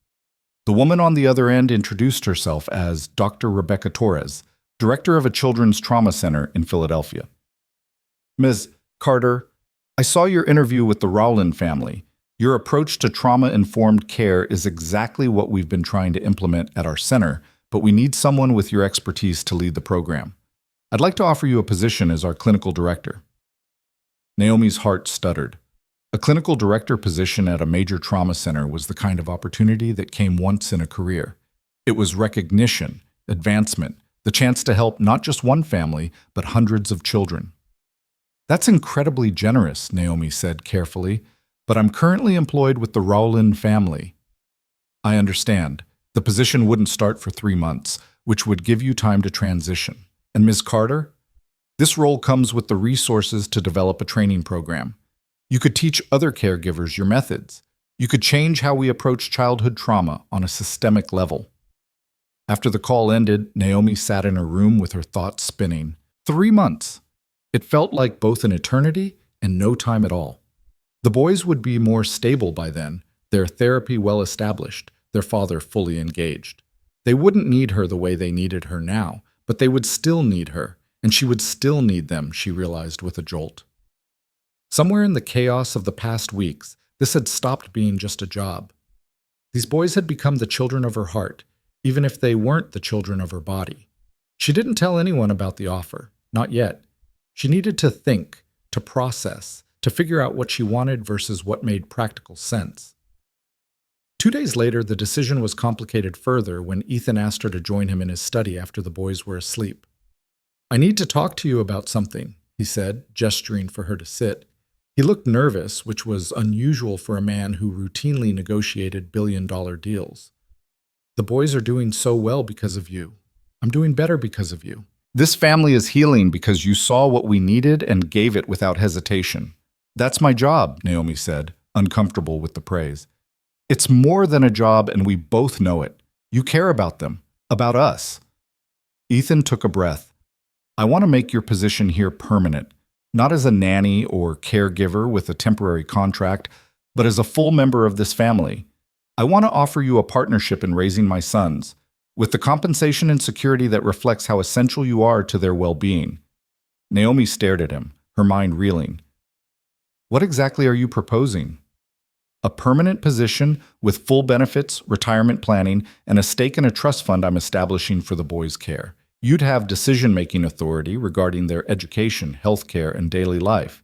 The woman on the other end introduced herself as Dr. Rebecca Torres, director of a children's trauma center in Philadelphia. "Ms. Carter, I saw your interview with the Rowland family. Your approach to trauma-informed care is exactly what we've been trying to implement at our center, but we need someone with your expertise to lead the program. I'd like to offer you a position as our clinical director." Naomi's heart stuttered. A clinical director position at a major trauma center was the kind of opportunity that came once in a career. It was recognition, advancement, the chance to help not just one family, but hundreds of children. "That's incredibly generous," Naomi said carefully, "but I'm currently employed with the Rowland family." "I understand. The position wouldn't start for 3 months, which would give you time to transition. And Ms. Carter, this role comes with the resources to develop a training program. You could teach other caregivers your methods. You could change how we approach childhood trauma on a systemic level." After the call ended, Naomi sat in her room with her thoughts spinning. 3 months. It felt like both an eternity and no time at all. The boys would be more stable by then, their therapy well established, their father fully engaged. They wouldn't need her the way they needed her now, but they would still need her, and she would still need them, she realized with a jolt. Somewhere in the chaos of the past weeks, this had stopped being just a job. These boys had become the children of her heart, even if they weren't the children of her body. She didn't tell anyone about the offer, not yet. She needed to think, to process, to figure out what she wanted versus what made practical sense. 2 days later, the decision was complicated further when Ethan asked her to join him in his study after the boys were asleep. "I need to talk to you about something," he said, gesturing for her to sit. He looked nervous, which was unusual for a man who routinely negotiated billion-dollar deals. "The boys are doing so well because of you. I'm doing better because of you. This family is healing because you saw what we needed and gave it without hesitation." "That's my job," Naomi said, uncomfortable with the praise. "It's more than a job, and we both know it. You care about them, about us." Ethan took a breath. "I want to make your position here permanent, not as a nanny or caregiver with a temporary contract, but as a full member of this family. I want to offer you a partnership in raising my sons, with the compensation and security that reflects how essential you are to their well-being." Naomi stared at him, her mind reeling. "What exactly are you proposing?" A permanent position with full benefits, retirement planning, and a stake in a trust fund I'm establishing for the boys' care. You'd have decision-making authority regarding their education, healthcare, and daily life.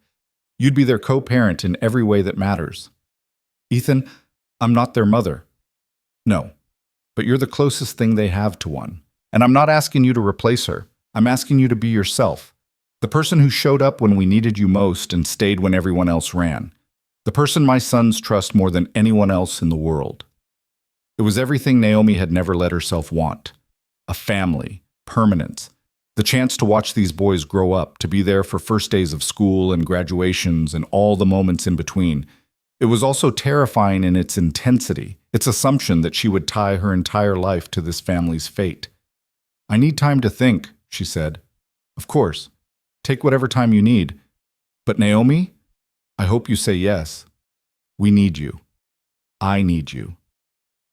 You'd be their co-parent in every way that matters. Ethan, I'm not their mother. No, but you're the closest thing they have to one. And I'm not asking you to replace her. I'm asking you to be yourself. The person who showed up when we needed you most and stayed when everyone else ran. The person my sons trust more than anyone else in the world. It was everything Naomi had never let herself want. A family, permanence, the chance to watch these boys grow up, to be there for first days of school and graduations and all the moments in between. It was also terrifying in its intensity, its assumption that she would tie her entire life to this family's fate. I need time to think, she said. Of course. Take whatever time you need. But Naomi, I hope you say yes. We need you. I need you.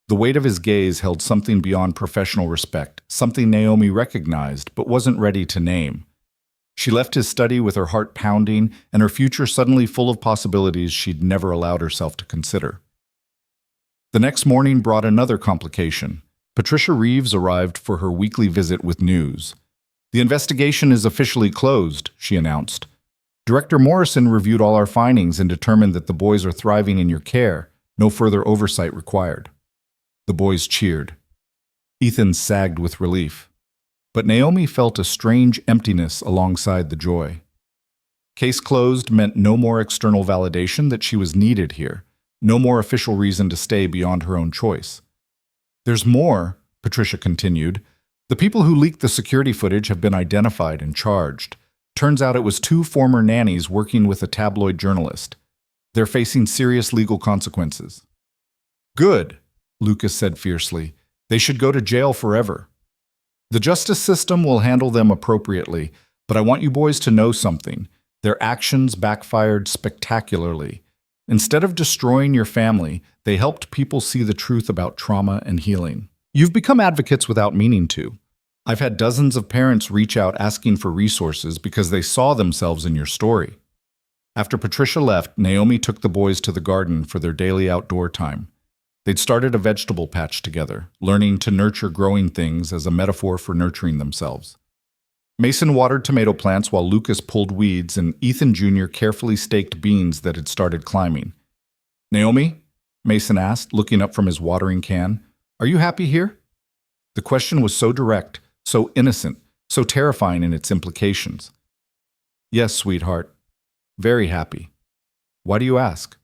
The weight of his gaze held something beyond professional respect, something Naomi recognized but wasn't ready to name. She left his study with her heart pounding and her future suddenly full of possibilities she'd never allowed herself to consider. The next morning brought another complication. Patricia Reeves arrived for her weekly visit with news. The investigation is officially closed, she announced. Director Morrison reviewed all our findings and determined that the boys are thriving in your care. No further oversight required. The boys cheered. Ethan sagged with relief. But Naomi felt a strange emptiness alongside the joy. Case closed meant no more external validation that she was needed here, no more official reason to stay beyond her own choice. There's more, Patricia continued. The people who leaked the security footage have been identified and charged. Turns out it was 2 former nannies working with a tabloid journalist. They're facing serious legal consequences. Good, Lucas said fiercely. They should go to jail forever. The justice system will handle them appropriately, but I want you boys to know something. Their actions backfired spectacularly. Instead of destroying your family, they helped people see the truth about trauma and healing. You've become advocates without meaning to. I've had dozens of parents reach out asking for resources because they saw themselves in your story. After Patricia left, Naomi took the boys to the garden for their daily outdoor time. They'd started a vegetable patch together, learning to nurture growing things as a metaphor for nurturing themselves. Mason watered tomato plants while Lucas pulled weeds, and Ethan Jr. carefully staked beans that had started climbing. Naomi? Mason asked, looking up from his watering can. Are you happy here? The question was so direct, so innocent, so terrifying in its implications. Yes, sweetheart. Very happy. Why do you ask?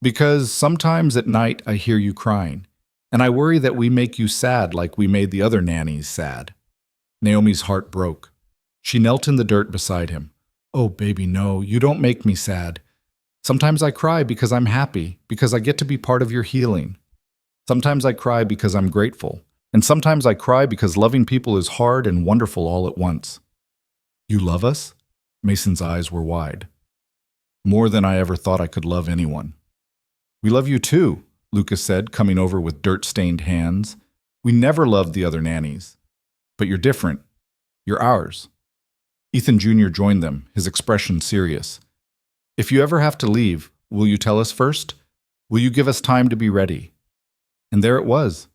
Because sometimes at night I hear you crying, and I worry that we make you sad like we made the other nannies sad. Naomi's heart broke. She knelt in the dirt beside him. Oh, baby, no, you don't make me sad. Sometimes I cry because I'm happy, because I get to be part of your healing. Sometimes I cry because I'm grateful, and sometimes I cry because loving people is hard and wonderful all at once. You love us? Mason's eyes were wide. More than I ever thought I could love anyone. We love you too, Lucas said, coming over with dirt-stained hands. We never loved the other nannies. But you're different. You're ours. Ethan Jr. joined them, his expression serious. If you ever have to leave, will you tell us first? Will you give us time to be ready? And there it was.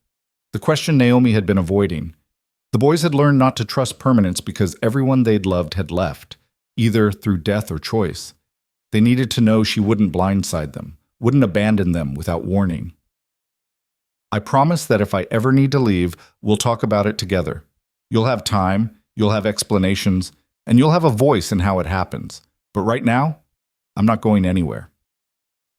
The question Naomi had been avoiding. The boys had learned not to trust permanence because everyone they'd loved had left, either through death or choice. They needed to know she wouldn't blindside them, wouldn't abandon them without warning. I promise that if I ever need to leave, we'll talk about it together. You'll have time, you'll have explanations, and you'll have a voice in how it happens. But right now, I'm not going anywhere.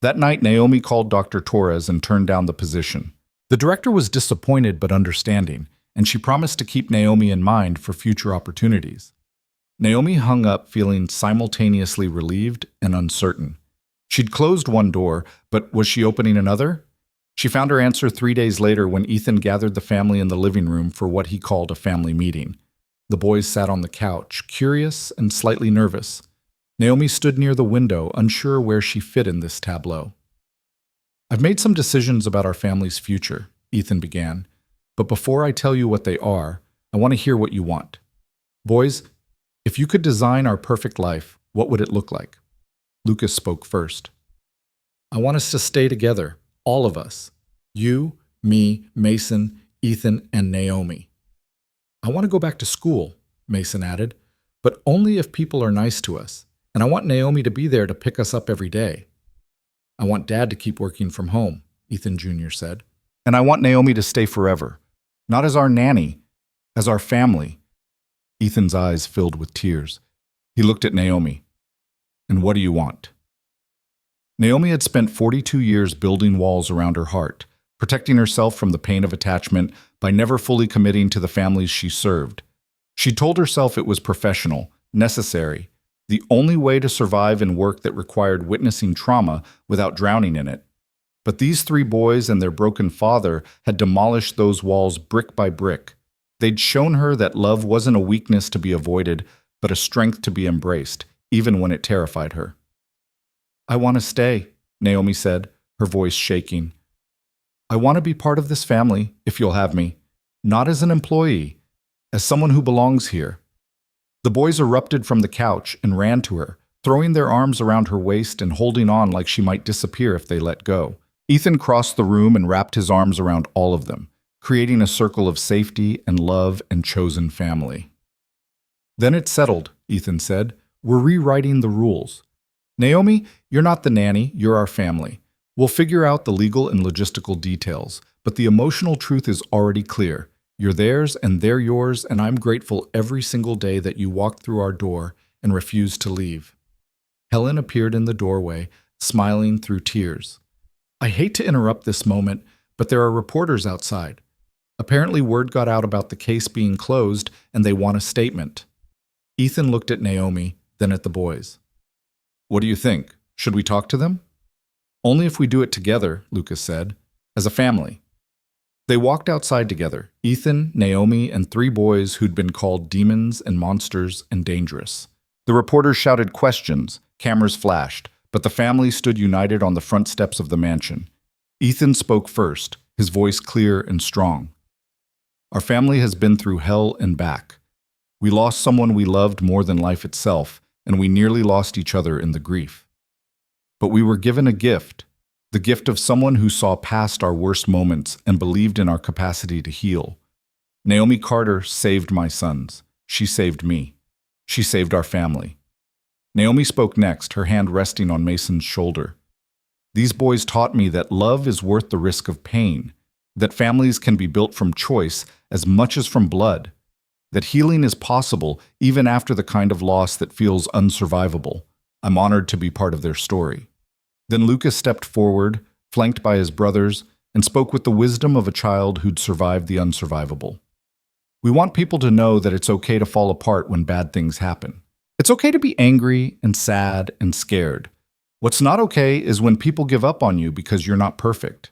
That night, Naomi called Dr. Torres and turned down the position. The director was disappointed but understanding, and she promised to keep Naomi in mind for future opportunities. Naomi hung up feeling simultaneously relieved and uncertain. She'd closed one door, but was she opening another? She found her answer 3 days later when Ethan gathered the family in the living room for what he called a family meeting. The boys sat on the couch, curious and slightly nervous. Naomi stood near the window, unsure where she fit in this tableau. I've made some decisions about our family's future, Ethan began. But before I tell you what they are, I want to hear what you want. Boys, if you could design our perfect life, what would it look like? Lucas spoke first. I want us to stay together, all of us. You, me, Mason, Ethan, and Naomi. I want to go back to school, Mason added, but only if people are nice to us, and I want Naomi to be there to pick us up every day. I want Dad to keep working from home, Ethan Jr. said. And I want Naomi to stay forever, not as our nanny, as our family. Ethan's eyes filled with tears. He looked at Naomi. And what do you want? Naomi had spent 42 years building walls around her heart, protecting herself from the pain of attachment by never fully committing to the families she served. She told herself it was professional, necessary, the only way to survive in work that required witnessing trauma without drowning in it. But these three boys and their broken father had demolished those walls brick by brick. They'd shown her that love wasn't a weakness to be avoided, but a strength to be embraced, even when it terrified her. I want to stay, Naomi said, her voice shaking. I want to be part of this family, if you'll have me, not as an employee, as someone who belongs here. The boys erupted from the couch and ran to her, throwing their arms around her waist and holding on like she might disappear if they let go. Ethan crossed the room and wrapped his arms around all of them, creating a circle of safety and love and chosen family. Then it's settled, Ethan said. We're rewriting the rules. Naomi, you're not the nanny, you're our family. We'll figure out the legal and logistical details, but the emotional truth is already clear. You're theirs and they're yours, and I'm grateful every single day that you walked through our door and refused to leave. Helen appeared in the doorway, smiling through tears. I hate to interrupt this moment, but there are reporters outside. Apparently word got out about the case being closed, and they want a statement. Ethan looked at Naomi, then at the boys. What do you think? Should we talk to them? Only if we do it together, Lucas said, as a family. They walked outside together, Ethan, Naomi, and three boys who'd been called demons and monsters and dangerous. The reporters shouted questions, cameras flashed, but the family stood united on the front steps of the mansion. Ethan spoke first, his voice clear and strong. Our family has been through hell and back. We lost someone we loved more than life itself, and we nearly lost each other in the grief. But we were given a gift, the gift of someone who saw past our worst moments and believed in our capacity to heal. Naomi Carter saved my sons. She saved me. She saved our family. Naomi spoke next, her hand resting on Mason's shoulder. These boys taught me that love is worth the risk of pain, that families can be built from choice as much as from blood, that healing is possible even after the kind of loss that feels unsurvivable. I'm honored to be part of their story. Then Lucas stepped forward, flanked by his brothers, and spoke with the wisdom of a child who'd survived the unsurvivable. We want people to know that it's okay to fall apart when bad things happen. It's okay to be angry and sad and scared. What's not okay is when people give up on you because you're not perfect.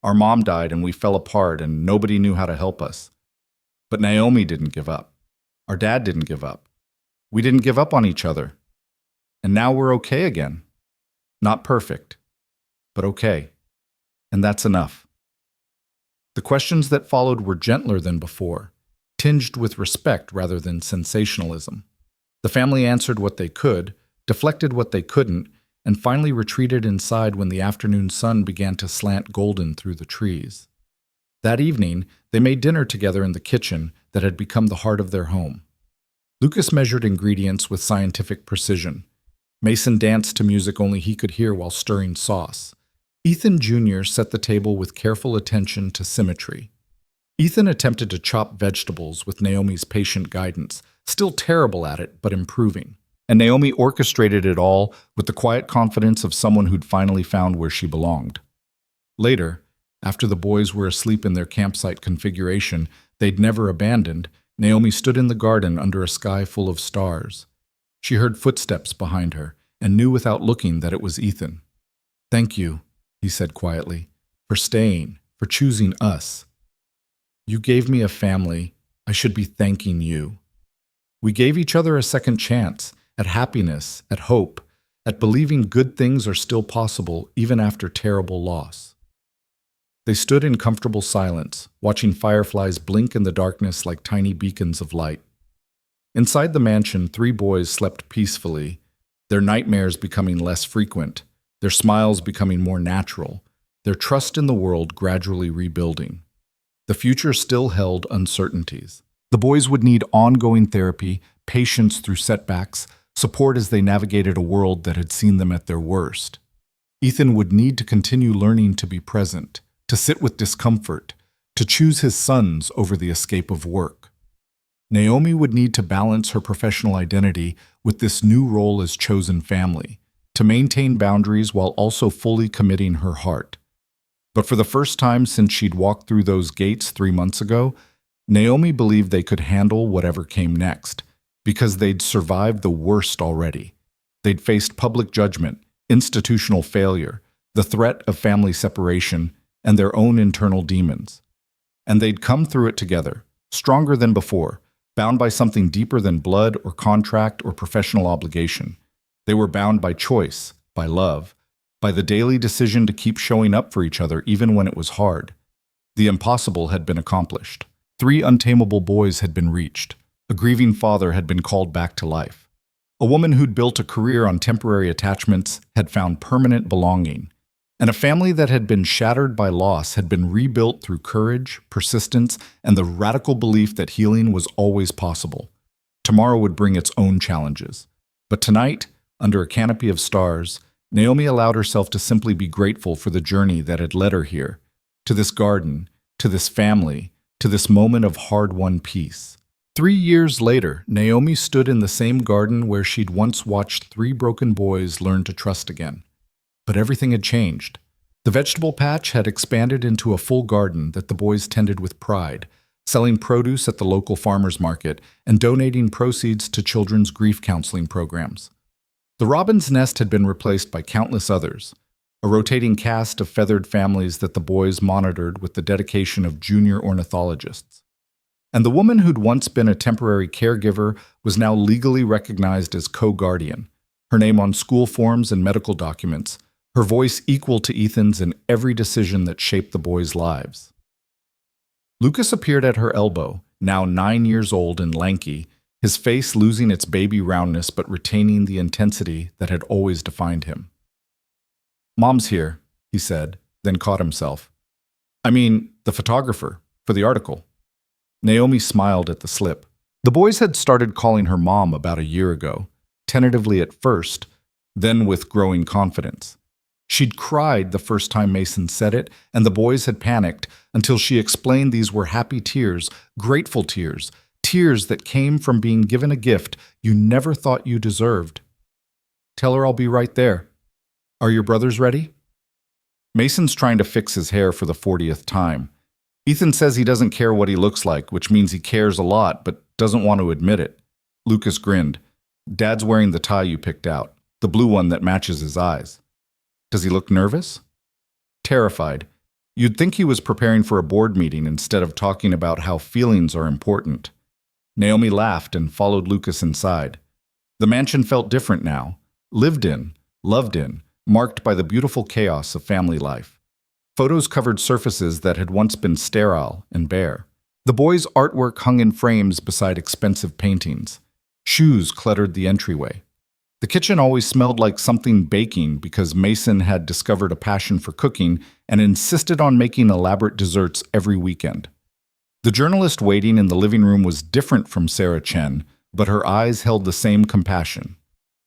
Our mom died and we fell apart and nobody knew how to help us. But Naomi didn't give up. Our dad didn't give up. We didn't give up on each other. And now we're okay again. Not perfect, but okay. And that's enough. The questions that followed were gentler than before, tinged with respect rather than sensationalism. The family answered what they could, deflected what they couldn't, and finally retreated inside when the afternoon sun began to slant golden through the trees. That evening, they made dinner together in the kitchen that had become the heart of their home. Lucas measured ingredients with scientific precision. Mason danced to music only he could hear while stirring sauce. Ethan Jr. set the table with careful attention to symmetry. Ethan attempted to chop vegetables with Naomi's patient guidance, still terrible at it, but improving. And Naomi orchestrated it all with the quiet confidence of someone who'd finally found where she belonged. Later, after the boys were asleep in their campsite configuration they'd never abandoned, Naomi stood in the garden under a sky full of stars. She heard footsteps behind her and knew without looking that it was Ethan. "Thank you," he said quietly, "for staying, for choosing us. You gave me a family. I should be thanking you. We gave each other a second chance at happiness, at hope, at believing good things are still possible even after terrible loss." They stood in comfortable silence, watching fireflies blink in the darkness like tiny beacons of light. Inside the mansion, three boys slept peacefully, their nightmares becoming less frequent, their smiles becoming more natural, their trust in the world gradually rebuilding. The future still held uncertainties. The boys would need ongoing therapy, patience through setbacks, support as they navigated a world that had seen them at their worst. Ethan would need to continue learning to be present, to sit with discomfort, to choose his sons over the escape of work. Naomi would need to balance her professional identity with this new role as chosen family, to maintain boundaries while also fully committing her heart. But for the first time since she'd walked through those gates 3 months ago, Naomi believed they could handle whatever came next, because they'd survived the worst already. They'd faced public judgment, institutional failure, the threat of family separation, and their own internal demons. And they'd come through it together, stronger than before, bound by something deeper than blood or contract or professional obligation. They were bound by choice, by love, by the daily decision to keep showing up for each other even when it was hard. The impossible had been accomplished. 3 untamable boys had been reached. A grieving father had been called back to life. A woman who'd built a career on temporary attachments had found permanent belonging. And a family that had been shattered by loss had been rebuilt through courage, persistence, and the radical belief that healing was always possible. Tomorrow would bring its own challenges. But tonight, under a canopy of stars, Naomi allowed herself to simply be grateful for the journey that had led her here, to this garden, to this family, to this moment of hard-won peace. 3 years later, Naomi stood in the same garden where she'd once watched 3 broken boys learn to trust again. But everything had changed. The vegetable patch had expanded into a full garden that the boys tended with pride, selling produce at the local farmers market and donating proceeds to children's grief counseling programs. The robin's nest had been replaced by countless others, a rotating cast of feathered families that the boys monitored with the dedication of junior ornithologists. And the woman who'd once been a temporary caregiver was now legally recognized as co-guardian, her name on school forms and medical documents, her voice equal to Ethan's in every decision that shaped the boys' lives. Lucas appeared at her elbow, now 9 years old and lanky, his face losing its baby roundness but retaining the intensity that had always defined him. "Mom's here," he said, then caught himself. "I mean, the photographer, for the article." Naomi smiled at the slip. The boys had started calling her mom about a year ago, tentatively at first, then with growing confidence. She'd cried the first time Mason said it, and the boys had panicked until she explained these were happy tears, grateful tears, tears that came from being given a gift you never thought you deserved. "Tell her I'll be right there. Are your brothers ready?" Mason's trying to fix his hair for the 40th time. Ethan says he doesn't care what he looks like, which means he cares a lot but doesn't want to admit it. Lucas grinned. "Dad's wearing the tie you picked out, the blue one that matches his eyes." "Does he look nervous?" "Terrified. You'd think he was preparing for a board meeting instead of talking about how feelings are important." Naomi laughed and followed Lucas inside. The mansion felt different now, lived in, loved in, marked by the beautiful chaos of family life. Photos covered surfaces that had once been sterile and bare. The boys' artwork hung in frames beside expensive paintings. Shoes cluttered the entryway. The kitchen always smelled like something baking because Mason had discovered a passion for cooking and insisted on making elaborate desserts every weekend. The journalist waiting in the living room was different from Sarah Chen, but her eyes held the same compassion.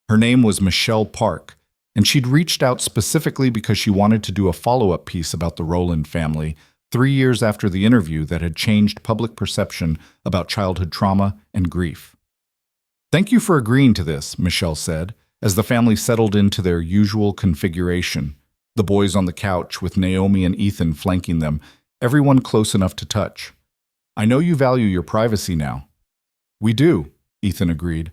Her name was Michelle Park, and she'd reached out specifically because she wanted to do a follow-up piece about the Rowland family 3 years after the interview that had changed public perception about childhood trauma and grief. "Thank you for agreeing to this," Michelle said, as the family settled into their usual configuration, the boys on the couch with Naomi and Ethan flanking them, everyone close enough to touch. "I know you value your privacy now." "We do," Ethan agreed.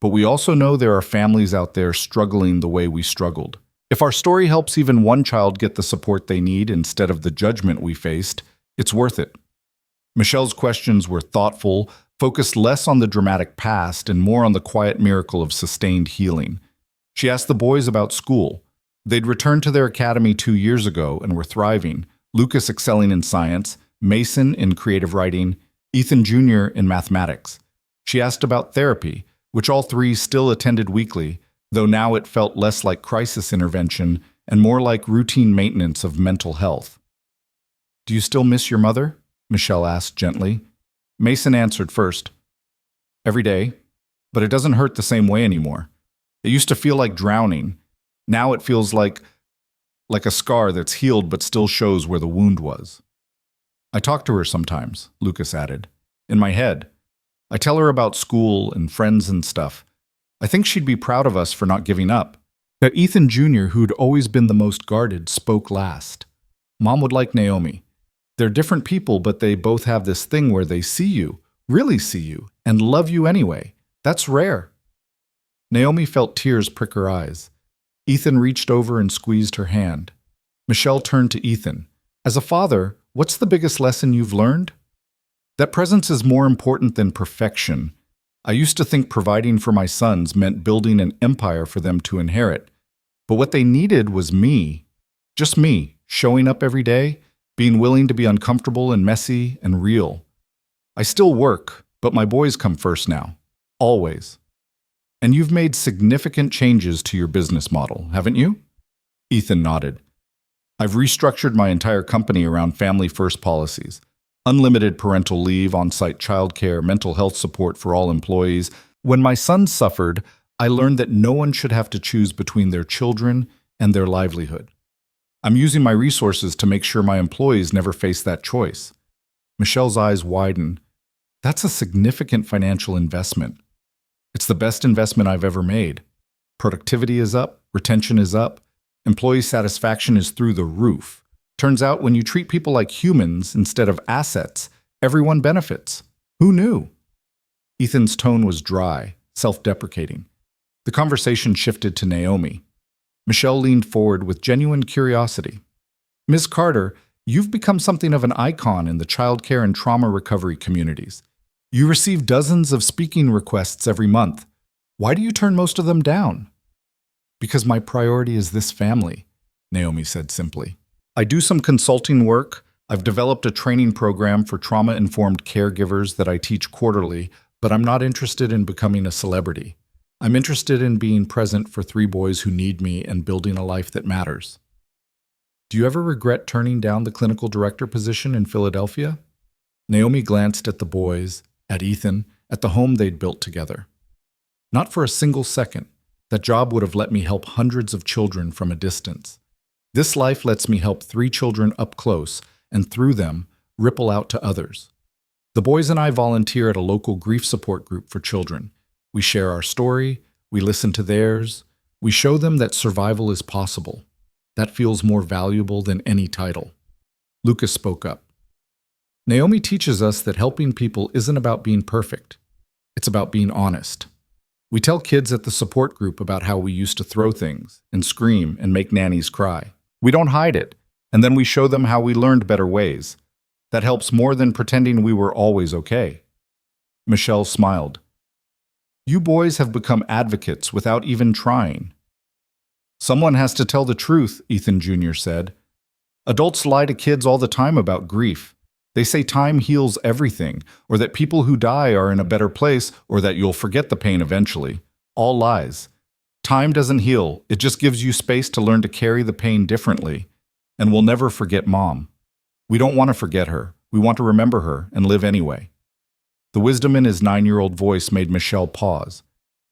"But we also know there are families out there struggling the way we struggled. If our story helps even one child get the support they need instead of the judgment we faced, it's worth it." Michelle's questions were thoughtful, focused less on the dramatic past and more on the quiet miracle of sustained healing. She asked the boys about school. They'd returned to their academy 2 years ago and were thriving, Lucas excelling in science, Mason in creative writing, Ethan Jr. in mathematics. She asked about therapy, which all 3 still attended weekly, though now it felt less like crisis intervention and more like routine maintenance of mental health. "Do you still miss your mother?" Michelle asked gently. Mason answered first. "Every day, but it doesn't hurt the same way anymore. It used to feel like drowning. Now it feels like a scar that's healed but still shows where the wound was." "I talk to her sometimes," Lucas added. "In my head. I tell her about school and friends and stuff. I think she'd be proud of us for not giving up." That Ethan Jr., who'd always been the most guarded, spoke last. "Mom would like Naomi. They're different people, but they both have this thing where they see you, really see you, and love you anyway. That's rare." Naomi felt tears prick her eyes. Ethan reached over and squeezed her hand. Michelle turned to Ethan. "As a father, what's the biggest lesson you've learned?" "That presence is more important than perfection. I used to think providing for my sons meant building an empire for them to inherit. But what they needed was me. Just me, showing up every day, being willing to be uncomfortable and messy and real. I still work, but my boys come first now. Always." "And you've made significant changes to your business model, haven't you?" Ethan nodded. "I've restructured my entire company around family-first policies. Unlimited parental leave, on-site childcare, mental health support for all employees. When my sons suffered, I learned that no one should have to choose between their children and their livelihood. I'm using my resources to make sure my employees never face that choice." Michelle's eyes widened. "That's a significant financial investment." "It's the best investment I've ever made. Productivity is up, retention is up, employee satisfaction is through the roof. Turns out when you treat people like humans instead of assets, everyone benefits. Who knew?" Ethan's tone was dry, self-deprecating. The conversation shifted to Naomi. Michelle leaned forward with genuine curiosity. "Ms. Carter, you've become something of an icon in the childcare and trauma recovery communities. You receive dozens of speaking requests every month. Why do you turn most of them down?" "Because my priority is this family," Naomi said simply. "I do some consulting work. I've developed a training program for trauma-informed caregivers that I teach quarterly, but I'm not interested in becoming a celebrity. I'm interested in being present for 3 boys who need me and building a life that matters." "Do you ever regret turning down the clinical director position in Philadelphia?" Naomi glanced at the boys, at Ethan, at the home they'd built together. "Not for a single second. That job would have let me help hundreds of children from a distance. This life lets me help 3 children up close, and through them, ripple out to others. The boys and I volunteer at a local grief support group for children. We share our story, we listen to theirs, we show them that survival is possible. That feels more valuable than any title." Lucas spoke up. "Naomi teaches us that helping people isn't about being perfect. It's about being honest. We tell kids at the support group about how we used to throw things and scream and make nannies cry. We don't hide it, and then we show them how we learned better ways. That helps more than pretending we were always okay." Michelle smiled. "You boys have become advocates without even trying." "Someone has to tell the truth," Ethan Jr. said. "Adults lie to kids all the time about grief. They say time heals everything, or that people who die are in a better place, or that you'll forget the pain eventually. All lies. Time doesn't heal, it just gives you space to learn to carry the pain differently. And we'll never forget Mom. We don't want to forget her, we want to remember her and live anyway." The wisdom in his 9-year-old voice made Michelle pause.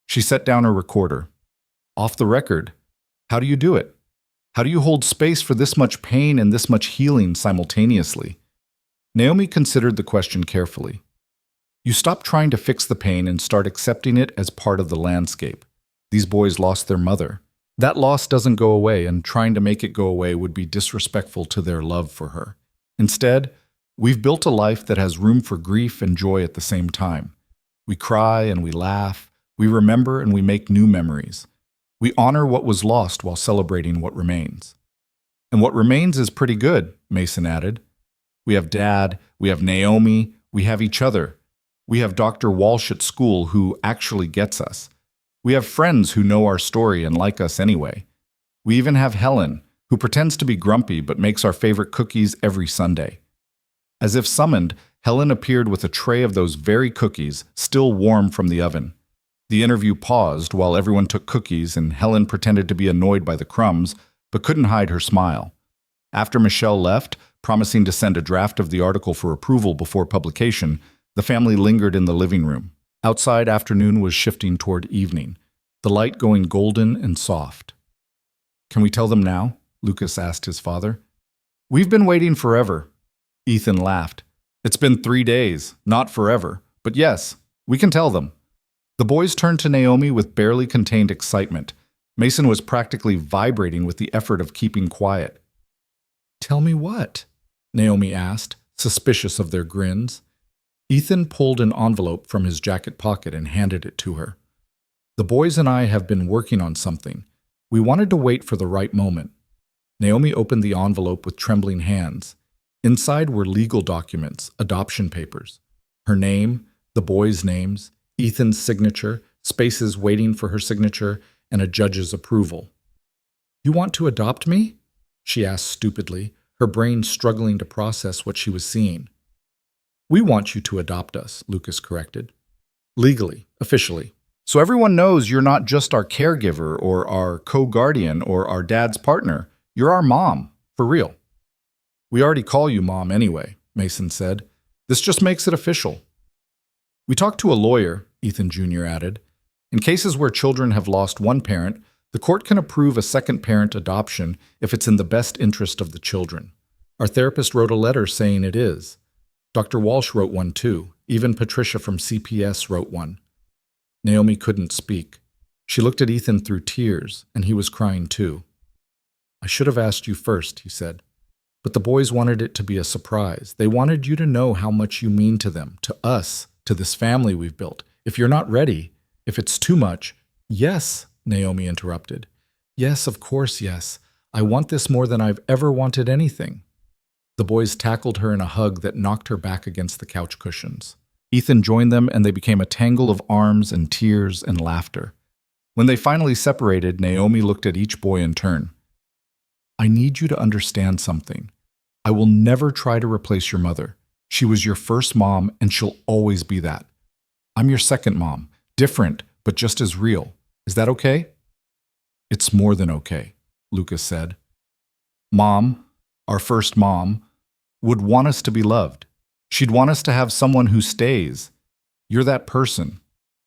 She set down her recorder. "Off the record, how do you do it? How do you hold space for this much pain and this much healing simultaneously?" Naomi considered the question carefully. "You stop trying to fix the pain and start accepting it as part of the landscape. These boys lost their mother. That loss doesn't go away, and trying to make it go away would be disrespectful to their love for her. Instead, we've built a life that has room for grief and joy at the same time. We cry and we laugh, we remember and we make new memories. We honor what was lost while celebrating what remains." "And what remains is pretty good," Mason added. "We have Dad, we have Naomi, we have each other. We have Dr. Walsh at school who actually gets us. We have friends who know our story and like us anyway. We even have Helen, who pretends to be grumpy but makes our favorite cookies every Sunday." As if summoned, Helen appeared with a tray of those very cookies, still warm from the oven. The interview paused while everyone took cookies and Helen pretended to be annoyed by the crumbs, but couldn't hide her smile. After Michelle left, promising to send a draft of the article for approval before publication, the family lingered in the living room. Outside, afternoon was shifting toward evening, the light going golden and soft. "Can we tell them now?" Lucas asked his father. "We've been waiting forever." Ethan laughed. "It's been 3 days, not forever. But yes, we can tell them." The boys turned to Naomi with barely contained excitement. Mason was practically vibrating with the effort of keeping quiet. "Tell me what?" Naomi asked, suspicious of their grins. Ethan pulled an envelope from his jacket pocket and handed it to her. "The boys and I have been working on something. We wanted to wait for the right moment." Naomi opened the envelope with trembling hands. Inside were legal documents, adoption papers. Her name, the boys' names, Ethan's signature, spaces waiting for her signature, and a judge's approval. "You want to adopt me?" she asked stupidly, her brain struggling to process what she was seeing. "We want you to adopt us," Lucas corrected. "Legally, officially. So everyone knows you're not just our caregiver or our co-guardian or our dad's partner. You're our mom, for real." "We already call you mom anyway," Mason said. "This just makes it official." "We talked to a lawyer," Ethan Jr. added. "In cases where children have lost one parent, the court can approve a second parent adoption if it's in the best interest of the children. Our therapist wrote a letter saying it is. Dr. Walsh wrote one too. Even Patricia from CPS wrote one." Naomi couldn't speak. She looked at Ethan through tears, and he was crying too. "I should have asked you first," he said. "But the boys wanted it to be a surprise. They wanted you to know how much you mean to them, to us, to this family we've built. If you're not ready, if it's too much—" "Yes," Naomi interrupted. "Yes, of course, yes. I want this more than I've ever wanted anything." The boys tackled her in a hug that knocked her back against the couch cushions. Ethan joined them, and they became a tangle of arms and tears and laughter. When they finally separated, Naomi looked at each boy in turn. "I need you to understand something. I will never try to replace your mother. She was your first mom, and she'll always be that. I'm your second mom, different, but just as real. Is that okay?" "It's more than okay," Lucas said. "Mom, our first mom, would want us to be loved. She'd want us to have someone who stays. You're that person.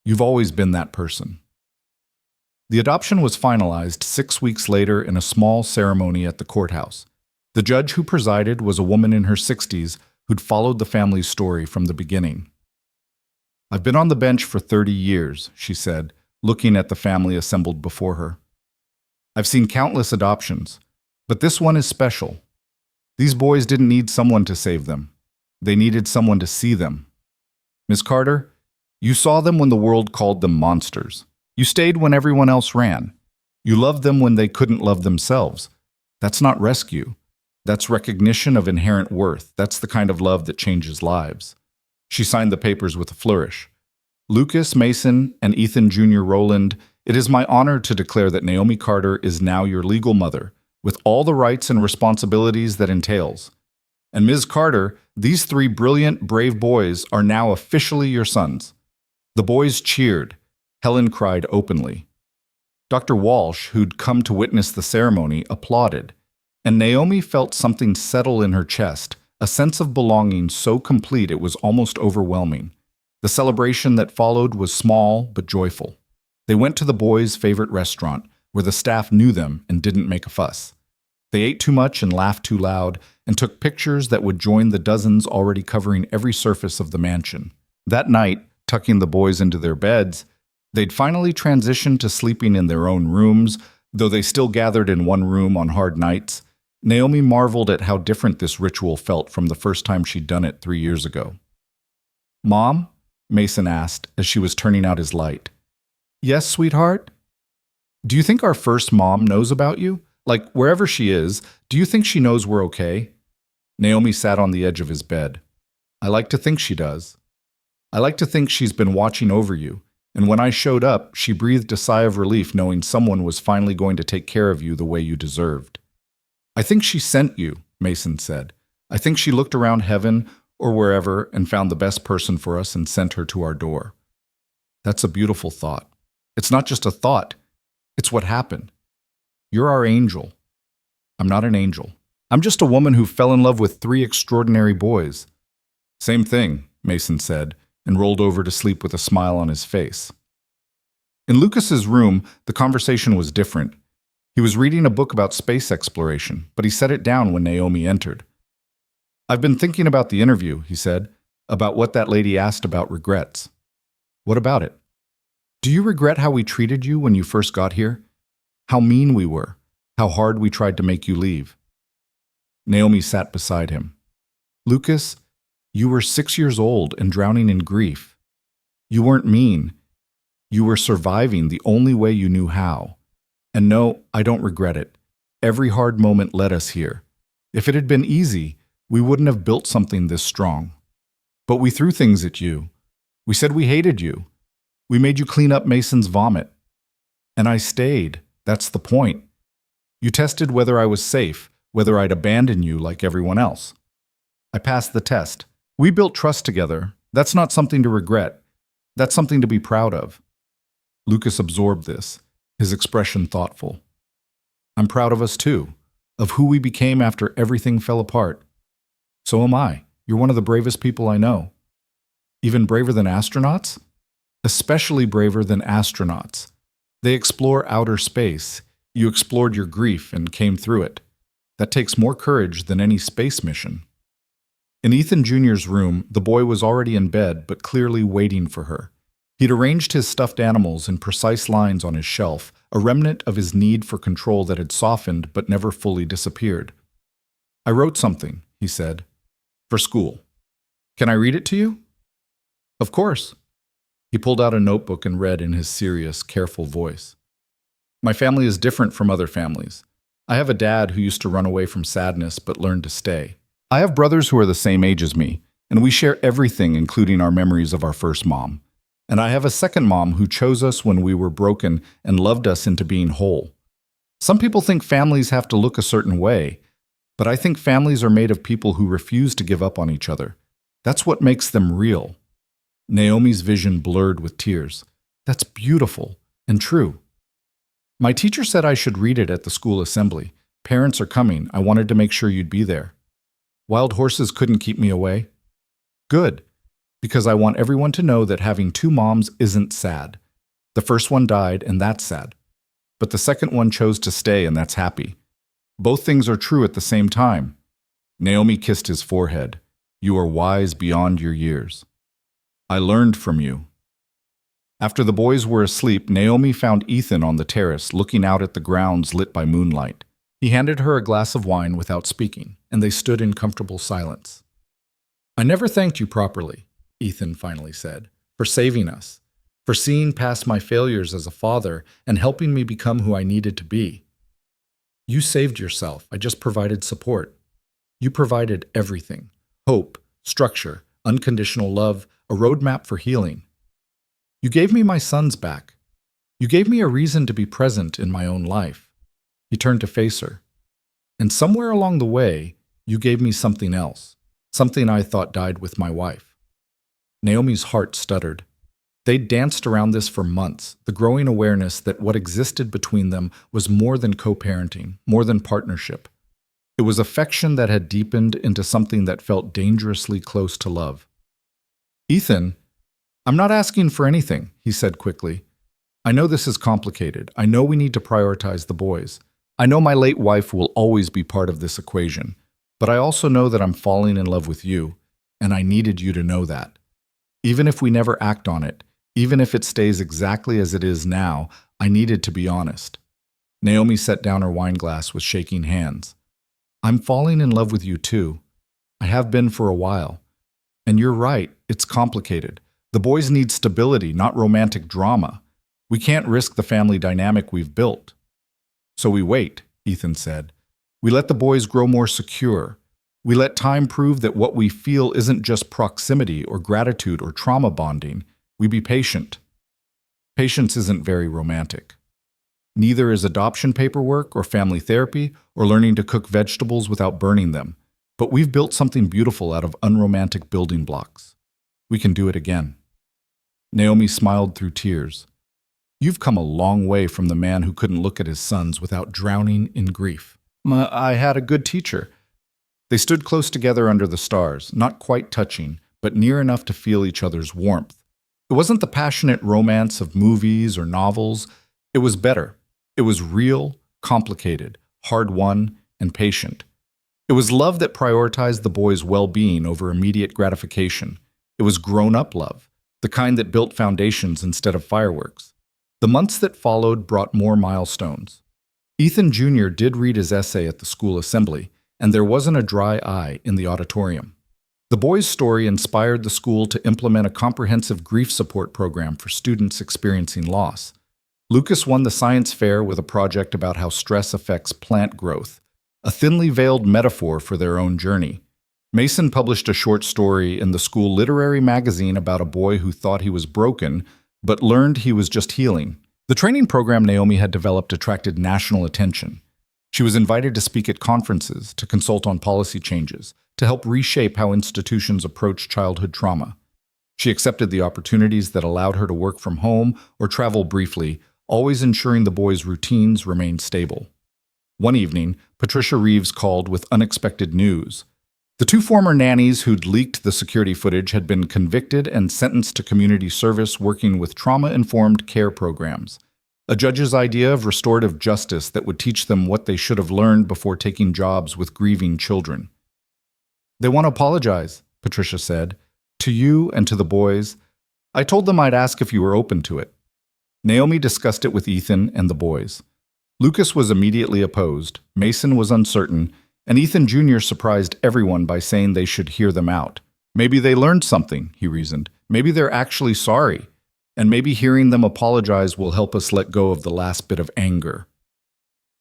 You've always been that person." The adoption was finalized 6 weeks later in a small ceremony at the courthouse. The judge who presided was a woman in her 60s who'd followed the family's story from the beginning. "I've been on the bench for 30 years, she said, looking at the family assembled before her. "I've seen countless adoptions, but this one is special. These boys didn't need someone to save them. They needed someone to see them. Miss Carter, you saw them when the world called them monsters. You stayed when everyone else ran. You loved them when they couldn't love themselves. That's not rescue. That's recognition of inherent worth. That's the kind of love that changes lives." She signed the papers with a flourish. "Lucas Mason and Ethan Jr. Rowland, it is my honor to declare that Naomi Carter is now your legal mother, with all the rights and responsibilities that entails. And Ms. Carter, these 3 brilliant, brave boys are now officially your sons." The boys cheered. Helen cried openly. Dr. Walsh, who'd come to witness the ceremony, applauded, and Naomi felt something settle in her chest, a sense of belonging so complete it was almost overwhelming. The celebration that followed was small but joyful. They went to the boys' favorite restaurant, where the staff knew them and didn't make a fuss. They ate too much and laughed too loud, and took pictures that would join the dozens already covering every surface of the mansion. That night, tucking the boys into their beds, they'd finally transitioned to sleeping in their own rooms, though they still gathered in one room on hard nights. Naomi marveled at how different this ritual felt from the first time she'd done it 3 years ago. "Mom?" Mason asked as she was turning out his light. "Yes, sweetheart? Do you think our first mom knows about you? Like, wherever she is, do you think she knows we're okay?" Naomi sat on the edge of his bed. "I like to think she does. I like to think she's been watching over you, and when I showed up, she breathed a sigh of relief knowing someone was finally going to take care of you the way you deserved." "I think she sent you," Mason said. "I think she looked around heaven or wherever and found the best person for us and sent her to our door." "That's a beautiful thought," It's not just a thought. It's what happened. You're our angel. I'm not an angel. I'm just a woman who fell in love with 3 extraordinary boys. Same thing, Mason said, and rolled over to sleep with a smile on his face. In Lucas's room, the conversation was different. He was reading a book about space exploration, but he set it down when Naomi entered. I've been thinking about the interview, he said, about what that lady asked about regrets. What about it? Do you regret how we treated you when you first got here? How mean we were? How hard we tried to make you leave? Naomi sat beside him. Lucas, you were 6 years old and drowning in grief. You weren't mean. You were surviving the only way you knew how. And no, I don't regret it. Every hard moment led us here. If it had been easy, we wouldn't have built something this strong. But we threw things at you. We said we hated you. We made you clean up Mason's vomit. And I stayed. That's the point. You tested whether I was safe, whether I'd abandon you like everyone else. I passed the test. We built trust together. That's not something to regret. That's something to be proud of. Lucas absorbed this, his expression thoughtful. I'm proud of us too, of who we became after everything fell apart. So am I. You're one of the bravest people I know. Even braver than astronauts? Especially braver than astronauts. They explore outer space. You explored your grief and came through it. That takes more courage than any space mission. In Ethan Jr.'s room, the boy was already in bed, but clearly waiting for her. He'd arranged his stuffed animals in precise lines on his shelf, a remnant of his need for control that had softened but never fully disappeared. I wrote something, he said, for school. Can I read it to you? Of course. He pulled out a notebook and read in his serious, careful voice. My family is different from other families. I have a dad who used to run away from sadness but learned to stay. I have brothers who are the same age as me, and we share everything, including our memories of our first mom. And I have a second mom who chose us when we were broken and loved us into being whole. Some people think families have to look a certain way, but I think families are made of people who refuse to give up on each other. That's what makes them real. Naomi's vision blurred with tears. That's beautiful and true. My teacher said I should read it at the school assembly. Parents are coming. I wanted to make sure you'd be there. Wild horses couldn't keep me away. Good, because I want everyone to know that having 2 moms isn't sad. The first one died, and that's sad. But the second one chose to stay, and that's happy. Both things are true at the same time. Naomi kissed his forehead. You are wise beyond your years. I learned from you. After the boys were asleep, Naomi found Ethan on the terrace, looking out at the grounds lit by moonlight. He handed her a glass of wine without speaking, and they stood in comfortable silence. I never thanked you properly, Ethan finally said, for saving us, for seeing past my failures as a father and helping me become who I needed to be. You saved yourself. I just provided support. You provided everything: hope, structure, unconditional love, a roadmap for healing. You gave me my sons back. You gave me a reason to be present in my own life. He turned to face her. And somewhere along the way, you gave me something else, something I thought died with my wife. Naomi's heart stuttered. They'd danced around this for months, the growing awareness that what existed between them was more than co-parenting, more than partnership. It was affection that had deepened into something that felt dangerously close to love. Ethan, I'm not asking for anything, he said quickly. I know this is complicated. I know we need to prioritize the boys. I know my late wife will always be part of this equation, but I also know that I'm falling in love with you, and I needed you to know that. Even if we never act on it, even if it stays exactly as it is now, I needed to be honest. Naomi set down her wine glass with shaking hands. I'm falling in love with you too. I have been for a while. And you're right, it's complicated. The boys need stability, not romantic drama. We can't risk the family dynamic we've built. So we wait, Ethan said. We let the boys grow more secure. We let time prove that what we feel isn't just proximity or gratitude or trauma bonding. We be patient. Patience isn't very romantic. Neither is adoption paperwork or family therapy or learning to cook vegetables without burning them. But we've built something beautiful out of unromantic building blocks. We can do it again. Naomi smiled through tears. You've come a long way from the man who couldn't look at his sons without drowning in grief. I had a good teacher. They stood close together under the stars, not quite touching, but near enough to feel each other's warmth. It wasn't the passionate romance of movies or novels. It was better. It was real, complicated, hard-won, and patient. It was love that prioritized the boy's well-being over immediate gratification. It was grown-up love, the kind that built foundations instead of fireworks. The months that followed brought more milestones. Ethan Jr. did read his essay at the school assembly, and there wasn't a dry eye in the auditorium. The boy's story inspired the school to implement a comprehensive grief support program for students experiencing loss. Lucas won the science fair with a project about how stress affects plant growth, a thinly veiled metaphor for their own journey. Mason published a short story in the school literary magazine about a boy who thought he was broken, but learned he was just healing. The training program Naomi had developed attracted national attention. She was invited to speak at conferences, to consult on policy changes, to help reshape how institutions approach childhood trauma. She accepted the opportunities that allowed her to work from home or travel briefly, always ensuring the boys' routines remained stable. One evening, Patricia Reeves called with unexpected news. The two former nannies who'd leaked the security footage had been convicted and sentenced to community service working with trauma-informed care programs, a judge's idea of restorative justice that would teach them what they should have learned before taking jobs with grieving children. "They want to apologize," Patricia said, "to you and to the boys. I told them I'd ask if you were open to it." Naomi discussed it with Ethan and the boys. Lucas was immediately opposed, Mason was uncertain, and Ethan Jr. surprised everyone by saying they should hear them out. Maybe they learned something, he reasoned. Maybe they're actually sorry. And maybe hearing them apologize will help us let go of the last bit of anger.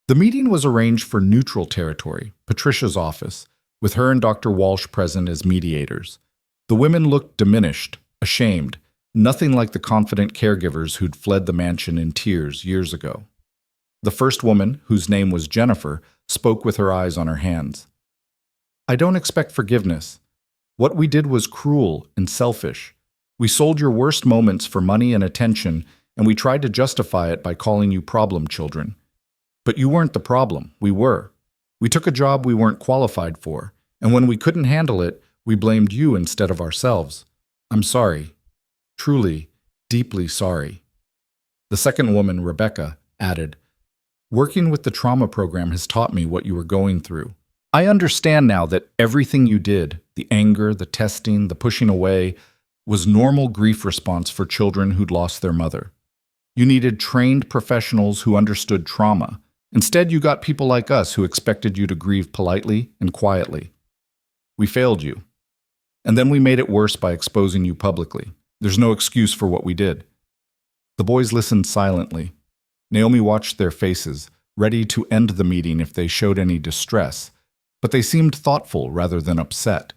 The meeting was arranged for neutral territory, Patricia's office, with her and Dr. Walsh present as mediators. The women looked diminished, ashamed, nothing like the confident caregivers who'd fled the mansion in tears years ago. The first woman, whose name was Jennifer, spoke with her eyes on her hands. "I don't expect forgiveness. What we did was cruel and selfish. We sold your worst moments for money and attention, and we tried to justify it by calling you problem children. But you weren't the problem, we were. We took a job we weren't qualified for, and when we couldn't handle it, we blamed you instead of ourselves. I'm sorry. Truly, deeply sorry." The second woman, Rebecca, added, "Working with the trauma program has taught me what you were going through. I understand now that everything you did, the anger, the testing, the pushing away, was normal grief response for children who'd lost their mother. You needed trained professionals who understood trauma. Instead, you got people like us who expected you to grieve politely and quietly. We failed you. And then we made it worse by exposing you publicly. There's no excuse for what we did." The boys listened silently. Naomi watched their faces, ready to end the meeting if they showed any distress, but they seemed thoughtful rather than upset.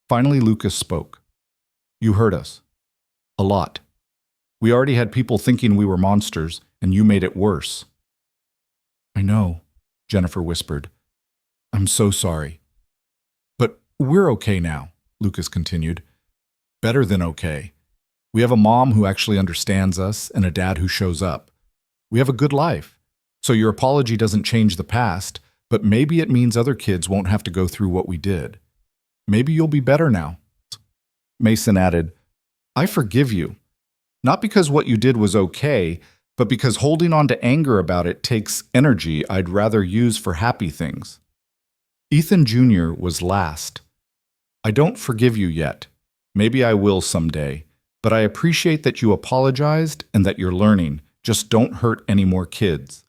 Finally, Lucas spoke. "You hurt us. A lot. We already had people thinking we were monsters, and you made it worse." "I know," Jennifer whispered. "I'm so sorry." "But we're okay now," Lucas continued. "Better than okay. We have a mom who actually understands us and a dad who shows up. We have a good life. So your apology doesn't change the past, but maybe it means other kids won't have to go through what we did. Maybe you'll be better now." Mason added, "I forgive you. Not because what you did was okay, but because holding on to anger about it takes energy I'd rather use for happy things." Ethan Jr. was last. "I don't forgive you yet. Maybe I will someday. But I appreciate that you apologized and that you're learning. Just don't hurt any more kids."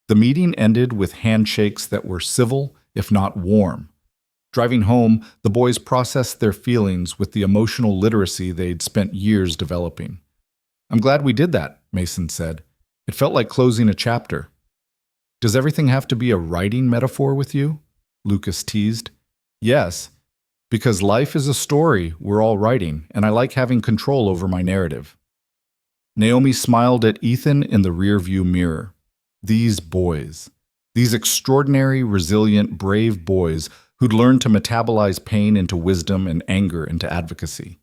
The meeting ended with handshakes that were civil, if not warm. Driving home, the boys processed their feelings with the emotional literacy they'd spent years developing. "I'm glad we did that," Mason said. "It felt like closing a chapter." "Does everything have to be a writing metaphor with you?" Lucas teased. "Yes, because life is a story we're all writing, and I like having control over my narrative." Naomi smiled at Ethan in the rearview mirror. These boys. These extraordinary, resilient, brave boys who'd learned to metabolize pain into wisdom and anger into advocacy.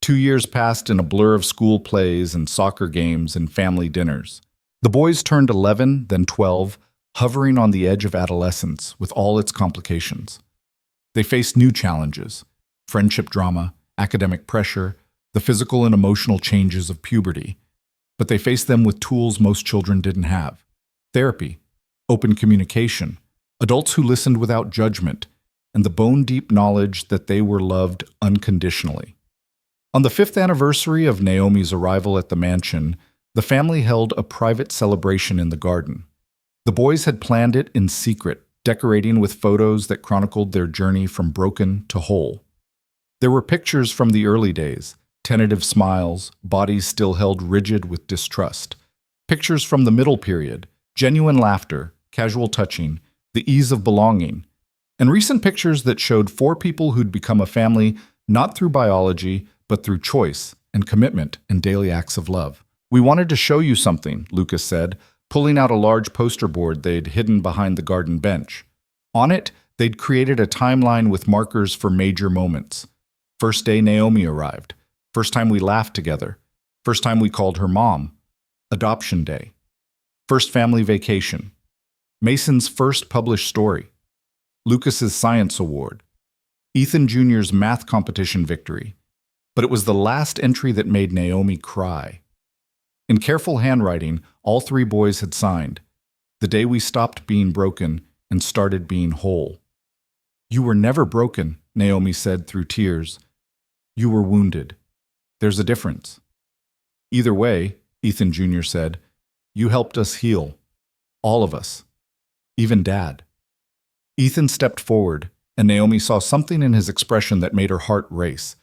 2 years passed in a blur of school plays and soccer games and family dinners. The boys turned 11, then 12, hovering on the edge of adolescence with all its complications. They faced new challenges: friendship drama, academic pressure, the physical and emotional changes of puberty. But they faced them with tools most children didn't have: therapy, open communication, adults who listened without judgment, and the bone-deep knowledge that they were loved unconditionally. On the 5th anniversary of Naomi's arrival at the mansion, the family held a private celebration in the garden. The boys had planned it in secret, decorating with photos that chronicled their journey from broken to whole. There were pictures from the early days: tentative smiles, bodies still held rigid with distrust. Pictures from the middle period: genuine laughter, casual touching, the ease of belonging. And recent pictures that showed 4 people who'd become a family not through biology, but through choice and commitment and daily acts of love. "We wanted to show you something," Lucas said, pulling out a large poster board they'd hidden behind the garden bench. On it, they'd created a timeline with markers for major moments. First day Naomi arrived. First time we laughed together. First time we called her mom. Adoption day. First family vacation. Mason's first published story. Lucas's science award. Ethan Jr.'s math competition victory. But it was the last entry that made Naomi cry. In careful handwriting, all 3 boys had signed: "The day we stopped being broken and started being whole." "You were never broken," Naomi said through tears. "You were wounded. There's a difference." "Either way," Ethan Jr. said, "you helped us heal. All of us. Even Dad." Ethan stepped forward, and Naomi saw something in his expression that made her heart race.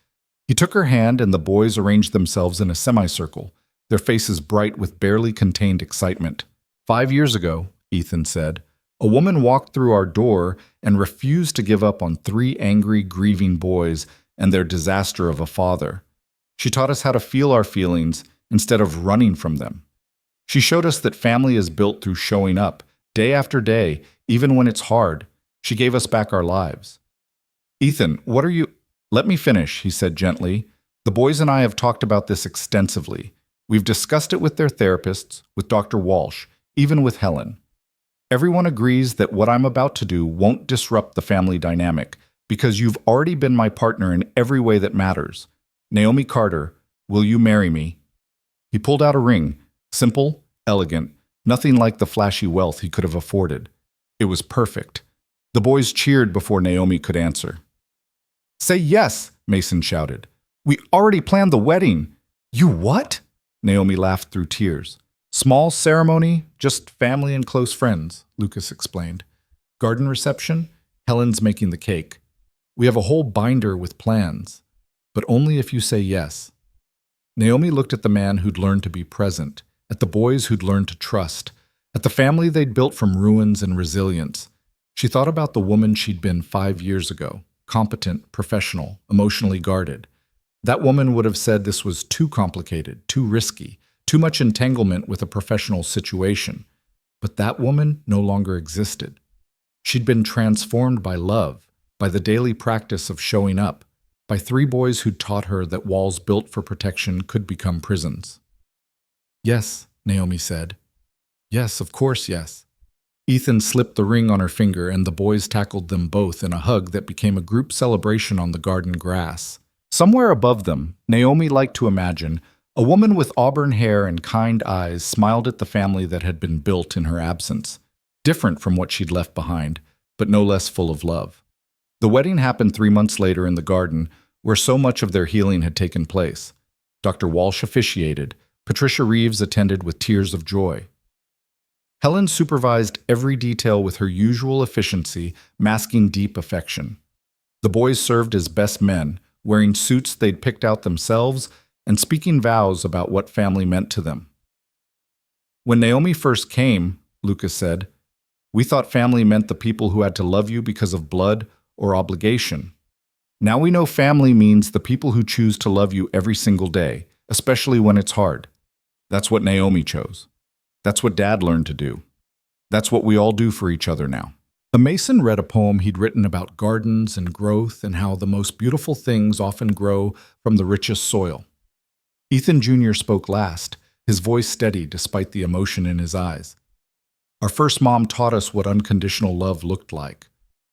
He took her hand, and the boys arranged themselves in a semicircle, their faces bright with barely contained excitement. "5 years ago," Ethan said, "a woman walked through our door and refused to give up on 3 angry, grieving boys and their disaster of a father. She taught us how to feel our feelings instead of running from them. She showed us that family is built through showing up, day after day, even when it's hard. She gave us back our lives." "Ethan, what are you—" "Let me finish," he said gently. "The boys and I have talked about this extensively. We've discussed it with their therapists, with Dr. Walsh, even with Helen. Everyone agrees that what I'm about to do won't disrupt the family dynamic, because you've already been my partner in every way that matters. Naomi Carter, will you marry me?" He pulled out a ring, simple, elegant, nothing like the flashy wealth he could have afforded. It was perfect. The boys cheered before Naomi could answer. "Say yes," Mason shouted. "We already planned the wedding." "You what?" Naomi laughed through tears. "Small ceremony, just family and close friends," Lucas explained. "Garden reception, Helen's making the cake. We have a whole binder with plans, but only if you say yes." Naomi looked at the man who'd learned to be present, at the boys who'd learned to trust, at the family they'd built from ruins and resilience. She thought about the woman she'd been 5 years ago, competent, professional, emotionally guarded. That woman would have said this was too complicated, too risky, too much entanglement with a professional situation. But that woman no longer existed. She'd been transformed by love, by the daily practice of showing up, by 3 boys who'd taught her that walls built for protection could become prisons. "Yes," Naomi said. "Yes, of course, yes." Ethan slipped the ring on her finger, and the boys tackled them both in a hug that became a group celebration on the garden grass. Somewhere above them, Naomi liked to imagine, a woman with auburn hair and kind eyes smiled at the family that had been built in her absence, different from what she'd left behind, but no less full of love. The wedding happened 3 months later in the garden, where so much of their healing had taken place. Dr. Walsh officiated. Patricia Reeves attended with tears of joy. Helen supervised every detail with her usual efficiency, masking deep affection. The boys served as best men, wearing suits they'd picked out themselves and speaking vows about what family meant to them. "When Naomi first came," Lucas said, "we thought family meant the people who had to love you because of blood or obligation. Now we know family means the people who choose to love you every single day, especially when it's hard. That's what Naomi chose. That's what Dad learned to do. That's what we all do for each other now." A mason read a poem he'd written about gardens and growth and how the most beautiful things often grow from the richest soil. Ethan Jr. spoke last, his voice steady despite the emotion in his eyes. Our first mom taught us what unconditional love looked like.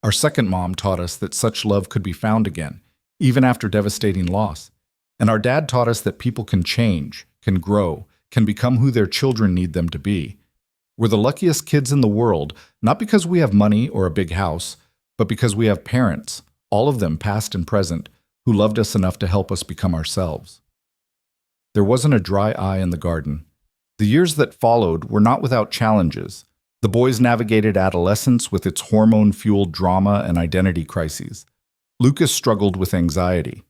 Our second mom taught us that such love could be found again, even after devastating loss. And our dad taught us that people can change, can grow, can become who their children need them to be. We're the luckiest kids in the world, not because we have money or a big house, but because we have parents, all of them past and present, who loved us enough to help us become ourselves. There wasn't a dry eye in the garden. The years that followed were not without challenges. The boys navigated adolescence with its hormone-fueled drama and identity crises. Lucas struggled with anxiety.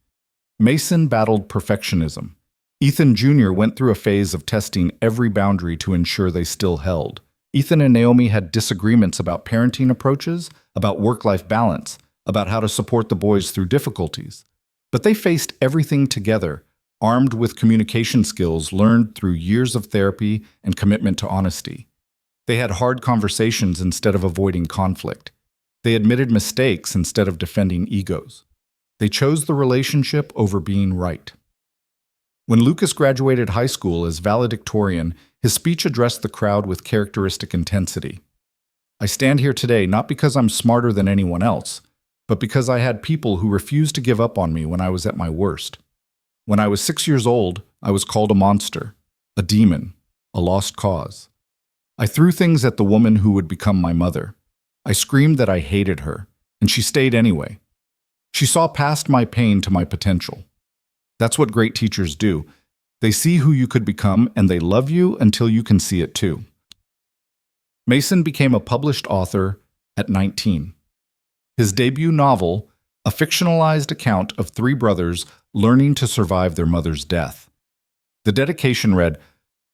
Mason battled perfectionism. Ethan Jr. went through a phase of testing every boundary to ensure they still held. Ethan and Naomi had disagreements about parenting approaches, about work-life balance, about how to support the boys through difficulties. But they faced everything together, armed with communication skills learned through years of therapy and commitment to honesty. They had hard conversations instead of avoiding conflict. They admitted mistakes instead of defending egos. They chose the relationship over being right. When Lucas graduated high school as valedictorian, his speech addressed the crowd with characteristic intensity. I stand here today not because I'm smarter than anyone else, but because I had people who refused to give up on me when I was at my worst. When I was 6 years old, I was called a monster, a demon, a lost cause. I threw things at the woman who would become my mother. I screamed that I hated her, and she stayed anyway. She saw past my pain to my potential. That's what great teachers do. They see who you could become, and they love you until you can see it too. Mason became a published author at 19. His debut novel, a fictionalized account of three brothers learning to survive their mother's death. The dedication read,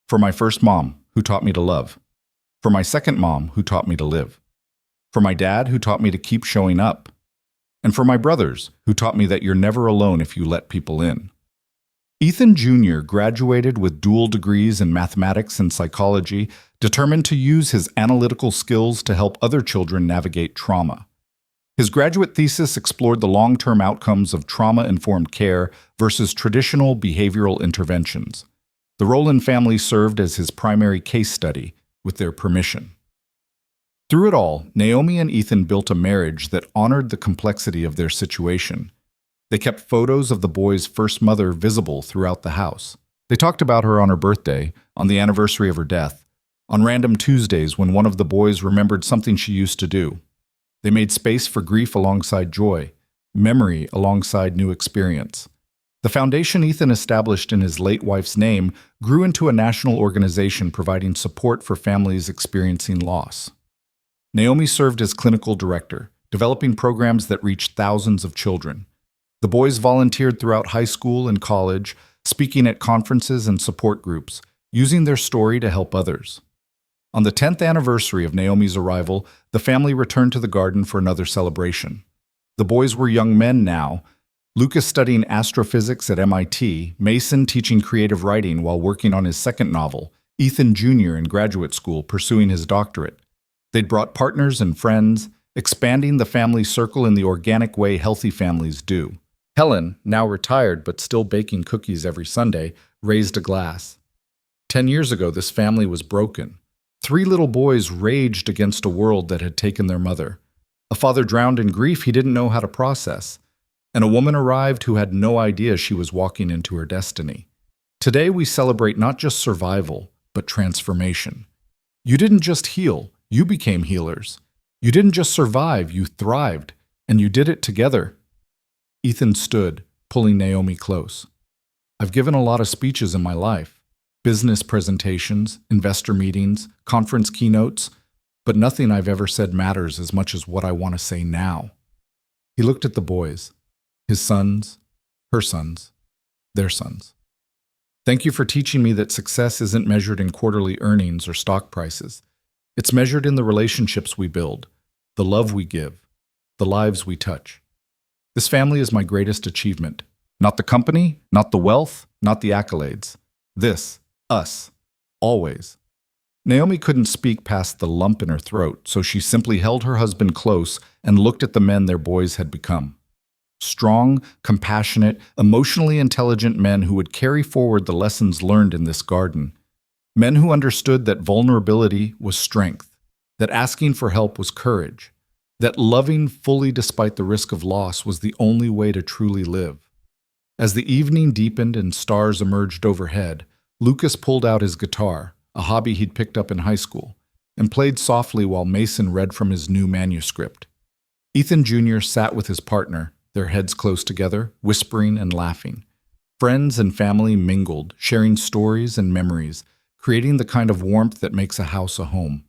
"For my first mom, who taught me to love. For my second mom, who taught me to live. For my dad, who taught me to keep showing up. And for my brothers, who taught me that you're never alone if you let people in." Ethan Jr. graduated with dual degrees in mathematics and psychology, determined to use his analytical skills to help other children navigate trauma. His graduate thesis explored the long-term outcomes of trauma-informed care versus traditional behavioral interventions. The Rowland family served as his primary case study, with their permission. Through it all, Naomi and Ethan built a marriage that honored the complexity of their situation. They kept photos of the boys' first mother visible throughout the house. They talked about her on her birthday, on the anniversary of her death, on random Tuesdays when one of the boys remembered something she used to do. They made space for grief alongside joy, memory alongside new experience. The foundation Ethan established in his late wife's name grew into a national organization providing support for families experiencing loss. Naomi served as clinical director, developing programs that reached thousands of children. The boys volunteered throughout high school and college, speaking at conferences and support groups, using their story to help others. On the 10th anniversary of Naomi's arrival, the family returned to the garden for another celebration. The boys were young men now, Lucas studying astrophysics at MIT, Mason teaching creative writing while working on his second novel, Ethan Jr. in graduate school pursuing his doctorate. They'd brought partners and friends, expanding the family circle in the organic way healthy families do. Helen, now retired but still baking cookies every Sunday, raised a glass. 10 years ago, this family was broken. 3 little boys raged against a world that had taken their mother. A father drowned in grief he didn't know how to process. And a woman arrived who had no idea she was walking into her destiny. Today, we celebrate not just survival, but transformation. You didn't just heal, you became healers. You didn't just survive, you thrived, and you did it together. Ethan stood, pulling Naomi close. I've given a lot of speeches in my life, business presentations, investor meetings, conference keynotes, but nothing I've ever said matters as much as what I want to say now. He looked at the boys, his sons, her sons, their sons. Thank you for teaching me that success isn't measured in quarterly earnings or stock prices. It's measured in the relationships we build, the love we give, the lives we touch. This family is my greatest achievement. Not the company, not the wealth, not the accolades. This, us, always. Naomi couldn't speak past the lump in her throat, so she simply held her husband close and looked at the men their boys had become. Strong, compassionate, emotionally intelligent men who would carry forward the lessons learned in this garden. Men who understood that vulnerability was strength, that asking for help was courage, that loving fully despite the risk of loss was the only way to truly live. As the evening deepened and stars emerged overhead, Lucas pulled out his guitar, a hobby he'd picked up in high school, and played softly while Mason read from his new manuscript. Ethan Jr. sat with his partner, their heads close together, whispering and laughing. Friends and family mingled, sharing stories and memories, creating the kind of warmth that makes a house a home.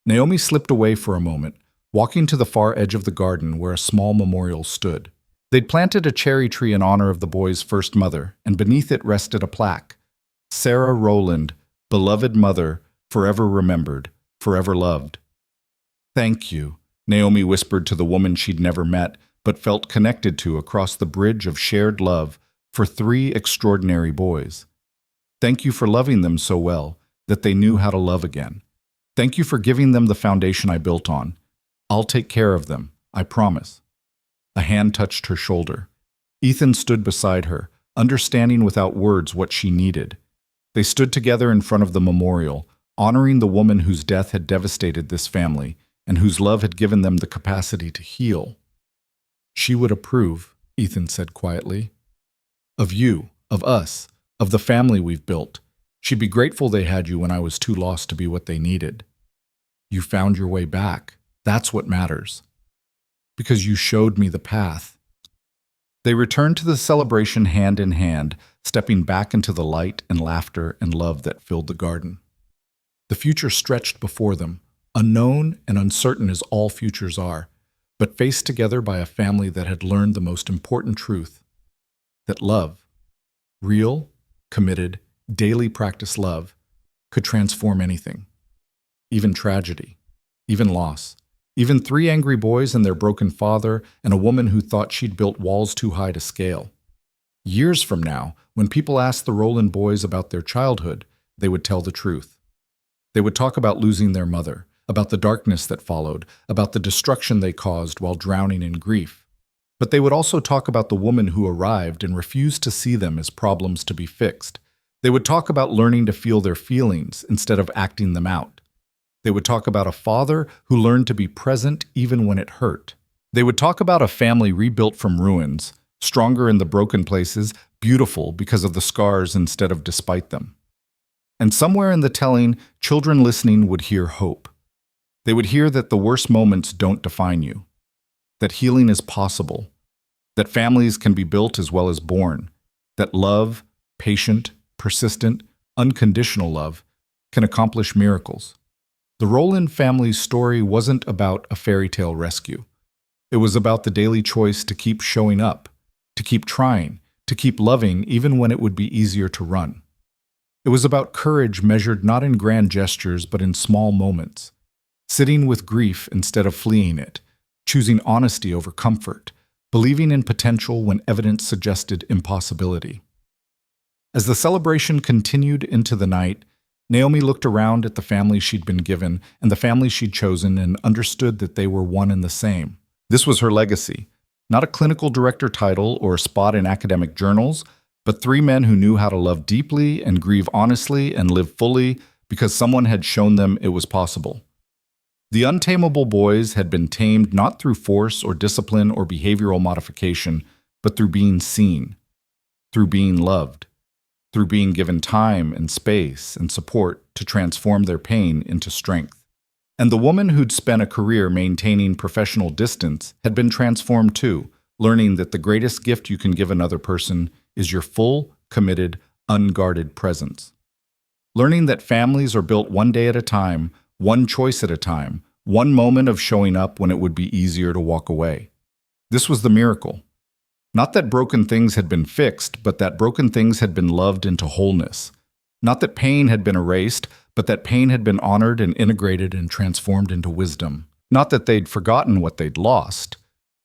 Naomi slipped away for a moment, walking to the far edge of the garden where a small memorial stood. They'd planted a cherry tree in honor of the boy's first mother, and beneath it rested a plaque. Sarah Rowland, beloved mother, forever remembered, forever loved. Thank you, Naomi whispered to the woman she'd never met, but felt connected to across the bridge of shared love for 3 extraordinary boys. Thank you for loving them so well that they knew how to love again. Thank you for giving them the foundation I built on. I'll take care of them, I promise. A hand touched her shoulder. Ethan stood beside her, understanding without words what she needed. They stood together in front of the memorial, honoring the woman whose death had devastated this family and whose love had given them the capacity to heal. She would approve, Ethan said quietly. Of you, of us, of the family we've built. She'd be grateful they had you when I was too lost to be what they needed. You found your way back. That's what matters. Because you showed me the path. They returned to the celebration hand in hand, stepping back into the light and laughter and love that filled the garden. The future stretched before them, unknown and uncertain as all futures are, but faced together by a family that had learned the most important truth, that love, real, committed, daily practice love, could transform anything, even tragedy, even loss, even 3 angry boys and their broken father and a woman who thought she'd built walls too high to scale. Years from now, when people asked the Rowland boys about their childhood, they would tell the truth. They would talk about losing their mother, about the darkness that followed, about the destruction they caused while drowning in grief. But they would also talk about the woman who arrived and refused to see them as problems to be fixed. They would talk about learning to feel their feelings instead of acting them out. They would talk about a father who learned to be present even when it hurt. They would talk about a family rebuilt from ruins, stronger in the broken places, beautiful because of the scars instead of despite them. And somewhere in the telling, children listening would hear hope. They would hear that the worst moments don't define you, that healing is possible, that families can be built as well as born, that love, patient, persistent, unconditional love, can accomplish miracles. The Rowland family's story wasn't about a fairy tale rescue. It was about the daily choice to keep showing up, to keep trying, to keep loving even when it would be easier to run. It was about courage measured not in grand gestures but in small moments, sitting with grief instead of fleeing it, choosing honesty over comfort, believing in potential when evidence suggested impossibility. As the celebration continued into the night, Naomi looked around at the family she'd been given and the family she'd chosen and understood that they were one and the same. This was her legacy, not a clinical director title or a spot in academic journals, but 3 men who knew how to love deeply and grieve honestly and live fully because someone had shown them it was possible. The untamable boys had been tamed not through force or discipline or behavioral modification, but through being seen, through being loved, through being given time and space and support to transform their pain into strength. And the woman who'd spent a career maintaining professional distance had been transformed too, learning that the greatest gift you can give another person is your full, committed, unguarded presence. Learning that families are built one day at a time, one choice at a time, one moment of showing up when it would be easier to walk away. This was the miracle. Not that broken things had been fixed, but that broken things had been loved into wholeness. Not that pain had been erased, but that pain had been honored and integrated and transformed into wisdom. Not that they'd forgotten what they'd lost,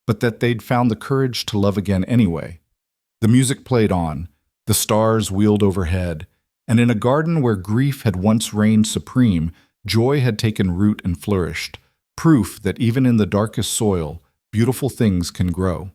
but that they'd found the courage to love again anyway. The music played on, the stars wheeled overhead, And in a garden where grief had once reigned supreme, joy had taken root and flourished, proof that even in the darkest soil, beautiful things can grow.